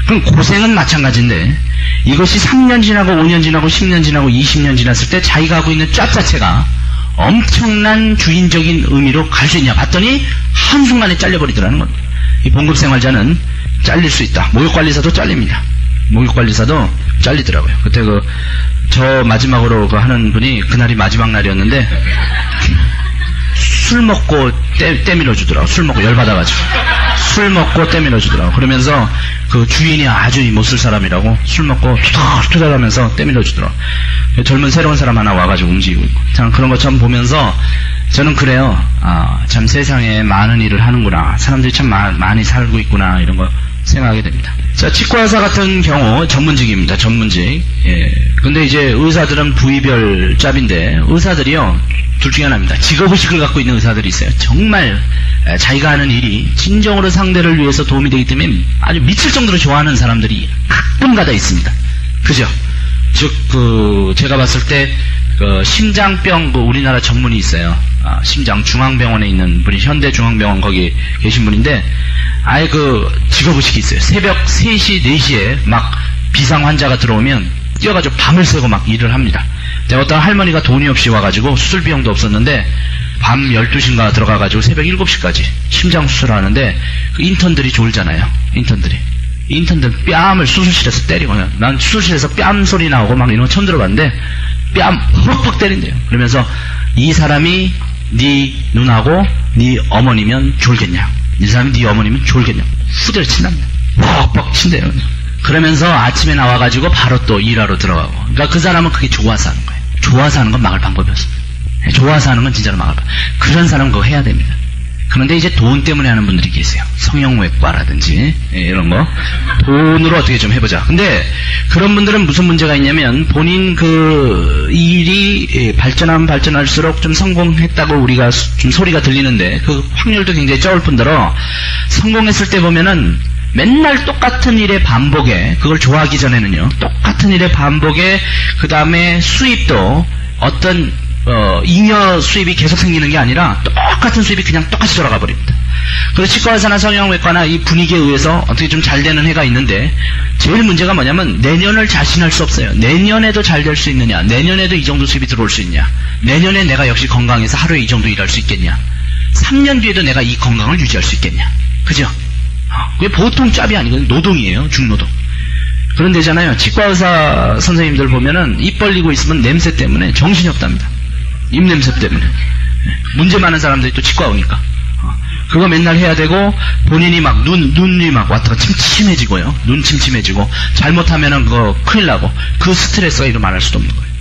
[SPEAKER 1] 그럼 고생은 마찬가지인데 이것이 3년 지나고 5년 지나고 10년 지나고 20년 지났을 때 자기가 하고 있는 짭 자체가 엄청난 주인적인 의미로 갈 수 있냐 봤더니 한순간에 잘려버리더라는 겁니다. 이 봉급생활자는 잘릴 수 있다. 목욕관리사도 잘립니다. 목욕관리사도 잘리더라고요. 그때 저 마지막으로 하는 분이 그날이 마지막 날이었는데 술 먹고 때 밀어주더라고. 술 먹고 열받아가지고 술 먹고 때 밀어주더라고. 그러면서 그 주인이 아주 못 쓸 사람이라고 술 먹고 투덜투덜하면서 때 밀어주더라고. 젊은 새로운 사람 하나 와가지고 움직이고 있고 참 그런 것처럼 보면서 저는 그래요. 참 세상에 많은 일을 하는구나. 사람들이 참 많이 살고 있구나. 이런 거 생각하게 됩니다. 자, 치과의사 같은 경우 전문직입니다. 전문직. 예. 근데 이제 의사들은 부위별 짭인데 의사들이요 둘 중에 하나입니다. 직업의식을 갖고 있는 의사들이 있어요. 정말 자기가 하는 일이 진정으로 상대를 위해서 도움이 되기 때문에 아주 미칠 정도로 좋아하는 사람들이 가끔가다 있습니다. 그죠? 즉 제가 봤을 때 심장병 우리나라 전문의 있어요. 심장 중앙병원에 있는 분이 현대중앙병원 거기 계신 분인데 아예 직업의식이 있어요. 새벽 3시 4시에 막 비상 환자가 들어오면 뛰어가지고 밤을 새고 막 일을 합니다. 어떤 할머니가 돈이 없이 와가지고 수술 비용도 없었는데 밤 12시인가 들어가가지고 새벽 7시까지 심장 수술을 하는데 그 인턴들이 졸잖아요. 인턴들 뺨을 수술실에서 때리고 난 수술실에서 뺨 소리 나오고 막 이런 거 처음 들어봤는데 뺨 퍽퍽 때린대요. 그러면서 이 사람이 네 누나고 네 어머니면 졸겠냐? 이 사람이 네 어머니면 졸겠냐? 후대를 친답니다. 퍽퍽 친대요. 그러면서 아침에 나와가지고 바로 또 일하러 들어가고. 그러니까 그 사람은 그게 좋아서 하는 거예요. 좋아서 하는 건 막을 방법이 없습니다. 좋아서 하는 건 진짜로 막을 방법. 그런 사람은 그거 해야 됩니다. 그런데 이제 돈 때문에 하는 분들이 계세요. 성형외과라든지 이런 거 돈으로 어떻게 좀 해보자. 근데 그런 분들은 무슨 문제가 있냐면 본인 일이 발전할수록 좀 성공했다고 우리가 좀 소리가 들리는데 그 확률도 굉장히 적을 뿐더러 성공했을 때 보면은 맨날 똑같은 일의 반복에 그걸 좋아하기 전에는요 똑같은 일의 반복에 그 다음에 수입도 어떤 잉여 수입이 계속 생기는 게 아니라 똑같은 수입이 그냥 똑같이 돌아가 버립니다. 그래서 치과의사나 성형외과나 이 분위기에 의해서 어떻게 좀 잘 되는 해가 있는데 제일 문제가 뭐냐면 내년을 자신할 수 없어요. 내년에도 잘 될 수 있느냐, 내년에도 이 정도 수입이 들어올 수 있냐, 내년에 내가 역시 건강해서 하루에 이 정도 일할 수 있겠냐, 3년 뒤에도 내가 이 건강을 유지할 수 있겠냐. 그죠? 그게 보통 짭이 아니거든요. 노동이에요. 중노동. 그런 데잖아요. 치과 의사 선생님들 보면은 입 벌리고 있으면 냄새 때문에 정신이 없답니다. 입 냄새 때문에. 문제 많은 사람들이 또 치과 오니까. 그거 맨날 해야 되고, 본인이 막 눈이 막 왔다가 침침해지고요. 눈 침침해지고, 잘못하면은 그거 큰일 나고, 그 스트레스가 이루 말할 수도 없는 거예요.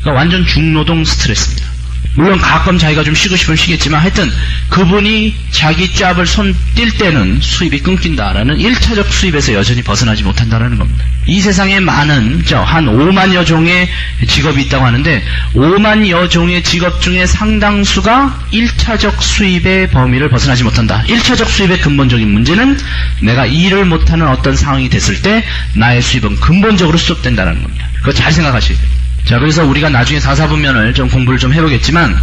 [SPEAKER 1] 그러니까 완전 중노동 스트레스입니다. 물론 가끔 자기가 좀 쉬고 싶으면 쉬겠지만 하여튼 그분이 자기 잡을 손 뗄 때는 수입이 끊긴다라는 1차적 수입에서 여전히 벗어나지 못한다는 겁니다. 이 세상에 많은 한 5만여 종의 직업이 있다고 하는데 5만여 종의 직업 중에 상당수가 1차적 수입의 범위를 벗어나지 못한다. 1차적 수입의 근본적인 문제는 내가 일을 못하는 어떤 상황이 됐을 때 나의 수입은 근본적으로 수습된다는 겁니다. 그거 잘 생각하셔야 돼요. 자, 그래서 우리가 나중에 4사분면을 좀 공부를 좀 해보겠지만,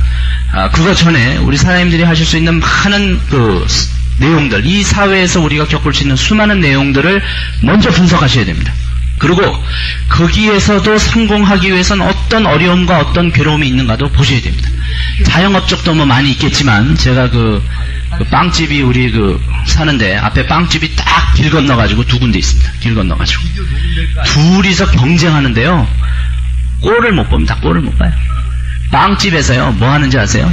[SPEAKER 1] 그거 전에 우리 사장님들이 하실 수 있는 많은 내용들, 이 사회에서 우리가 겪을 수 있는 수많은 내용들을 먼저 분석하셔야 됩니다. 그리고 거기에서도 성공하기 위해서는 어떤 어려움과 어떤 괴로움이 있는가도 보셔야 됩니다. 자영업적도 뭐 많이 있겠지만, 제가 그 빵집이 우리 사는데, 앞에 빵집이 딱 길 건너가지고 두 군데 있습니다. 길 건너가지고. 둘이서 경쟁하는데요. 꼴을 못 봅니다. 꼴을 못 봐요. 빵집에서요, 뭐 하는지 아세요?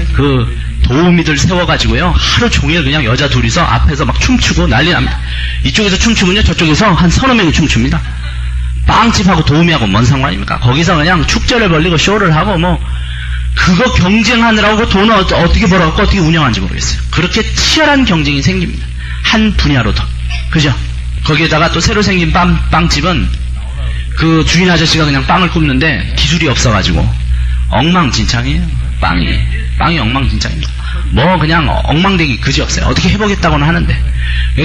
[SPEAKER 1] 도우미들 세워가지고요, 하루 종일 그냥 여자 둘이서 앞에서 막 춤추고 난리 납니다. 이쪽에서 춤추면요, 저쪽에서 한 서너 명이 춤춥니다. 빵집하고 도우미하고 뭔 상관입니까? 거기서 그냥 축제를 벌리고 쇼를 하고 그거 경쟁하느라고 돈을 어떻게 벌어갖고 어떻게 운영하는지 모르겠어요. 그렇게 치열한 경쟁이 생깁니다. 한 분야로도. 그죠? 거기에다가 또 새로 생긴 빵집은 그 주인 아저씨가 그냥 빵을 굽는데 기술이 없어가지고 엉망진창이에요. 빵이 엉망진창입니다. 뭐 그냥 엉망되기 그지없어요. 어떻게 해보겠다고는 하는데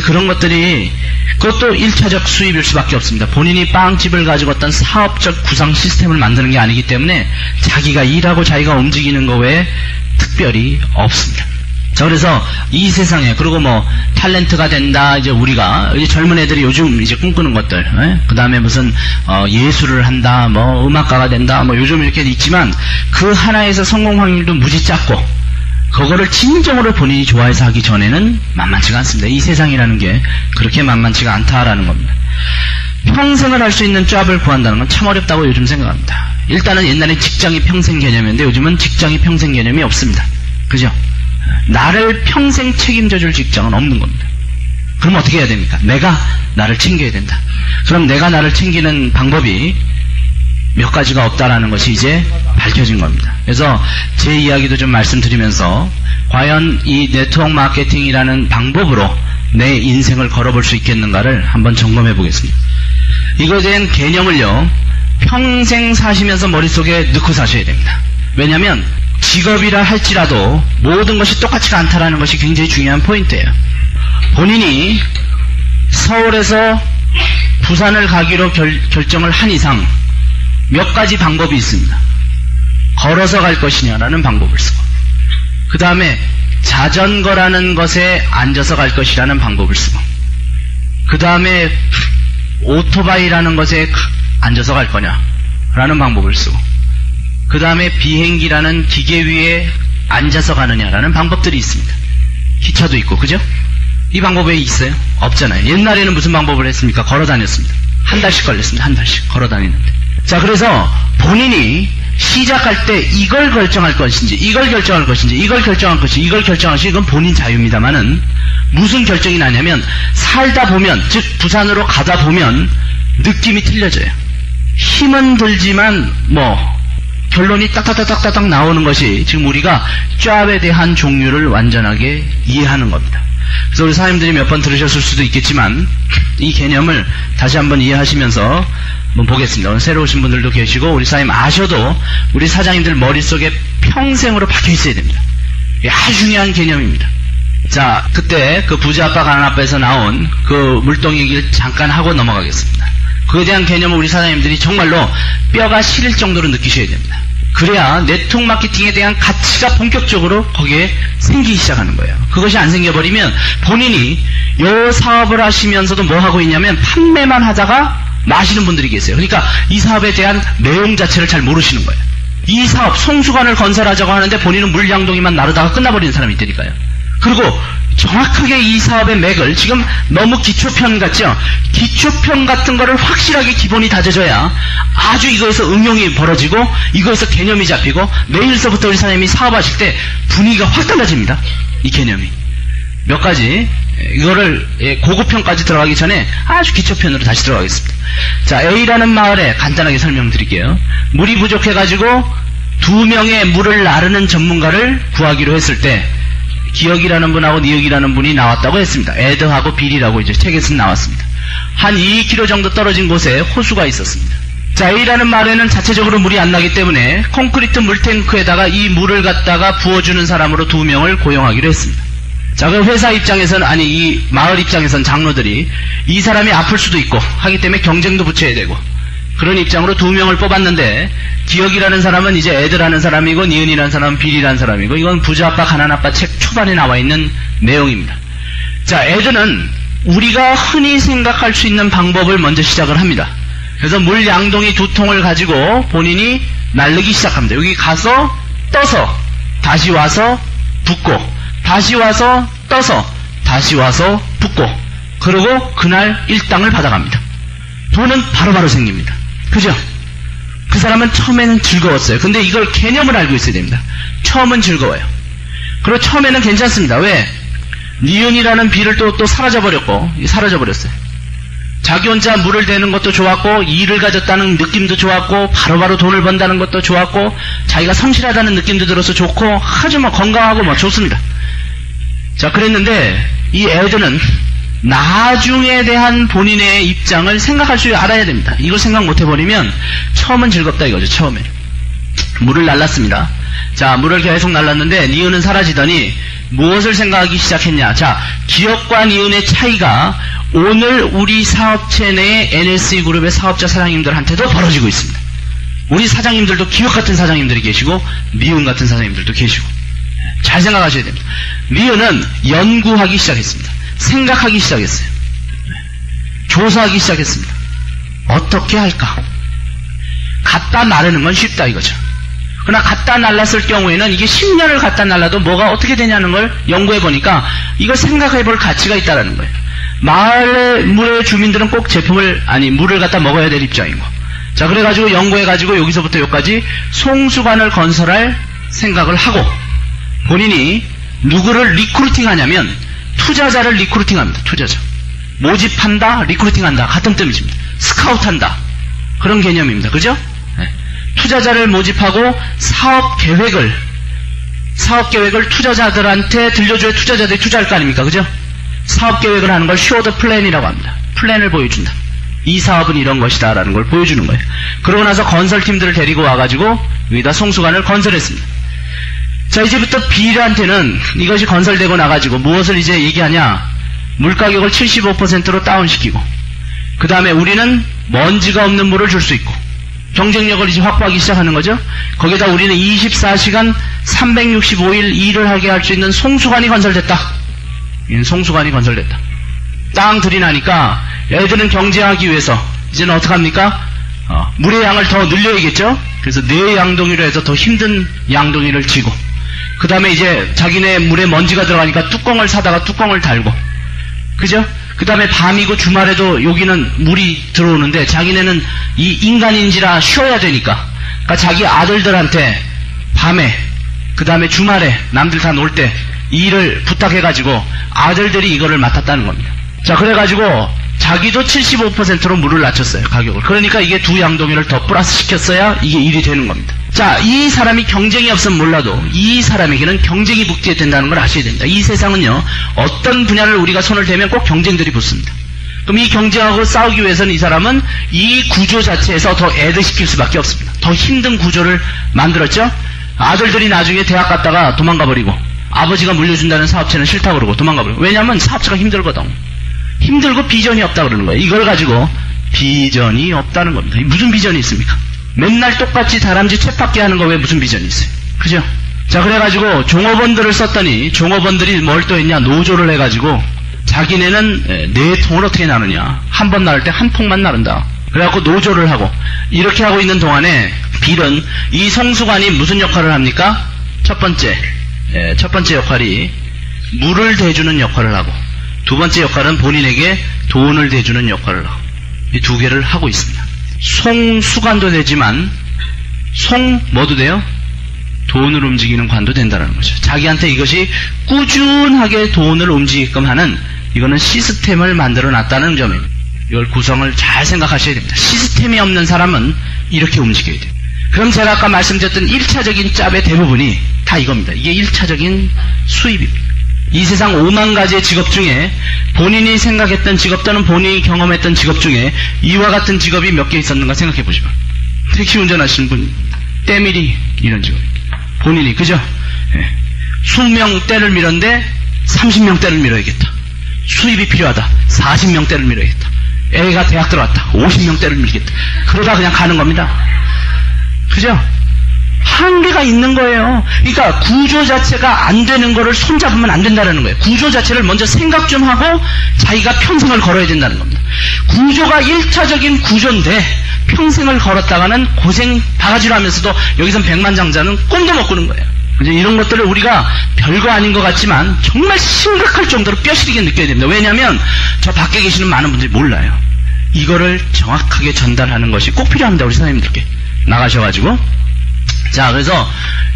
[SPEAKER 1] 그런 것들이 그것도 1차적 수입일 수밖에 없습니다. 본인이 빵집을 가지고 어떤 사업적 구상 시스템을 만드는 게 아니기 때문에 자기가 일하고 자기가 움직이는 거 외에 특별히 없습니다. 자, 그래서 이 세상에, 그리고 탤런트가 된다, 이제 우리가, 젊은 애들이 요즘 이제 꿈꾸는 것들, 그 다음에 무슨, 예술을 한다, 음악가가 된다, 요즘 이렇게 있지만, 그 하나에서 성공 확률도 무지 작고, 그거를 진정으로 본인이 좋아해서 하기 전에는 만만치가 않습니다. 이 세상이라는 게 그렇게 만만치가 않다라는 겁니다. 평생을 할 수 있는 잡을 구한다는 건 참 어렵다고 요즘 생각합니다. 일단은 옛날에 직장이 평생 개념이었는데 요즘은 직장이 평생 개념이 없습니다. 그죠? 나를 평생 책임져줄 직장은 없는 겁니다. 그럼 어떻게 해야 됩니까? 내가 나를 챙겨야 된다. 그럼 내가 나를 챙기는 방법이 몇 가지가 없다라는 것이 이제 밝혀진 겁니다. 그래서 제 이야기도 좀 말씀드리면서 과연 이 네트워크 마케팅이라는 방법으로 내 인생을 걸어볼 수 있겠는가를 한번 점검해 보겠습니다. 이거에 대한 개념을요, 평생 사시면서 머릿속에 넣고 사셔야 됩니다. 왜냐하면 직업이라 할지라도 모든 것이 똑같지가 않다라는 것이 굉장히 중요한 포인트예요. 본인이 서울에서 부산을 가기로 결정을 한 이상 몇 가지 방법이 있습니다. 걸어서 갈 것이냐라는 방법을 쓰고, 그 다음에 자전거라는 것에 앉아서 갈 것이라는 방법을 쓰고, 그 다음에 오토바이라는 것에 앉아서 갈 거냐라는 방법을 쓰고, 그 다음에 비행기라는 기계 위에 앉아서 가느냐라는 방법들이 있습니다. 기차도 있고, 그죠? 이 방법에 있어요? 없잖아요. 옛날에는 무슨 방법을 했습니까? 걸어 다녔습니다. 한 달씩 걸렸습니다. 한 달씩 걸어 다니는데. 자, 그래서 본인이 시작할 때 이걸 결정할 것인지, 이걸 결정할 것인지, 이걸 결정할 것인지, 이걸 결정할 것인지, 이건 본인 자유입니다만은 무슨 결정이 나냐면 살다 보면, 즉 부산으로 가다 보면 느낌이 틀려져요. 힘은 들지만 결론이 딱딱딱딱딱 나오는 것이 지금 우리가 잡에 대한 종류를 완전하게 이해하는 겁니다. 그래서 우리 사장님들이 몇 번 들으셨을 수도 있겠지만 이 개념을 다시 한번 이해하시면서 한번 보겠습니다. 오늘 새로 오신 분들도 계시고 우리 사장님 아셔도 우리 사장님들 머릿속에 평생으로 박혀 있어야 됩니다. 이게 아주 중요한 개념입니다. 자, 그때 그 부자 아빠 가난 아빠에서 나온 그 물동 얘기를 잠깐 하고 넘어가겠습니다. 그에 대한 개념을 우리 사장님들이 정말로 뼈가 시릴 정도로 느끼셔야 됩니다. 그래야 네트워크 마케팅에 대한 가치가 본격적으로 거기에 생기기 시작하는 거예요. 그것이 안 생겨버리면 본인이 이 사업을 하시면서도 뭐 하고 있냐면 판매만 하다가 마시는 분들이 계세요. 그러니까 이 사업에 대한 내용 자체를 잘 모르시는 거예요. 이 사업, 송수관을 건설하자고 하는데 본인은 물량동이만 나르다가 끝나버리는 사람이 있다니까요. 그리고 정확하게 이 사업의 맥을, 지금 너무 기초편 같죠? 기초편 같은 거를 확실하게 기본이 다져져야 아주 이거에서 응용이 벌어지고 이거에서 개념이 잡히고 내일서부터 우리 사장님이 사업하실 때 분위기가 확 달라집니다. 이 개념이. 몇 가지 이거를 고급편까지 들어가기 전에 아주 기초편으로 다시 들어가겠습니다. 자, A라는 마을에 간단하게 설명드릴게요. 물이 부족해가지고 2명의 물을 나르는 전문가를 구하기로 했을 때 기억이라는 분하고 니역이라는 분이 나왔다고 했습니다. 에드하고 빌이라고 이제 책에서 나왔습니다. 한 2km 정도 떨어진 곳에 호수가 있었습니다. 자, A라는 마을에는 자체적으로 물이 안 나기 때문에 콘크리트 물탱크에다가 이 물을 갖다가 부어주는 사람으로 2명을 고용하기로 했습니다. 자, 그 회사 입장에서는, 아니 이 마을 입장에서는 장로들이 이 사람이 아플 수도 있고 하기 때문에 경쟁도 붙여야 되고 그런 입장으로 2명을 뽑았는데 기억이라는 사람은 이제 에드라는 사람이고 니은이라는 사람은 빌이라는 사람이고 이건 부자아빠 가난아빠 책 초반에 나와 있는 내용입니다. 자, 에드는 우리가 흔히 생각할 수 있는 방법을 먼저 시작을 합니다. 그래서 물 양동이 2통을 가지고 본인이 날르기 시작합니다. 여기 가서 떠서 다시 와서 붓고 다시 와서 떠서 다시 와서 붓고 그러고 그날 일당을 받아갑니다. 돈은 바로바로 생깁니다. 그죠? 그 사람은 처음에는 즐거웠어요. 근데 이걸 개념을 알고 있어야 됩니다. 처음은 즐거워요. 그리고 처음에는 괜찮습니다. 왜? 니은이라는 비를 또 사라져버렸어요. 자기 혼자 물을 대는 것도 좋았고 일을 가졌다는 느낌도 좋았고 바로바로 돈을 번다는 것도 좋았고 자기가 성실하다는 느낌도 들어서 좋고 아주 건강하고 좋습니다. 자, 그랬는데 이 에드는 나중에 대한 본인의 입장을 생각할 줄 알아야 됩니다. 이걸 생각 못 해버리면 처음은 즐겁다 이거죠. 처음에 물을 날랐습니다. 자, 물을 계속 날랐는데 니은은 사라지더니 무엇을 생각하기 시작했냐. 자, 기업과 니은의 차이가 오늘 우리 사업체 내의 NSE그룹의 사업자 사장님들한테도 벌어지고 있습니다. 우리 사장님들도 기업 같은 사장님들이 계시고 니은 같은 사장님들도 계시고 잘 생각하셔야 됩니다. 니은은 연구하기 시작했습니다. 생각하기 시작했어요. 조사하기 시작했습니다. 어떻게 할까? 갖다 나르는 건 쉽다 이거죠. 그러나 갖다 날랐을 경우에는 이게 10년을 갖다 날라도 뭐가 어떻게 되냐는 걸 연구해 보니까 이걸 생각해 볼 가치가 있다는 거예요. 마을의 물의 주민들은 꼭 물을 갖다 먹어야 될 입장이고. 자, 그래가지고 연구해가지고 여기서부터 여기까지 송수관을 건설할 생각을 하고 본인이 누구를 리크루팅 하냐면 투자자를 리크루팅합니다. 투자자. 모집한다, 리크루팅한다. 같은 뜻입니다. 스카우트한다. 그런 개념입니다. 그죠? 네. 투자자를 모집하고 사업 계획을 투자자들한테 들려줘야 투자자들이 투자할 거 아닙니까? 그죠? 사업 계획을 하는 걸 쇼더 플랜이라고 합니다. 플랜을 보여준다. 이 사업은 이런 것이다 라는 걸 보여주는 거예요. 그러고 나서 건설팀들을 데리고 와가지고 여기다 송수관을 건설했습니다. 자, 이제부터 B한테는 이것이 건설되고 나가지고 무엇을 이제 얘기하냐. 물가격을 75%로 다운시키고 그 다음에 우리는 먼지가 없는 물을 줄 수 있고 경쟁력을 이제 확보하기 시작하는 거죠. 거기다 우리는 24시간 365일 일을 하게 할 수 있는 송수관이 건설됐다. 송수관이 건설됐다. 땅 들이나니까 애들은 경제하기 위해서 이제는 어떡합니까? 물의 양을 더 늘려야겠죠. 그래서 4양동이로 해서 더 힘든 양동이를 쥐고 그 다음에 이제 자기네 물에 먼지가 들어가니까 뚜껑을 사다가 뚜껑을 달고 그죠? 그 다음에 밤이고 주말에도 여기는 물이 들어오는데 자기네는 이 인간인지라 쉬어야 되니까 그러니까 자기 아들들한테 밤에 그 다음에 주말에 남들 다 놀 때 이 일을 부탁해가지고 아들들이 이거를 맡았다는 겁니다. 자, 그래가지고 자기도 75%로 물을 낮췄어요. 가격을. 그러니까 이게 2양동이를 더 플러스 시켰어야 이게 일이 되는 겁니다. 자, 이 사람이 경쟁이 없으면 몰라도 이 사람에게는 경쟁이 붙게 된다는 걸 아셔야 됩니다. 이 세상은요, 어떤 분야를 우리가 손을 대면 꼭 경쟁들이 붙습니다. 그럼 이 경쟁하고 싸우기 위해서는 이 사람은 이 구조 자체에서 더 애드시킬 수밖에 없습니다. 더 힘든 구조를 만들었죠. 아들들이 나중에 대학 갔다가 도망가 버리고 아버지가 물려준다는 사업체는 싫다고 그러고 도망가 버리고. 왜냐하면 사업체가 힘들거든. 힘들고 비전이 없다 그러는 거예요. 이걸 가지고 비전이 없다는 겁니다. 무슨 비전이 있습니까? 맨날 똑같이 다람쥐 쳇바퀴 하는 거 왜 무슨 비전이 있어요? 그죠? 자, 그래가지고 종업원들을 썼더니 종업원들이 뭘 또 했냐? 노조를 해가지고 자기네는 4통을 어떻게 나누냐? 한 번 나눌 때 한 통만 나눈다. 그래갖고 노조를 하고 이렇게 하고 있는 동안에 빌은 이 송수관이 무슨 역할을 합니까? 첫 번째 역할이 물을 대주는 역할을 하고, 두 번째 역할은 본인에게 돈을 대주는 역할을 하고, 이 두 개를 하고 있습니다. 송수관도 되지만 뭐도 돼요? 돈을 움직이는 관도 된다는 거죠. 자기한테 이것이 꾸준하게 돈을 움직이게끔 하는, 이거는 시스템을 만들어 놨다는 점입니다. 이걸 구성을 잘 생각하셔야 됩니다. 시스템이 없는 사람은 이렇게 움직여야 돼요. 그럼 제가 아까 말씀드렸던 1차적인 짭의 대부분이 다 이겁니다. 이게 1차적인 수입입니다. 이 세상 5만 가지의 직업 중에 본인이 생각했던 직업 또는 본인이 경험했던 직업 중에 이와 같은 직업이 몇 개 있었는가 생각해 보시면, 택시 운전하시는 분, 때밀이 이런 직업, 본인이 그죠? 20명 떼를 밀었는데 30명 떼를 밀어야겠다. 수입이 필요하다. 40명 떼를 밀어야겠다. 애가 대학 들어왔다. 50명 떼를 밀겠다. 그러다 그냥 가는 겁니다. 그죠? 한계가 있는 거예요. 그러니까 구조 자체가 안 되는 거를 손잡으면 안 된다는 거예요. 구조 자체를 먼저 생각 좀 하고 자기가 평생을 걸어야 된다는 겁니다. 구조가 1차적인 구조인데 평생을 걸었다가는 고생 바가지로 하면서도 여기선 백만장자는 꿈도 못 꾸는 거예요. 이제 이런 것들을 우리가 별거 아닌 것 같지만 정말 심각할 정도로 뼈시리게 느껴야 됩니다. 왜냐하면 저 밖에 계시는 많은 분들이 몰라요. 이거를 정확하게 전달하는 것이 꼭 필요합니다. 우리 선생님들께 나가셔가지고. 자, 그래서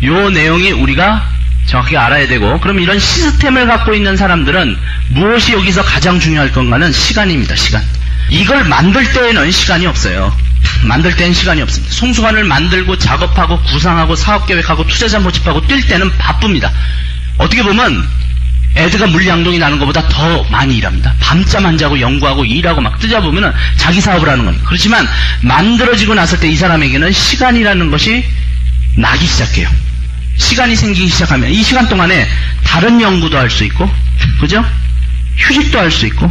[SPEAKER 1] 요 내용이 우리가 정확하게 알아야 되고, 그럼 이런 시스템을 갖고 있는 사람들은 무엇이 여기서 가장 중요할 건가는 시간입니다. 시간. 이걸 만들 때에는 시간이 없어요. 만들 때는 시간이 없습니다. 송수관을 만들고 작업하고 구상하고 사업계획하고 투자자 모집하고 뛸 때는 바쁩니다. 어떻게 보면 애드가 물량동이 나는 것보다 더 많이 일합니다. 밤잠 안 자고 연구하고 일하고 막 뜨자 보면은 자기 사업을 하는 겁니다. 그렇지만 만들어지고 났을 때 이 사람에게는 시간이라는 것이 나기 시작해요. 시간이 생기기 시작하면 이 시간 동안에 다른 연구도 할 수 있고, 그죠? 휴식도 할 수 있고,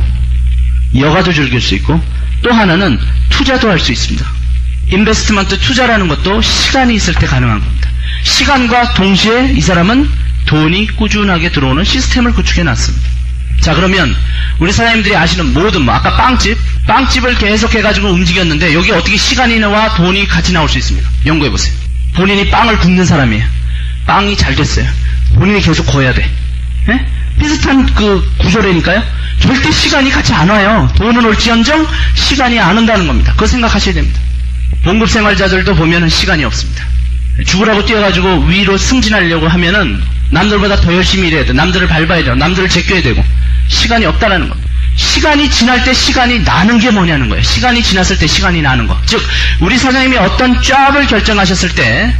[SPEAKER 1] 여가도 즐길 수 있고, 또 하나는 투자도 할 수 있습니다. 인베스트먼트 투자라는 것도 시간이 있을 때 가능한 겁니다. 시간과 동시에 이 사람은 돈이 꾸준하게 들어오는 시스템을 구축해 놨습니다. 자, 그러면 우리 사장님들이 아시는 모든, 아까 빵집을 계속해가지고 움직였는데 여기 어떻게 시간이와 돈이 같이 나올 수 있습니다. 연구해보세요. 본인이 빵을 굽는 사람이에요. 빵이 잘 됐어요. 본인이 계속 구워야 돼. 예? 비슷한 그 구조라니까요. 절대 시간이 같이 안 와요. 돈은 올지언정 시간이 안 온다는 겁니다. 그거 생각하셔야 됩니다. 봉급 생활자들도 보면은 시간이 없습니다. 죽으라고 뛰어가지고 위로 승진하려고 하면은 남들보다 더 열심히 일해야 돼. 남들을 밟아야 돼요. 남들을 제껴야 되고. 시간이 없다라는 겁니다. 시간이 지날 때 시간이 나는 게 뭐냐는 거예요. 시간이 지났을 때 시간이 나는 거. 즉 우리 사장님이 어떤 잡을 결정하셨을 때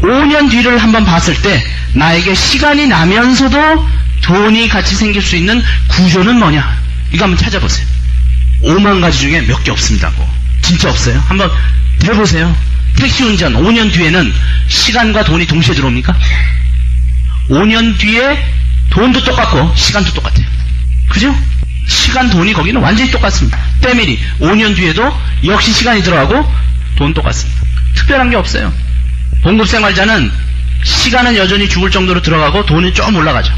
[SPEAKER 1] 5년 뒤를 한번 봤을 때 나에게 시간이 나면서도 돈이 같이 생길 수 있는 구조는 뭐냐? 이거 한번 찾아보세요. 5만 가지 중에 몇 개 없습니다. 진짜 없어요. 한번 해보세요. 택시 운전 5년 뒤에는 시간과 돈이 동시에 들어옵니까? 5년 뒤에 돈도 똑같고 시간도 똑같아요. 그죠? 시간, 돈이 거기는 완전히 똑같습니다. 때밀이 5년 뒤에도 역시 시간이 들어가고 돈 똑같습니다. 특별한 게 없어요. 봉급생활자는 시간은 여전히 죽을 정도로 들어가고 돈이 좀 올라가죠.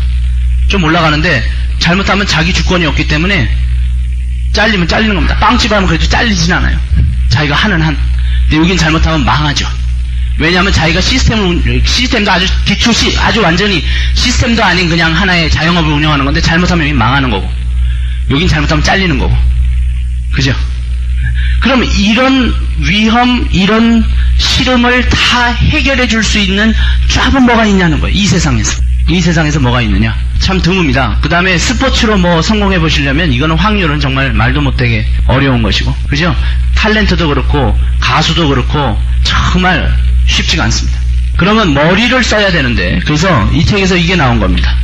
[SPEAKER 1] 좀 올라가는데 잘못하면 자기 주권이 없기 때문에 잘리면 잘리는 겁니다. 빵집 하면 그래도 잘리진 않아요. 자기가 하는 한. 근데 여긴 잘못하면 망하죠. 왜냐하면 자기가 시스템도 아주 기초시, 아주 완전히 시스템도 아닌 그냥 하나의 자영업을 운영하는 건데 잘못하면 여긴 망하는 거고, 여긴 잘못하면 잘리는 거고. 그죠? 그럼 이런 위험, 이런 시름을 다 해결해 줄 수 있는 쫙은 뭐가 있냐는 거예요. 이 세상에서. 이 세상에서 뭐가 있느냐? 참 드뭅니다. 그 다음에 스포츠로 뭐 성공해 보시려면 이거는 확률은 정말 말도 못되게 어려운 것이고, 그죠? 탤런트도 그렇고 가수도 그렇고 정말 쉽지가 않습니다. 그러면 머리를 써야 되는데, 그래서 이 책에서 이게 나온 겁니다.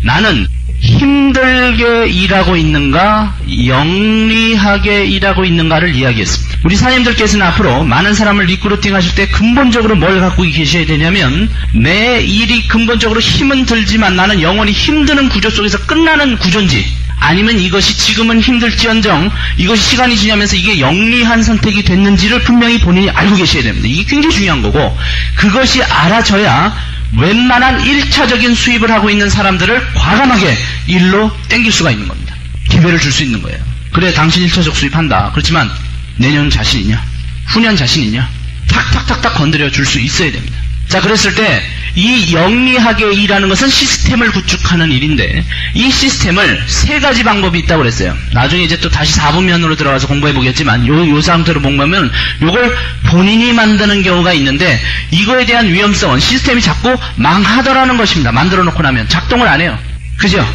[SPEAKER 1] 나는 힘들게 일하고 있는가, 영리하게 일하고 있는가를 이야기했습니다. 우리 사장님들께서는 앞으로 많은 사람을 리크루팅 하실 때 근본적으로 뭘 갖고 계셔야 되냐면, 내 일이 근본적으로 힘은 들지만 나는 영원히 힘드는 구조 속에서 끝나는 구조인지, 아니면 이것이 지금은 힘들지언정 이것이 시간이 지나면서 이게 영리한 선택이 됐는지를 분명히 본인이 알고 계셔야 됩니다. 이게 굉장히 중요한 거고, 그것이 알아져야 웬만한 1차적인 수입을 하고 있는 사람들을 과감하게 일로 땡길 수가 있는 겁니다. 기회를 줄 수 있는 거예요. 그래, 당신 1차적 수입한다. 그렇지만 내년 자신 있냐? 후년 자신 있냐? 탁탁탁탁 건드려 줄 수 있어야 됩니다. 자, 그랬을 때 이 영리하게 일하는 것은 시스템을 구축하는 일인데 이 시스템을 세 가지 방법이 있다고 그랬어요. 나중에 이제 또 다시 4분면으로 들어가서 공부해 보겠지만 요 상태로 보면 요걸 본인이 만드는 경우가 있는데 이거에 대한 위험성은 시스템이 자꾸 망하더라는 것입니다. 만들어 놓고 나면 작동을 안 해요. 그죠?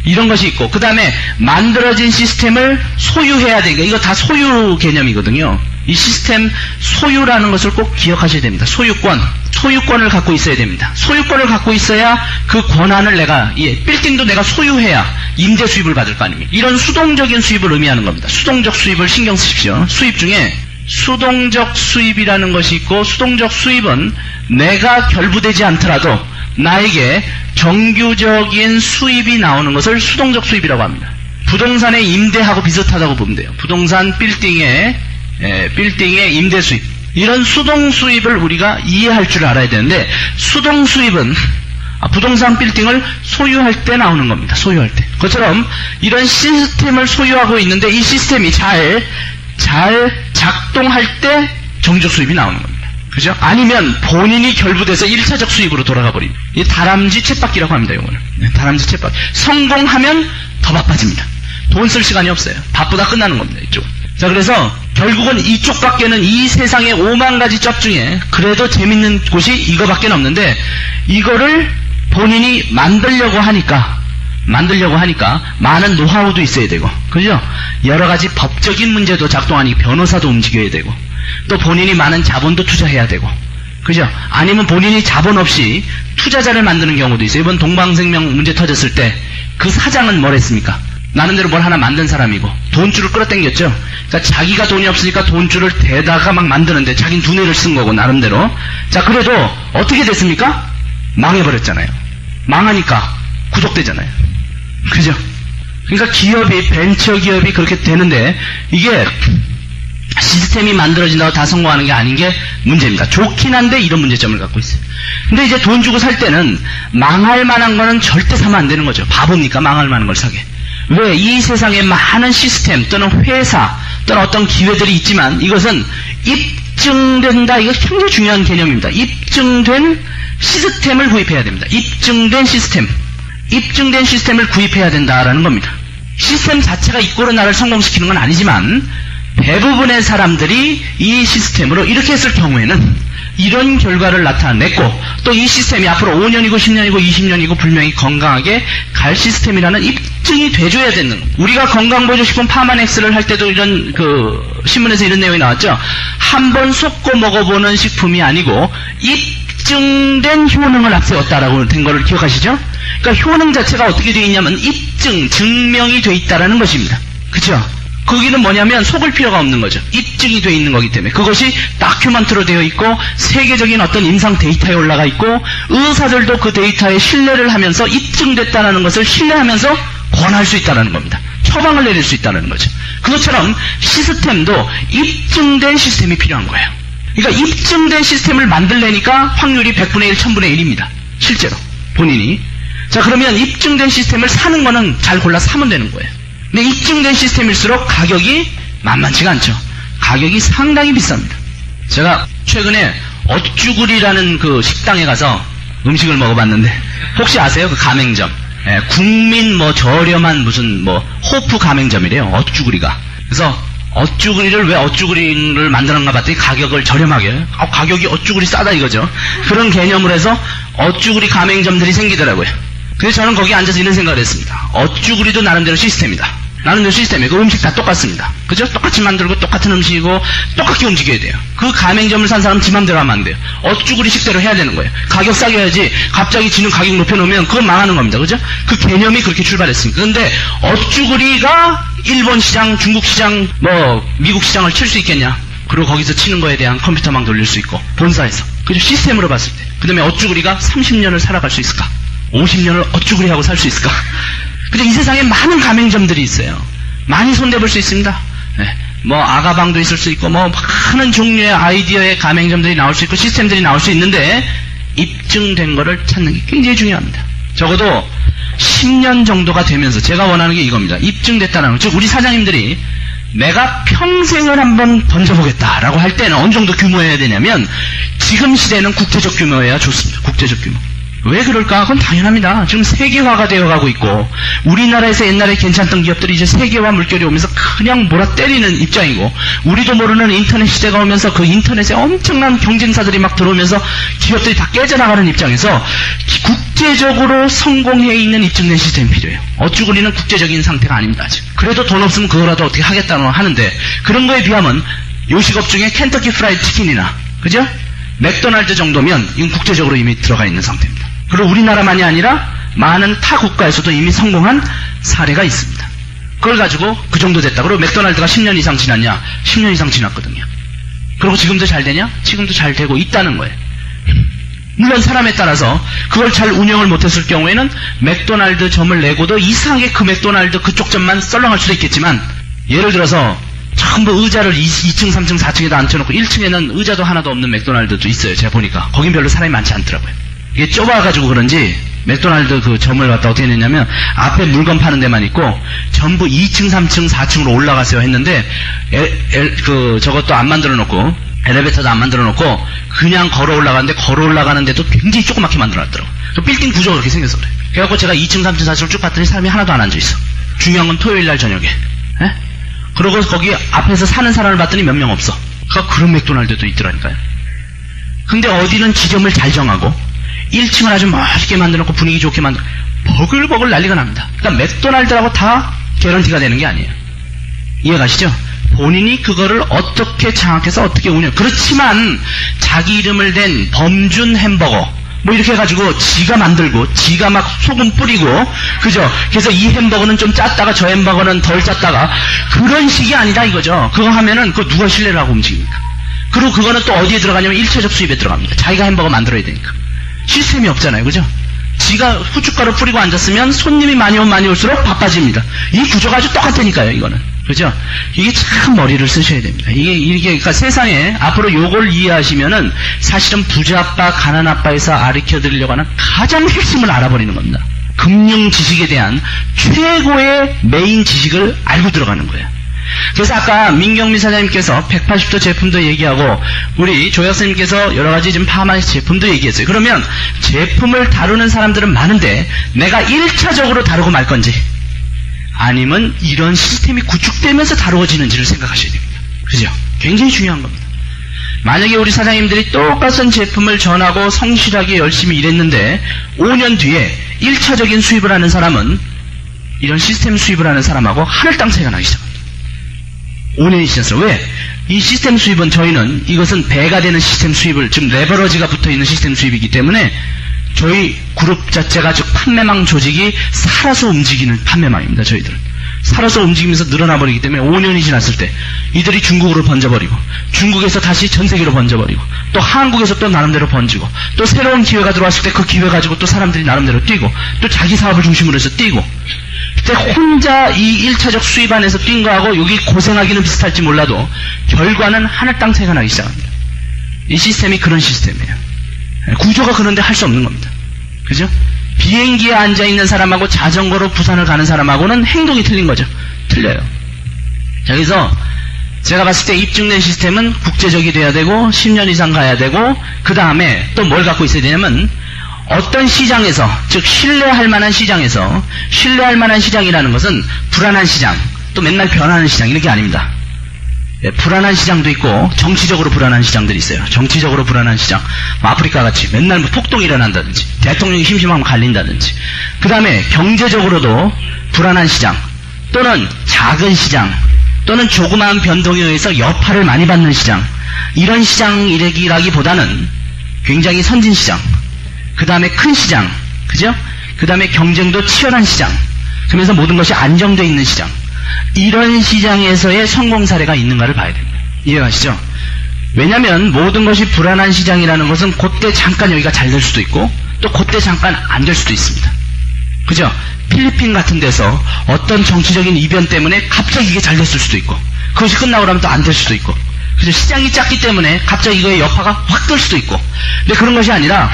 [SPEAKER 1] 이런 것이 있고 그 다음에 만들어진 시스템을 소유해야 되니까 이거 다 소유 개념이거든요. 이 시스템 소유라는 것을 꼭 기억하셔야 됩니다. 소유권을 갖고 있어야 됩니다. 소유권을 갖고 있어야 그 권한을 빌딩도 내가 소유해야 임대 수입을 받을 거 아닙니까? 이런 수동적인 수입을 의미하는 겁니다. 수동적 수입을 신경 쓰십시오. 수입 중에 수동적 수입이라는 것이 있고 수동적 수입은 내가 결부되지 않더라도 나에게 정규적인 수입이 나오는 것을 수동적 수입이라고 합니다. 부동산의 임대하고 비슷하다고 보면 돼요. 부동산 빌딩의 임대 수입. 이런 수동 수입을 우리가 이해할 줄 알아야 되는데 수동 수입은 부동산 빌딩을 소유할 때 나오는 겁니다. 소유할 때. 그것처럼 이런 시스템을 소유하고 있는데 이 시스템이 잘 작동할 때 정규적 수입이 나오는 겁니다. 그죠? 아니면 본인이 결부돼서 1차적 수입으로 돌아가 버립니다. 이 다람쥐 쳇바퀴라고 합니다. 이거는. 다람쥐 쳇바퀴. 성공하면 더 바빠집니다. 돈 쓸 시간이 없어요. 바쁘다 끝나는 겁니다. 이쪽. 자, 그래서 결국은 이쪽밖에는 이 세상의 5만 가지 접 중에 그래도 재밌는 곳이 이거밖에 없는데 이거를 본인이 만들려고 하니까 많은 노하우도 있어야 되고, 그죠? 여러 가지 법적인 문제도 작동하니 변호사도 움직여야 되고, 또 본인이 많은 자본도 투자해야 되고, 그죠? 아니면 본인이 자본 없이 투자자를 만드는 경우도 있어요. 이번 동방생명 문제 터졌을 때 그 사장은 뭘 했습니까? 나름대로 뭘 하나 만든 사람이고 돈줄을 끌어당겼죠. 그러니까 자기가 돈이 없으니까 돈줄을 대다가 막 만드는데 자기는 두뇌를 쓴 거고 나름대로. 자, 그래도 어떻게 됐습니까? 망해버렸잖아요. 망하니까 구속되잖아요. 그죠? 그러니까 기업이, 벤처 기업이 그렇게 되는데 이게 시스템이 만들어진다고 다 성공하는 게 아닌 게 문제입니다. 좋긴 한데 이런 문제점을 갖고 있어요. 근데 이제 돈 주고 살 때는 망할 만한 거는 절대 사면 안 되는 거죠. 바보니까 망할 만한 걸 사게. 왜? 이 세상에 많은 시스템 또는 회사 또는 어떤 기회들이 있지만 이것은 입증된다. 이거 굉장히 중요한 개념입니다. 입증된 시스템을 구입해야 됩니다. 입증된 시스템을 구입해야 된다라는 겁니다. 시스템 자체가 이꼴로 나를 성공시키는 건 아니지만 대부분의 사람들이 이 시스템으로 이렇게 했을 경우에는 이런 결과를 나타냈고 또 이 시스템이 앞으로 5년이고 10년이고 20년이고 분명히 건강하게 갈 시스템이라는 입증이 돼줘야 되는 겁니다. 우리가 건강보조식품 파마넥스를 할 때도 이런 신문에서 이런 내용이 나왔죠. 한번 쏟고 먹어보는 식품이 아니고 입증된 효능을 앞세웠다라고 된 거를 기억하시죠? 그러니까 효능 자체가 어떻게 되어 있냐면 증명이 되어 있다라는 것입니다. 그렇죠? 거기는 뭐냐면 속을 필요가 없는 거죠. 입증이 되어 있는 거기 때문에. 그것이 다큐멘트로 되어 있고 세계적인 어떤 임상 데이터에 올라가 있고 의사들도 그 데이터에 신뢰를 하면서 입증됐다는 것을 신뢰하면서 권할 수 있다는 겁니다. 처방을 내릴 수 있다는 거죠. 그것처럼 시스템도 입증된 시스템이 필요한 거예요. 그러니까 입증된 시스템을 만들려니까 확률이 100분의 1, 1000분의 1입니다. 실제로 본인이. 자, 그러면 입증된 시스템을 사는 거는 잘 골라 사면 되는 거예요. 근데 입증된 시스템일수록 가격이 만만치가 않죠. 가격이 상당히 비쌉니다. 제가 최근에 어쭈구리라는 그 식당에 가서 음식을 먹어봤는데 혹시 아세요? 그 가맹점. 국민 저렴한 무슨 호프 가맹점이래요. 어쭈구리가. 그래서 어쭈구리를 왜 어쭈구리를 만드는가 봤더니 가격을 저렴하게. 가격이 어쭈구리 싸다 이거죠. 그런 개념으로 해서 어쭈구리 가맹점들이 생기더라고요. 그래서 저는 거기 앉아서 이런 생각을 했습니다. 어쭈구리도 나름대로 시스템이다. 나름대로 시스템이에요. 그 음식 다 똑같습니다. 그죠? 똑같이 만들고 똑같은 음식이고 똑같게 움직여야 돼요. 그 가맹점을 산 사람 지 맘대로 하면 안 돼요. 어쭈구리 식대로 해야 되는 거예요. 가격 싸게 해야지 갑자기 지는 가격 높여놓으면 그건 망하는 겁니다. 그죠? 그 개념이 그렇게 출발했습니다. 그런데 어쭈구리가 일본 시장, 중국 시장, 미국 시장을 칠 수 있겠냐? 그리고 거기서 치는 거에 대한 컴퓨터망 돌릴 수 있고 본사에서. 그죠? 시스템으로 봤을 때. 그 다음에 어쭈구리가 30년을 살아갈 수 있을까? 50년을 어쭈구리하고 살 수 있을까? 근데 이 세상에 많은 가맹점들이 있어요. 많이 손대볼 수 있습니다. 네. 아가방도 있을 수 있고, 많은 종류의 아이디어의 가맹점들이 나올 수 있고, 시스템들이 나올 수 있는데, 입증된 거를 찾는 게 굉장히 중요합니다. 적어도 10년 정도가 되면서 제가 원하는 게 이겁니다. 입증됐다는 거. 즉, 우리 사장님들이 내가 평생을 한번 던져보겠다라고 할 때는 어느 정도 규모여야 되냐면 지금 시대는 국제적 규모여야 좋습니다. 국제적 규모. 왜 그럴까? 그건 당연합니다. 지금 세계화가 되어가고 있고 우리나라에서 옛날에 괜찮던 기업들이 이제 세계화 물결이 오면서 그냥 몰아때리는 입장이고 우리도 모르는 인터넷 시대가 오면서 그 인터넷에 엄청난 경쟁사들이 막 들어오면서 기업들이 다 깨져나가는 입장에서 국제적으로 성공해 있는 입증된 시스템이 필요해요. 어쩌고 우리는 국제적인 상태가 아닙니다. 아직. 그래도 돈 없으면 그거라도 어떻게 하겠다는 하는데 그런 거에 비하면 요식업 중에 켄터키 프라이드 치킨이나 그죠? 맥도날드 정도면 이건 국제적으로 이미 들어가 있는 상태입니다. 그리고 우리나라만이 아니라 많은 타 국가에서도 이미 성공한 사례가 있습니다. 그걸 가지고 그 정도 됐다. 그리고 맥도날드가 10년 이상 지났냐? 10년 이상 지났거든요. 그리고 지금도 잘 되냐? 지금도 잘 되고 있다는 거예요. 물론 사람에 따라서 그걸 잘 운영을 못했을 경우에는 맥도날드 점을 내고도 이상하게 그 맥도날드 그쪽 점만 썰렁할 수도 있겠지만 예를 들어서 전부 의자를 2층, 3층, 4층에다 앉혀놓고 1층에는 의자도 하나도 없는 맥도날드도 있어요. 제가 보니까. 거긴 별로 사람이 많지 않더라고요. 이게 좁아가지고 그런지 맥도날드 그 점을 갖다 어떻게 했냐면 앞에 물건 파는 데만 있고 전부 2층, 3층, 4층으로 올라가세요 했는데 저것도 안 만들어 놓고 엘리베이터도 안 만들어 놓고 그냥 걸어 올라가는데 걸어 올라가는데도 굉장히 조그맣게 만들어 놨더라고. 그 빌딩 구조가 그렇게 생겨서 그래. 그래갖고 제가 2층, 3층, 4층을 쭉 봤더니 사람이 하나도 안 앉아있어. 중요한 건 토요일 날 저녁에. 에? 그러고 거기 앞에서 사는 사람을 봤더니 몇 명 없어. 그런 맥도날드도 있더라니까요. 근데 어디는 지점을 잘 정하고 1층을 아주 멋있게 만들어놓고 분위기 좋게 버글버글 난리가 납니다. 그러니까 맥도날드라고 다 개런티가 되는 게 아니에요. 이해가시죠? 본인이 그거를 어떻게 장악해서 어떻게 운영. 그렇지만 자기 이름을 댄 범준 햄버거 뭐 이렇게 해가지고 지가 만들고 지가 막 소금 뿌리고 그죠? 그래서 이 햄버거는 좀 짰다가 저 햄버거는 덜 짰다가 그런 식이 아니다 이거죠. 그거 하면은 그거 누가 신뢰를 하고 움직입니까? 그리고 그거는 또 어디에 들어가냐면 1차적 수입에 들어갑니다. 자기가 햄버거 만들어야 되니까. 시스템이 없잖아요. 그죠? 지가 후춧가루 뿌리고 앉았으면 손님이 많이 오면 많이 올수록 바빠집니다. 이 구조가 아주 똑같다니까요. 이거는. 그죠? 이게 참 머리를 쓰셔야 됩니다. 이게 그러니까 세상에 앞으로 요걸 이해하시면은 사실은 부자 아빠, 가난 아빠에서 가르쳐 드리려고 하는 가장 핵심을 알아버리는 겁니다. 금융 지식에 대한 최고의 메인 지식을 알고 들어가는 거예요. 그래서 아까 민경미 사장님께서 180도 제품도 얘기하고 우리 조약선님께서 여러 가지 지금 파마 제품도 얘기했어요. 그러면 제품을 다루는 사람들은 많은데 내가 1차적으로 다루고 말 건지 아니면 이런 시스템이 구축되면서 다루어지는지를 생각하셔야 됩니다. 그죠? 굉장히 중요한 겁니다. 만약에 우리 사장님들이 똑같은 제품을 전하고 성실하게 열심히 일했는데 5년 뒤에 1차적인 수입을 하는 사람은 이런 시스템 수입을 하는 사람하고 하늘 땅 차이가 나기 시작합니다. 5년이 지났어요. 왜? 이 시스템 수입은 저희는 이것은 배가 되는 시스템 수입을 지금 레버러지가 붙어있는 시스템 수입이기 때문에 저희 그룹 자체가 즉 판매망 조직이 살아서 움직이는 판매망입니다. 저희들은 살아서 움직이면서 늘어나 버리기 때문에 5년이 지났을 때 이들이 중국으로 번져버리고 중국에서 다시 전 세계로 번져버리고 또 한국에서 또 나름대로 번지고 또 새로운 기회가 들어왔을 때 그 기회 가지고 또 사람들이 나름대로 뛰고 또 자기 사업을 중심으로 해서 뛰고 그때 혼자 이 1차적 수입 안에서 뛴 거하고 여기 고생하기는 비슷할지 몰라도 결과는 하늘 땅 차이가 나기 시작합니다. 이 시스템이 그런 시스템이에요. 구조가 그런데 할 수 없는 겁니다. 그죠? 비행기에 앉아있는 사람하고 자전거로 부산을 가는 사람하고는 행동이 틀린 거죠. 틀려요. 자, 그래서 제가 봤을 때 입증된 시스템은 국제적이 돼야 되고 10년 이상 가야 되고 그 다음에 또 뭘 갖고 있어야 되냐면 어떤 시장에서 즉 신뢰할 만한 시장에서 신뢰할 만한 시장이라는 것은 불안한 시장 또 맨날 변하는 시장 이런 게 아닙니다. 불안한 시장도 있고 정치적으로 불안한 시장들이 있어요. 정치적으로 불안한 시장 아프리카 같이 맨날 뭐 폭동이 일어난다든지 대통령이 심심하면 갈린다든지 그 다음에 경제적으로도 불안한 시장 또는 작은 시장 또는 조그마한 변동에 의해서 여파를 많이 받는 시장 이런 시장이라기보다는 굉장히 선진 시장 그 다음에 큰 시장 그죠? 그 다음에 경쟁도 치열한 시장 그러면서 모든 것이 안정되어 있는 시장 이런 시장에서의 성공 사례가 있는가를 봐야 됩니다. 이해가시죠? 왜냐하면 모든 것이 불안한 시장이라는 것은 그때 잠깐 여기가 잘 될 수도 있고 또 그때 잠깐 안 될 수도 있습니다. 그죠? 필리핀 같은 데서 어떤 정치적인 이변 때문에 갑자기 이게 잘 됐을 수도 있고 그것이 끝나고 나면 또 안 될 수도 있고 그죠? 시장이 작기 때문에 갑자기 이거의 여파가 확 될 수도 있고 근데 그런 것이 아니라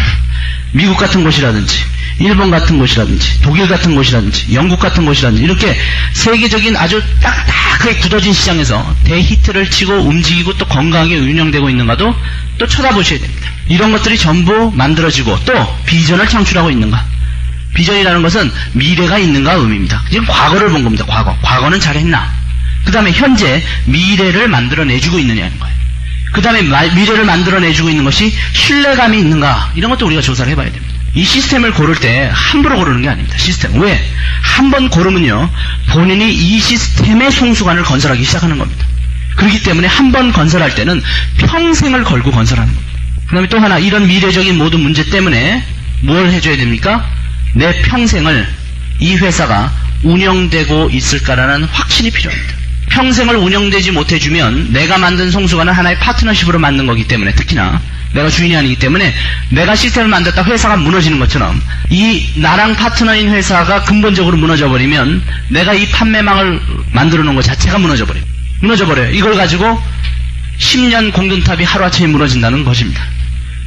[SPEAKER 1] 미국 같은 곳이라든지 일본 같은 곳이라든지 독일 같은 곳이라든지 영국 같은 곳이라든지 이렇게 세계적인 아주 딱딱하게 굳어진 시장에서 대히트를 치고 움직이고 또 건강하게 운영되고 있는가도 또 쳐다보셔야 됩니다. 이런 것들이 전부 만들어지고 또 비전을 창출하고 있는가. 비전이라는 것은 미래가 있는가 의미입니다. 지금 과거를 본 겁니다. 과거는 잘했나. 그 다음에 현재 미래를 만들어내주고 있느냐는 거예요. 그 다음에 미래를 만들어내주고 있는 것이 신뢰감이 있는가. 이런 것도 우리가 조사를 해봐야 됩니다. 이 시스템을 고를 때 함부로 고르는 게 아닙니다. 시스템. 왜? 한 번 고르면요 본인이 이 시스템의 송수관을 건설하기 시작하는 겁니다. 그렇기 때문에 한 번 건설할 때는 평생을 걸고 건설하는 겁니다. 그 다음에 또 하나, 이런 미래적인 모든 문제 때문에 뭘 해줘야 됩니까? 내 평생을 이 회사가 운영되고 있을까라는 확신이 필요합니다. 평생을 운영되지 못해주면 내가 만든 송수관은 하나의 파트너십으로 만든 거기 때문에, 특히나 내가 주인이 아니기 때문에 내가 시스템을 만들었다 회사가 무너지는 것처럼 이 나랑 파트너인 회사가 근본적으로 무너져버리면 내가 이 판매망을 만들어 놓은 것 자체가 무너져버려요. 이걸 가지고 10년 공든탑이 하루아침에 무너진다는 것입니다.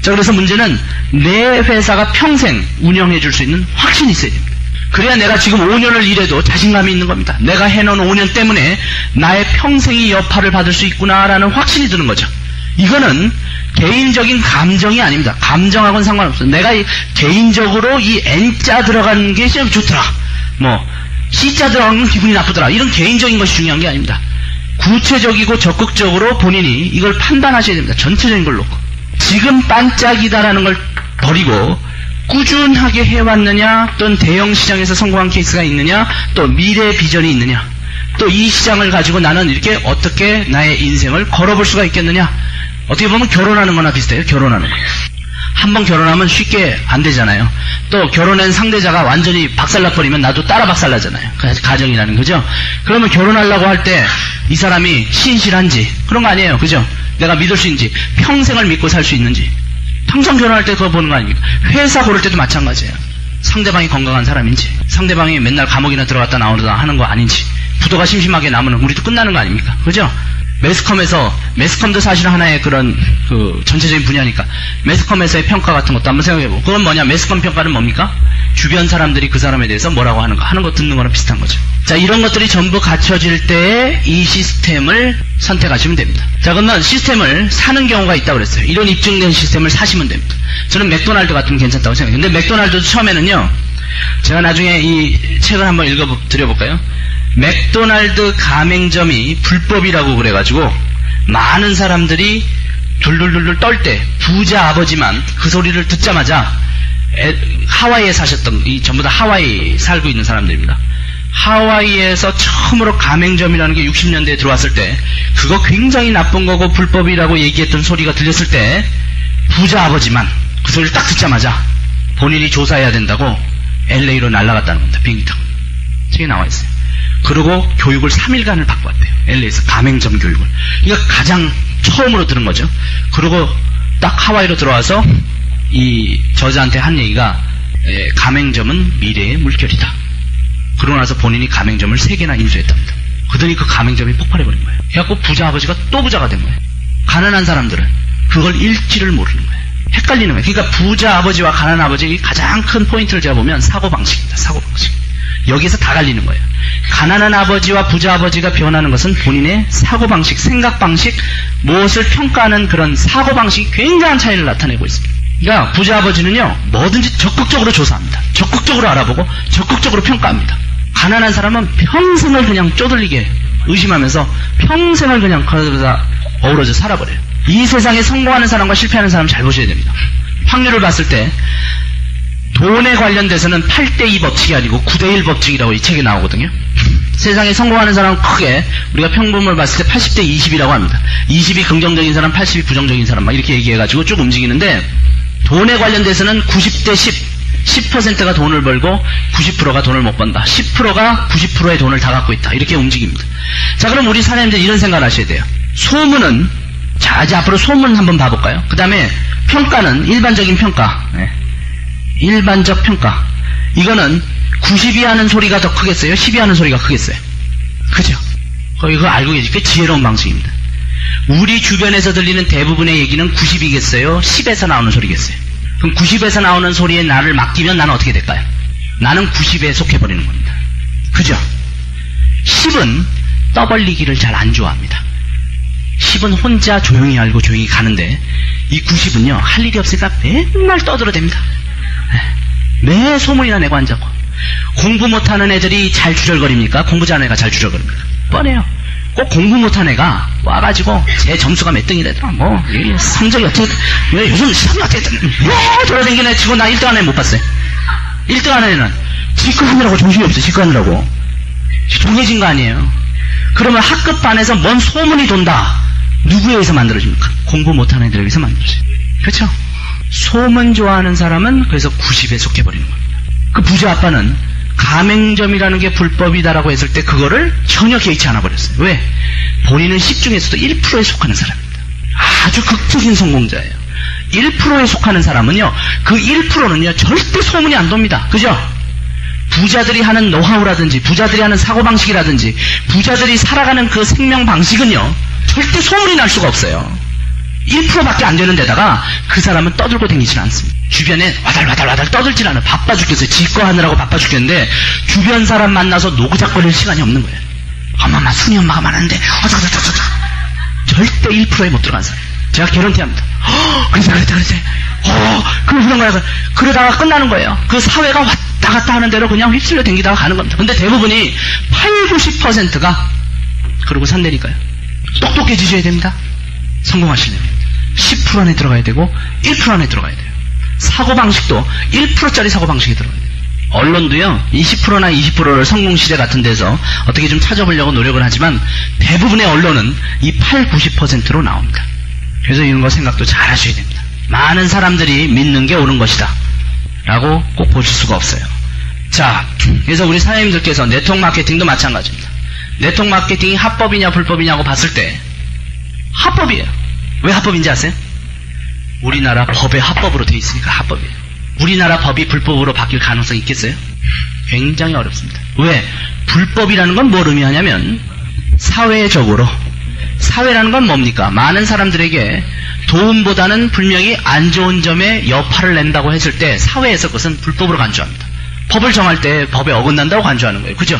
[SPEAKER 1] 자, 그래서 문제는 내 회사가 평생 운영해 줄 수 있는 확신이 있어야 됩니다. 그래야 내가 지금 5년을 일해도 자신감이 있는 겁니다. 내가 해놓은 5년 때문에 나의 평생이 여파를 받을 수 있구나라는 확신이 드는 거죠. 이거는 개인적인 감정이 아닙니다. 감정하고는 상관없어요. 내가 개인적으로 이 N자 들어가는 게 좀 좋더라. C자 들어가는 건 기분이 나쁘더라. 이런 개인적인 것이 중요한 게 아닙니다. 구체적이고 적극적으로 본인이 이걸 판단하셔야 됩니다. 전체적인 걸 놓고. 지금 반짝이다라는 걸 버리고 꾸준하게 해왔느냐, 또는 대형 시장에서 성공한 케이스가 있느냐, 또 미래 비전이 있느냐, 또 이 시장을 가지고 나는 이렇게 어떻게 나의 인생을 걸어볼 수가 있겠느냐. 어떻게 보면 결혼하는 거나 비슷해요. 결혼하는 거. 한번 결혼하면 쉽게 안 되잖아요. 또 결혼한 상대자가 완전히 박살나버리면 나도 따라 박살나잖아요. 가정이라는 거죠. 그러면 결혼하려고 할 때 이 사람이 신실한지 그런 거 아니에요. 그죠? 내가 믿을 수 있는지, 평생을 믿고 살 수 있는지. 평생 결혼할 때 그거 보는 거 아닙니까? 회사 고를 때도 마찬가지예요. 상대방이 건강한 사람인지, 상대방이 맨날 감옥이나 들어갔다 나오다 하는 거 아닌지, 부도가 심심하게 나면 우리도 끝나는 거 아닙니까? 그죠? 매스컴도 사실 하나의 그런 전체적인 분야니까 매스컴에서의 평가 같은 것도 한번 생각해보고, 그건 뭐냐, 매스컴 평가는 뭡니까? 주변 사람들이 그 사람에 대해서 뭐라고 하는가 하는 거 듣는 거랑 비슷한 거죠. 자, 이런 것들이 전부 갖춰질 때에 이 시스템을 선택하시면 됩니다. 자, 그러면 시스템을 사는 경우가 있다고 그랬어요. 이런 입증된 시스템을 사시면 됩니다. 저는 맥도날드 같으면 괜찮다고 생각해요. 근데 맥도날드도 처음에는요, 제가 나중에 이 책을 한번 읽어드려볼까요? 맥도날드 가맹점이 불법이라고 그래가지고 많은 사람들이 둘둘둘둘 떨 때 부자 아버지만 그 소리를 듣자마자 하와이에 사셨던, 이 전부 다 하와이 살고 있는 사람들입니다. 하와이에서 처음으로 가맹점이라는 게 60년대에 들어왔을 때 그거 굉장히 나쁜 거고 불법이라고 얘기했던 소리가 들렸을 때 부자 아버지만 그 소리를 딱 듣자마자 본인이 조사해야 된다고 LA로 날아갔다는 겁니다. 비행기 타고. 책에 나와 있어요. 그리고 교육을 3일간을 받고 왔대요. LA에서 가맹점 교육을. 그러니까 가장 처음으로 들은 거죠. 그리고 딱 하와이로 들어와서 이 저자한테 한 얘기가 가맹점은 미래의 물결이다. 그러고 나서 본인이 가맹점을 3개나 인수했답니다. 그러더니 그 가맹점이 폭발해버린 거예요. 그래갖고 부자 아버지가 또 부자가 된 거예요. 가난한 사람들은 그걸 읽지를 모르는 거예요. 헷갈리는 거예요. 그러니까 부자 아버지와 가난한 아버지의 가장 큰 포인트를 잡으면 사고방식입니다. 사고방식. 여기서 다 갈리는 거예요. 가난한 아버지와 부자 아버지가 변하는 것은 본인의 사고방식, 생각방식, 무엇을 평가하는 그런 사고방식이 굉장한 차이를 나타내고 있습니다. 그러니까 부자 아버지는요, 뭐든지 적극적으로 조사합니다. 적극적으로 알아보고 적극적으로 평가합니다. 가난한 사람은 평생을 그냥 쪼들리게 의심하면서 평생을 그냥 그러다 어우러져 살아버려요. 이 세상에 성공하는 사람과 실패하는 사람 잘 보셔야 됩니다. 확률을 봤을 때 돈에 관련돼서는 8대2 법칙이 아니고 9대1 법칙이라고 이 책에 나오거든요. 세상에 성공하는 사람은 크게 우리가 평범을 봤을 때 80대 20이라고 합니다. 20이 긍정적인 사람, 80이 부정적인 사람 막 이렇게 얘기해가지고 쭉 움직이는데, 돈에 관련돼서는 90대 10, 10%가 돈을 벌고 90%가 돈을 못 번다. 10%가 90%의 돈을 다 갖고 있다. 이렇게 움직입니다. 자, 그럼 우리 사람들 이런 생각을 하셔야 돼요. 소문은, 자, 이제 앞으로 소문 한번 봐볼까요? 그 다음에 평가는 일반적인 평가. 네. 일반적 평가. 이거는 90이 하는 소리가 더 크겠어요? 10이 하는 소리가 크겠어요? 그죠? 이거 알고 계시죠? 지혜로운 방식입니다. 우리 주변에서 들리는 대부분의 얘기는 90이겠어요? 10에서 나오는 소리겠어요? 그럼 90에서 나오는 소리에 나를 맡기면 나는 어떻게 될까요? 나는 90에 속해버리는 겁니다. 그죠? 10은 떠벌리기를 잘 안 좋아합니다. 10은 혼자 조용히 알고 조용히 가는데 이 90은요 할 일이 없으니까 맨날 떠들어댑니다. 매 소문이나 내고 앉아고. 공부 못하는 애들이 잘 주절거립니까? 공부 잘하는 애가 잘 주절거립니까? 뻔해요. 꼭 공부 못한 애가 와가지고 제 점수가 몇 등이래더라. 뭐 성적이 어떻게 요즘 시험이 어떻게 돌아다니는 애 치고 나 1등 하는 애 못 봤어요. 1등 하는 애는 직구하느라고 정신이 없어요. 직구하느라고 정해진 거 아니에요. 그러면 학급 반에서 뭔 소문이 돈다. 누구에 의해서 만들어집니까? 공부 못하는 애들에 의해서 만들어져요. 그렇죠? 소문 좋아하는 사람은 그래서 90에 속해버리는 겁니다. 그 부자 아빠는 가맹점이라는 게 불법이다라고 했을 때 그거를 전혀 개의치 않아 버렸어요. 왜? 본인은 10 중에서도 1%에 속하는 사람입니다. 아주 극적인 성공자예요. 1%에 속하는 사람은요, 그 1%는요 절대 소문이 안 돕니다. 그죠? 부자들이 하는 노하우라든지 부자들이 하는 사고방식이라든지 부자들이 살아가는 그 생명 방식은요 절대 소문이 날 수가 없어요. 1%밖에 안 되는 데다가 그 사람은 떠들고 다니질 않습니다. 주변에 와달와달 떠들질 않아요. 바빠 죽겠어요. 지꺼하느라고 바빠 죽겠는데 주변 사람 만나서 노그작거릴 시간이 없는 거예요. 엄마 순이 엄마가 많은데 절대 1%에 못 들어간 사람. 제가 개런티합니다. 그랬대. 그런 거야. 그러다가 끝나는 거예요. 그 사회가 왔다 갔다 하는 대로 그냥 휩쓸려 댕기다가 가는 겁니다. 근데 대부분이 80~90%가 그러고 산다니까요. 똑똑해지셔야 됩니다. 성공하시려면 10% 안에 들어가야 되고 1% 안에 들어가야 돼요. 사고방식도 1%짜리 사고방식이 들어가야 돼요. 언론도요 20%나 20%를 성공시대 같은 데서 어떻게 좀 찾아보려고 노력을 하지만 대부분의 언론은 이 80~90%로 나옵니다. 그래서 이런 거 생각도 잘 하셔야 됩니다. 많은 사람들이 믿는 게 옳은 것이다 라고 꼭 보실 수가 없어요. 자, 그래서 우리 사장님들께서 네트워크 마케팅도 마찬가지입니다. 네트워크 마케팅이 합법이냐 불법이냐고 봤을 때 합법이에요. 왜 합법인지 아세요? 우리나라 법의 합법으로 돼 있으니까 합법이에요. 우리나라 법이 불법으로 바뀔 가능성이 있겠어요? 굉장히 어렵습니다. 왜? 불법이라는 건 뭘 의미하냐면 사회적으로, 사회라는 건 뭡니까? 많은 사람들에게 도움보다는 분명히 안 좋은 점에 여파를 낸다고 했을 때 사회에서 그것은 불법으로 간주합니다. 법을 정할 때 법에 어긋난다고 간주하는 거예요. 그죠?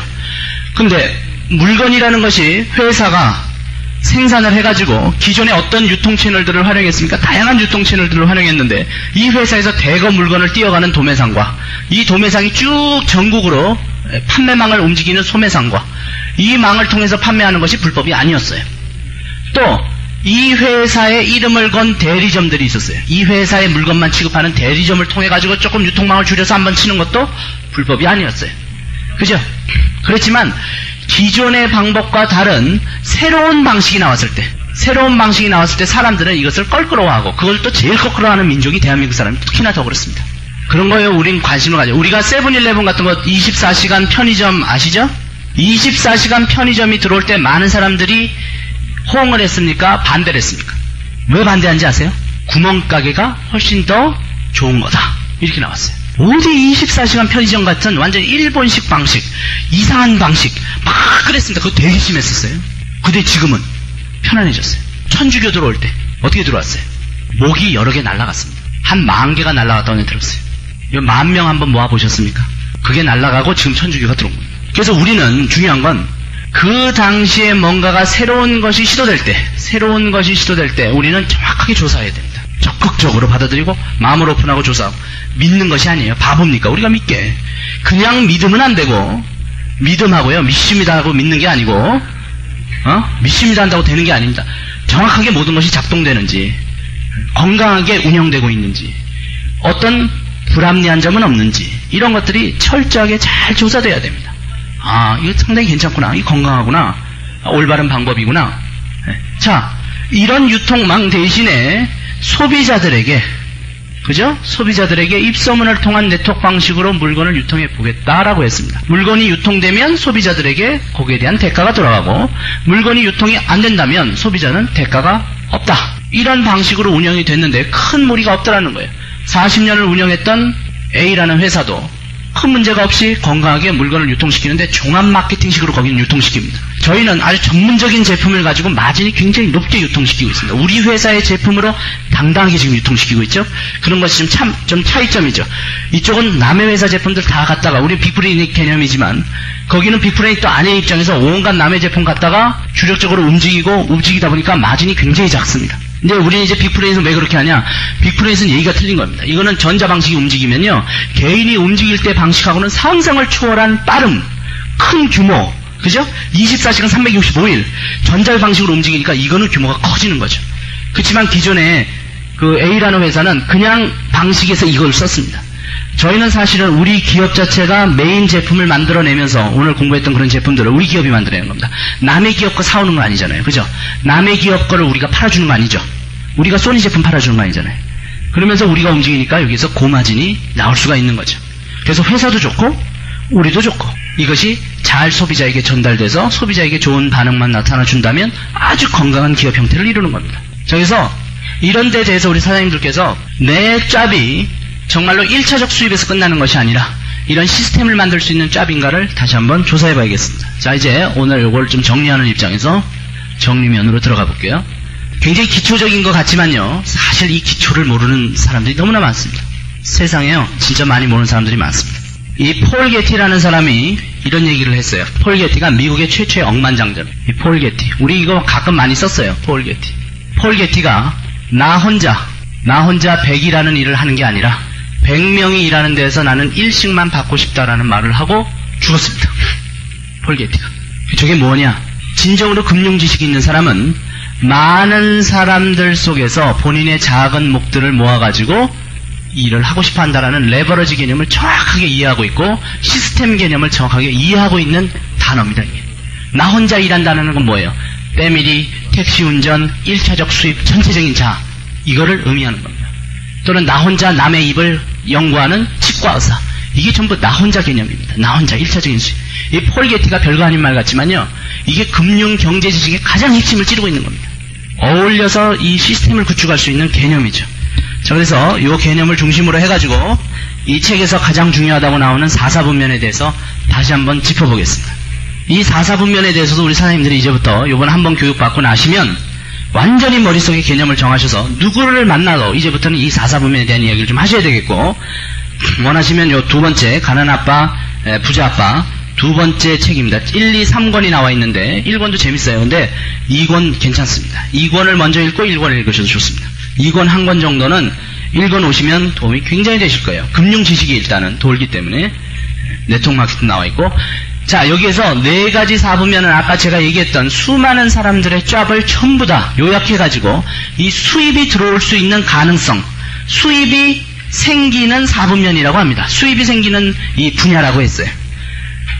[SPEAKER 1] 근데 물건이라는 것이 회사가 생산을 해가지고 기존의 어떤 유통 채널들을 활용했습니까? 다양한 유통 채널들을 활용했는데 이 회사에서 대거 물건을 띄어가는 도매상과 이 도매상이 쭉 전국으로 판매망을 움직이는 소매상과 이 망을 통해서 판매하는 것이 불법이 아니었어요. 또 이 회사의 이름을 건 대리점들이 있었어요. 이 회사의 물건만 취급하는 대리점을 통해 가지고 조금 유통망을 줄여서 한번 치는 것도 불법이 아니었어요. 그죠? 그렇지만 기존의 방법과 다른 새로운 방식이 나왔을 때 사람들은 이것을 껄끄러워하고 그걸 또 제일 껄끄러워하는 민족이 대한민국 사람이 특히나 더 그렇습니다. 그런 거예요. 우린 관심을 가져. 우리가 세븐일레븐 같은 거 24시간 편의점 아시죠? 24시간 편의점이 들어올 때 많은 사람들이 호응을 했습니까? 반대를 했습니까? 왜 반대한지 아세요? 구멍가게가 훨씬 더 좋은 거다. 이렇게 나왔어요. 어디 24시간 편의점 같은 완전 일본식 방식, 이상한 방식 막 그랬습니다. 그거 되게 심했었어요. 근데 지금은 편안해졌어요. 천주교 들어올 때 어떻게 들어왔어요? 목이 여러 개 날아갔습니다. 한 10,000개가 날아갔다고 들었어요. 10,000명 한번 모아보셨습니까? 그게 날아가고 지금 천주교가 들어온 겁니다. 그래서 우리는 중요한 건 그 당시에 뭔가가 새로운 것이 시도될 때 우리는 정확하게 조사해야 됩니다. 적극적으로 받아들이고 마음을 오픈하고 조사하고 믿는 것이 아니에요. 바보입니까? 우리가 믿게. 그냥 믿으면 안 되고 믿음하고요. 믿습니다 하고 믿는 게 아니고 믿습니다 한다고 되는 게 아닙니다. 정확하게 모든 것이 작동되는지 건강하게 운영되고 있는지 어떤 불합리한 점은 없는지 이런 것들이 철저하게 잘 조사돼야 됩니다. 아, 이거 상당히 괜찮구나. 이거 건강하구나. 올바른 방법이구나. 자, 이런 유통망 대신에 소비자들에게 그죠? 소비자들에게 입소문을 통한 네트워크 방식으로 물건을 유통해 보겠다라고 했습니다. 물건이 유통되면 소비자들에게 거기에 대한 대가가 돌아가고 물건이 유통이 안 된다면 소비자는 대가가 없다. 이런 방식으로 운영이 됐는데 큰 무리가 없더라는 거예요. 40년을 운영했던 A라는 회사도 큰 문제가 없이 건강하게 물건을 유통시키는데 종합 마케팅식으로 거기는 유통시킵니다. 저희는 아주 전문적인 제품을 가지고 마진이 굉장히 높게 유통시키고 있습니다. 우리 회사의 제품으로 당당하게 지금 유통시키고 있죠. 그런 것이 좀 차이점이죠. 이쪽은 남의 회사 제품들 다 갖다가 우리 빅브레인 개념이지만 거기는 빅브레인 또 아내 입장에서 온갖 남의 제품 갖다가 주력적으로 움직이다 보니까 마진이 굉장히 작습니다. 근데 우리는 이제 빅브레인에서 왜 그렇게 하냐? 빅브레인은 얘기가 틀린 겁니다. 이거는 전자 방식이 움직이면요, 개인이 움직일 때 방식하고는 상상을 초월한 빠름, 큰 규모, 그죠? 24시간 365일 전자 방식으로 움직이니까 이거는 규모가 커지는 거죠. 그렇지만 기존에 그 A라는 회사는 그냥 방식에서 이걸 썼습니다. 저희는 사실은 우리 기업 자체가 메인 제품을 만들어내면서 오늘 공부했던 그런 제품들을 우리 기업이 만들어내는 겁니다. 남의 기업 거 사오는 거 아니잖아요. 그죠? 남의 기업 거를 우리가 팔아주는 거 아니죠. 우리가 소니 제품 팔아주는 거 아니잖아요. 그러면서 우리가 움직이니까 여기서 고마진이 나올 수가 있는 거죠. 그래서 회사도 좋고 우리도 좋고 이것이 잘 소비자에게 전달돼서 소비자에게 좋은 반응만 나타나준다면 아주 건강한 기업 형태를 이루는 겁니다. 그래서 이런 데 대해서 우리 사장님들께서 내 짭이 정말로 1차적 수입에서 끝나는 것이 아니라 이런 시스템을 만들 수 있는 짭인가를 다시 한번 조사해 봐야겠습니다. 자, 이제 오늘 이걸 좀 정리하는 입장에서 정리면으로 들어가 볼게요. 굉장히 기초적인 것 같지만요, 사실 이 기초를 모르는 사람들이 너무나 많습니다. 세상에요, 진짜 많이 모르는 사람들이 많습니다. 이 폴 게티라는 사람이 이런 얘기를 했어요. 폴 게티가 미국의 최초의 억만장者. 이 폴 게티, 우리 이거 가끔 많이 썼어요. 폴 게티. 폴 게티가 나 혼자 100이라는 일을 하는 게 아니라 100명이 일하는 데에서 나는 일씩만 받고 싶다라는 말을 하고 죽었습니다. 폴 게티가. 저게 뭐냐? 진정으로 금융 지식이 있는 사람은 많은 사람들 속에서 본인의 작은 목들을 모아가지고 일을 하고 싶어 한다라는 레버러지 개념을 정확하게 이해하고 있고 시스템 개념을 정확하게 이해하고 있는 단어입니다. 이게. 나 혼자 일한다는 건 뭐예요? 패밀리, 택시 운전, 1차적 수입, 전체적인 자, 이거를 의미하는 겁니다. 또는 나 혼자 남의 입을 연구하는 치과 의사, 이게 전부 나 혼자 개념입니다. 나 혼자 1차적인 수입. 이 폴 게티가 별거 아닌 말 같지만요, 이게 금융 경제 지식의 가장 핵심을 찌르고 있는 겁니다. 어울려서 이 시스템을 구축할 수 있는 개념이죠. 자, 그래서 이 개념을 중심으로 해가지고 이 책에서 가장 중요하다고 나오는 4사분면에 대해서 다시 한번 짚어보겠습니다. 이 4사분면에 대해서도 우리 사장님들이 이제부터 이번 한번 교육받고 나시면 완전히 머릿속에 개념을 정하셔서 누구를 만나도 이제부터는 이 4사분면에 대한 이야기를 좀 하셔야 되겠고, 원하시면 요 두 번째 가난아빠, 부자아빠 두 번째 책입니다. 1, 2, 3권이 나와 있는데 1권도 재밌어요. 근데 2권 괜찮습니다. 2권을 먼저 읽고 1권을 읽으셔도 좋습니다. 2권 한 권 정도는 1권 오시면 도움이 굉장히 되실 거예요. 금융 지식이 일단은 돌기 때문에 네트워크 마케팅 나와 있고, 자, 여기에서 네 가지 4분면은 아까 제가 얘기했던 수많은 사람들의 짭을 전부 다 요약해가지고 이 수입이 들어올 수 있는 가능성, 수입이 생기는 4분면이라고 합니다. 수입이 생기는 이 분야라고 했어요.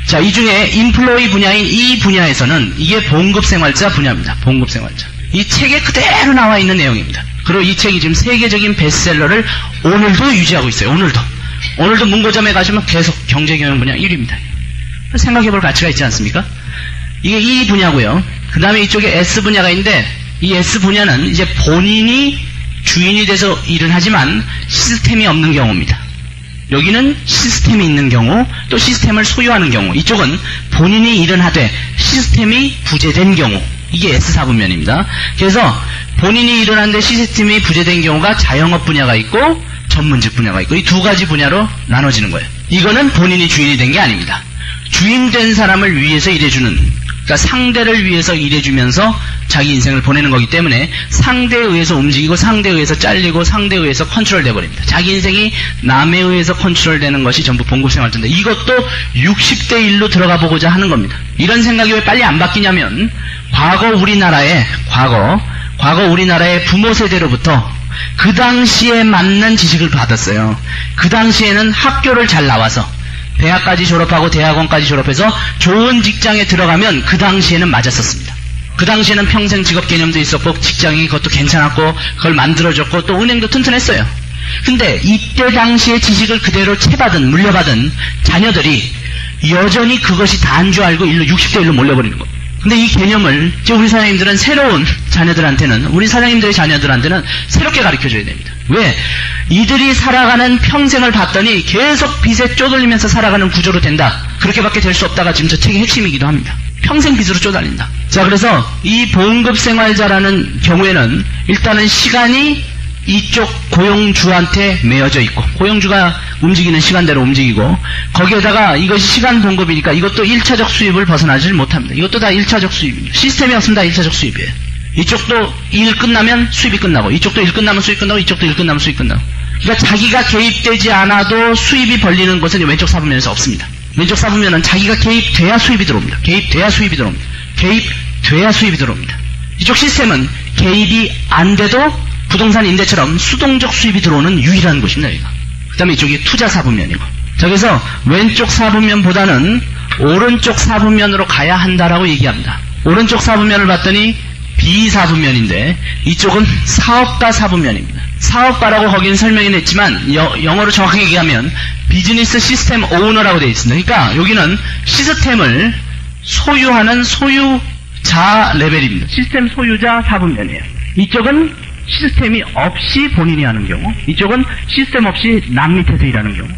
[SPEAKER 1] 자, 이 중에 인플로이 분야인 이 분야에서는 이게 봉급생활자 분야입니다. 봉급생활자. 이 책에 그대로 나와 있는 내용입니다. 그리고 이 책이 지금 세계적인 베스트셀러를 오늘도 유지하고 있어요. 오늘도 문고점에 가시면 계속 경제경영 분야 1위입니다. 생각해볼 가치가 있지 않습니까? 이게 이 분야고요. 그 다음에 이쪽에 S 분야가 있는데 이 S 분야는 이제 본인이 주인이 돼서 일을 하지만 시스템이 없는 경우입니다. 여기는 시스템이 있는 경우, 또 시스템을 소유하는 경우, 이쪽은 본인이 일은 하되 시스템이 부재된 경우, 이게 S4분면입니다. 그래서 본인이 일을 하는데 시스템이 부재된 경우가 자영업 분야가 있고 전문직 분야가 있고 이 두 가지 분야로 나눠지는 거예요. 이거는 본인이 주인이 된 게 아닙니다. 주인된 사람을 위해서 일해주는, 그러니까 상대를 위해서 일해주면서 자기 인생을 보내는 거기 때문에 상대에 의해서 움직이고 상대에 의해서 잘리고 상대에 의해서 컨트롤 돼버립니다. 자기 인생이 남에 의해서 컨트롤 되는 것이 전부 봉급생활자인데 이것도 60대 1로 들어가 보고자 하는 겁니다. 이런 생각이 왜 빨리 안 바뀌냐면 과거 우리나라의 부모 세대로부터 그 당시에 맞는 지식을 받았어요. 그 당시에는 학교를 잘 나와서 대학까지 졸업하고 대학원까지 졸업해서 좋은 직장에 들어가면 그 당시에는 맞았었습니다. 그 당시에는 평생 직업 개념도 있었고 직장이 그것도 괜찮았고 그걸 만들어줬고 또 은행도 튼튼했어요. 근데 이때 당시의 지식을 그대로 물려받은 자녀들이 여전히 그것이 다인 줄 알고 60대 1로 몰려버리는 거예요. 근데 이 개념을 이제 우리 사장님들은 새로운 자녀들한테는, 우리 사장님들의 자녀들한테는 새롭게 가르쳐줘야 됩니다. 왜? 이들이 살아가는 평생을 봤더니 계속 빚에 쪼들리면서 살아가는 구조로 된다. 그렇게밖에 될 수 없다가 지금 저 책의 핵심이기도 합니다. 평생 빚으로 쪼달린다. 자, 그래서 이 봉급생활자라는 경우에는 일단은 시간이 이쪽 고용주한테 매여져 있고, 고용주가 움직이는 시간대로 움직이고, 거기에다가 이것이 시간 봉급이니까 이것도 1차적 수입을 벗어나질 못합니다. 이것도 다 1차적 수입입니다. 시스템이 없으면 다 1차적 수입이에요. 이쪽도 일 끝나면 수입이 끝나고, 이쪽도 일 끝나면 수입 끝나고, 이쪽도 일 끝나면 수입 끝나고. 그러니까 자기가 개입되지 않아도 수입이 벌리는 것은 왼쪽 사분면에서 없습니다. 왼쪽 사분면은 자기가 개입돼야 수입이 들어옵니다. 개입돼야 수입이 들어옵니다. 개입돼야 수입이 들어옵니다. 이쪽 시스템은 개입이 안 돼도 부동산 임대처럼 수동적 수입이 들어오는 유일한 곳입니다. 여기가. 그 다음에 이쪽이 투자 사분면이고. 자, 그래서 왼쪽 사분면보다는 오른쪽 사분면으로 가야 한다라고 얘기합니다. 오른쪽 사분면을 봤더니 B사분면인데 이쪽은 사업가 사분면입니다. 사업가라고 거기는 설명이 냈지만 영어로 정확하게 얘기하면 비즈니스 시스템 오너라고 되어 있습니다. 그러니까 여기는 시스템을 소유하는 소유자 레벨입니다. 시스템 소유자 사분면이에요. 이쪽은 시스템이 없이 본인이 하는 경우, 이쪽은 시스템 없이 남 밑에서 일하는 경우,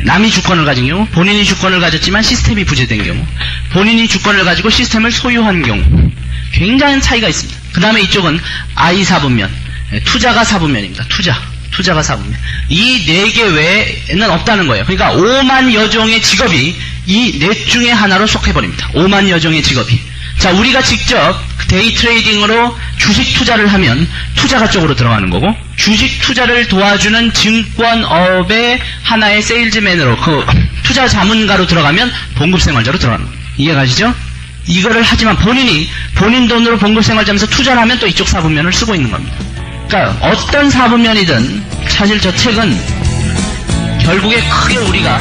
[SPEAKER 1] 남이 주권을 가진 경우, 본인이 주권을 가졌지만 시스템이 부재된 경우, 본인이 주권을 가지고 시스템을 소유한 경우, 굉장한 차이가 있습니다. 그 다음에 이쪽은 I 사분면, 투자가 사분면입니다. 투자가 사분면. 이 4개 외에는 없다는 거예요. 그러니까 5만 여종의 직업이 이 넷 중에 하나로 속해버립니다. 5만 여종의 직업이. 자, 우리가 직접 데이 트레이딩으로 주식 투자를 하면 투자가 쪽으로 들어가는 거고, 주식 투자를 도와주는 증권업의 하나의 세일즈맨으로, 그 투자 자문가로 들어가면 봉급생활자로 들어가는 거예요. 이해가시죠? 이거를 하지만 본인 돈으로 봉급생활자면서 투자를 하면 또 이쪽 사분면을 쓰고 있는 겁니다. 그러니까 어떤 사분면이든 사실 저 책은 결국에 크게 우리가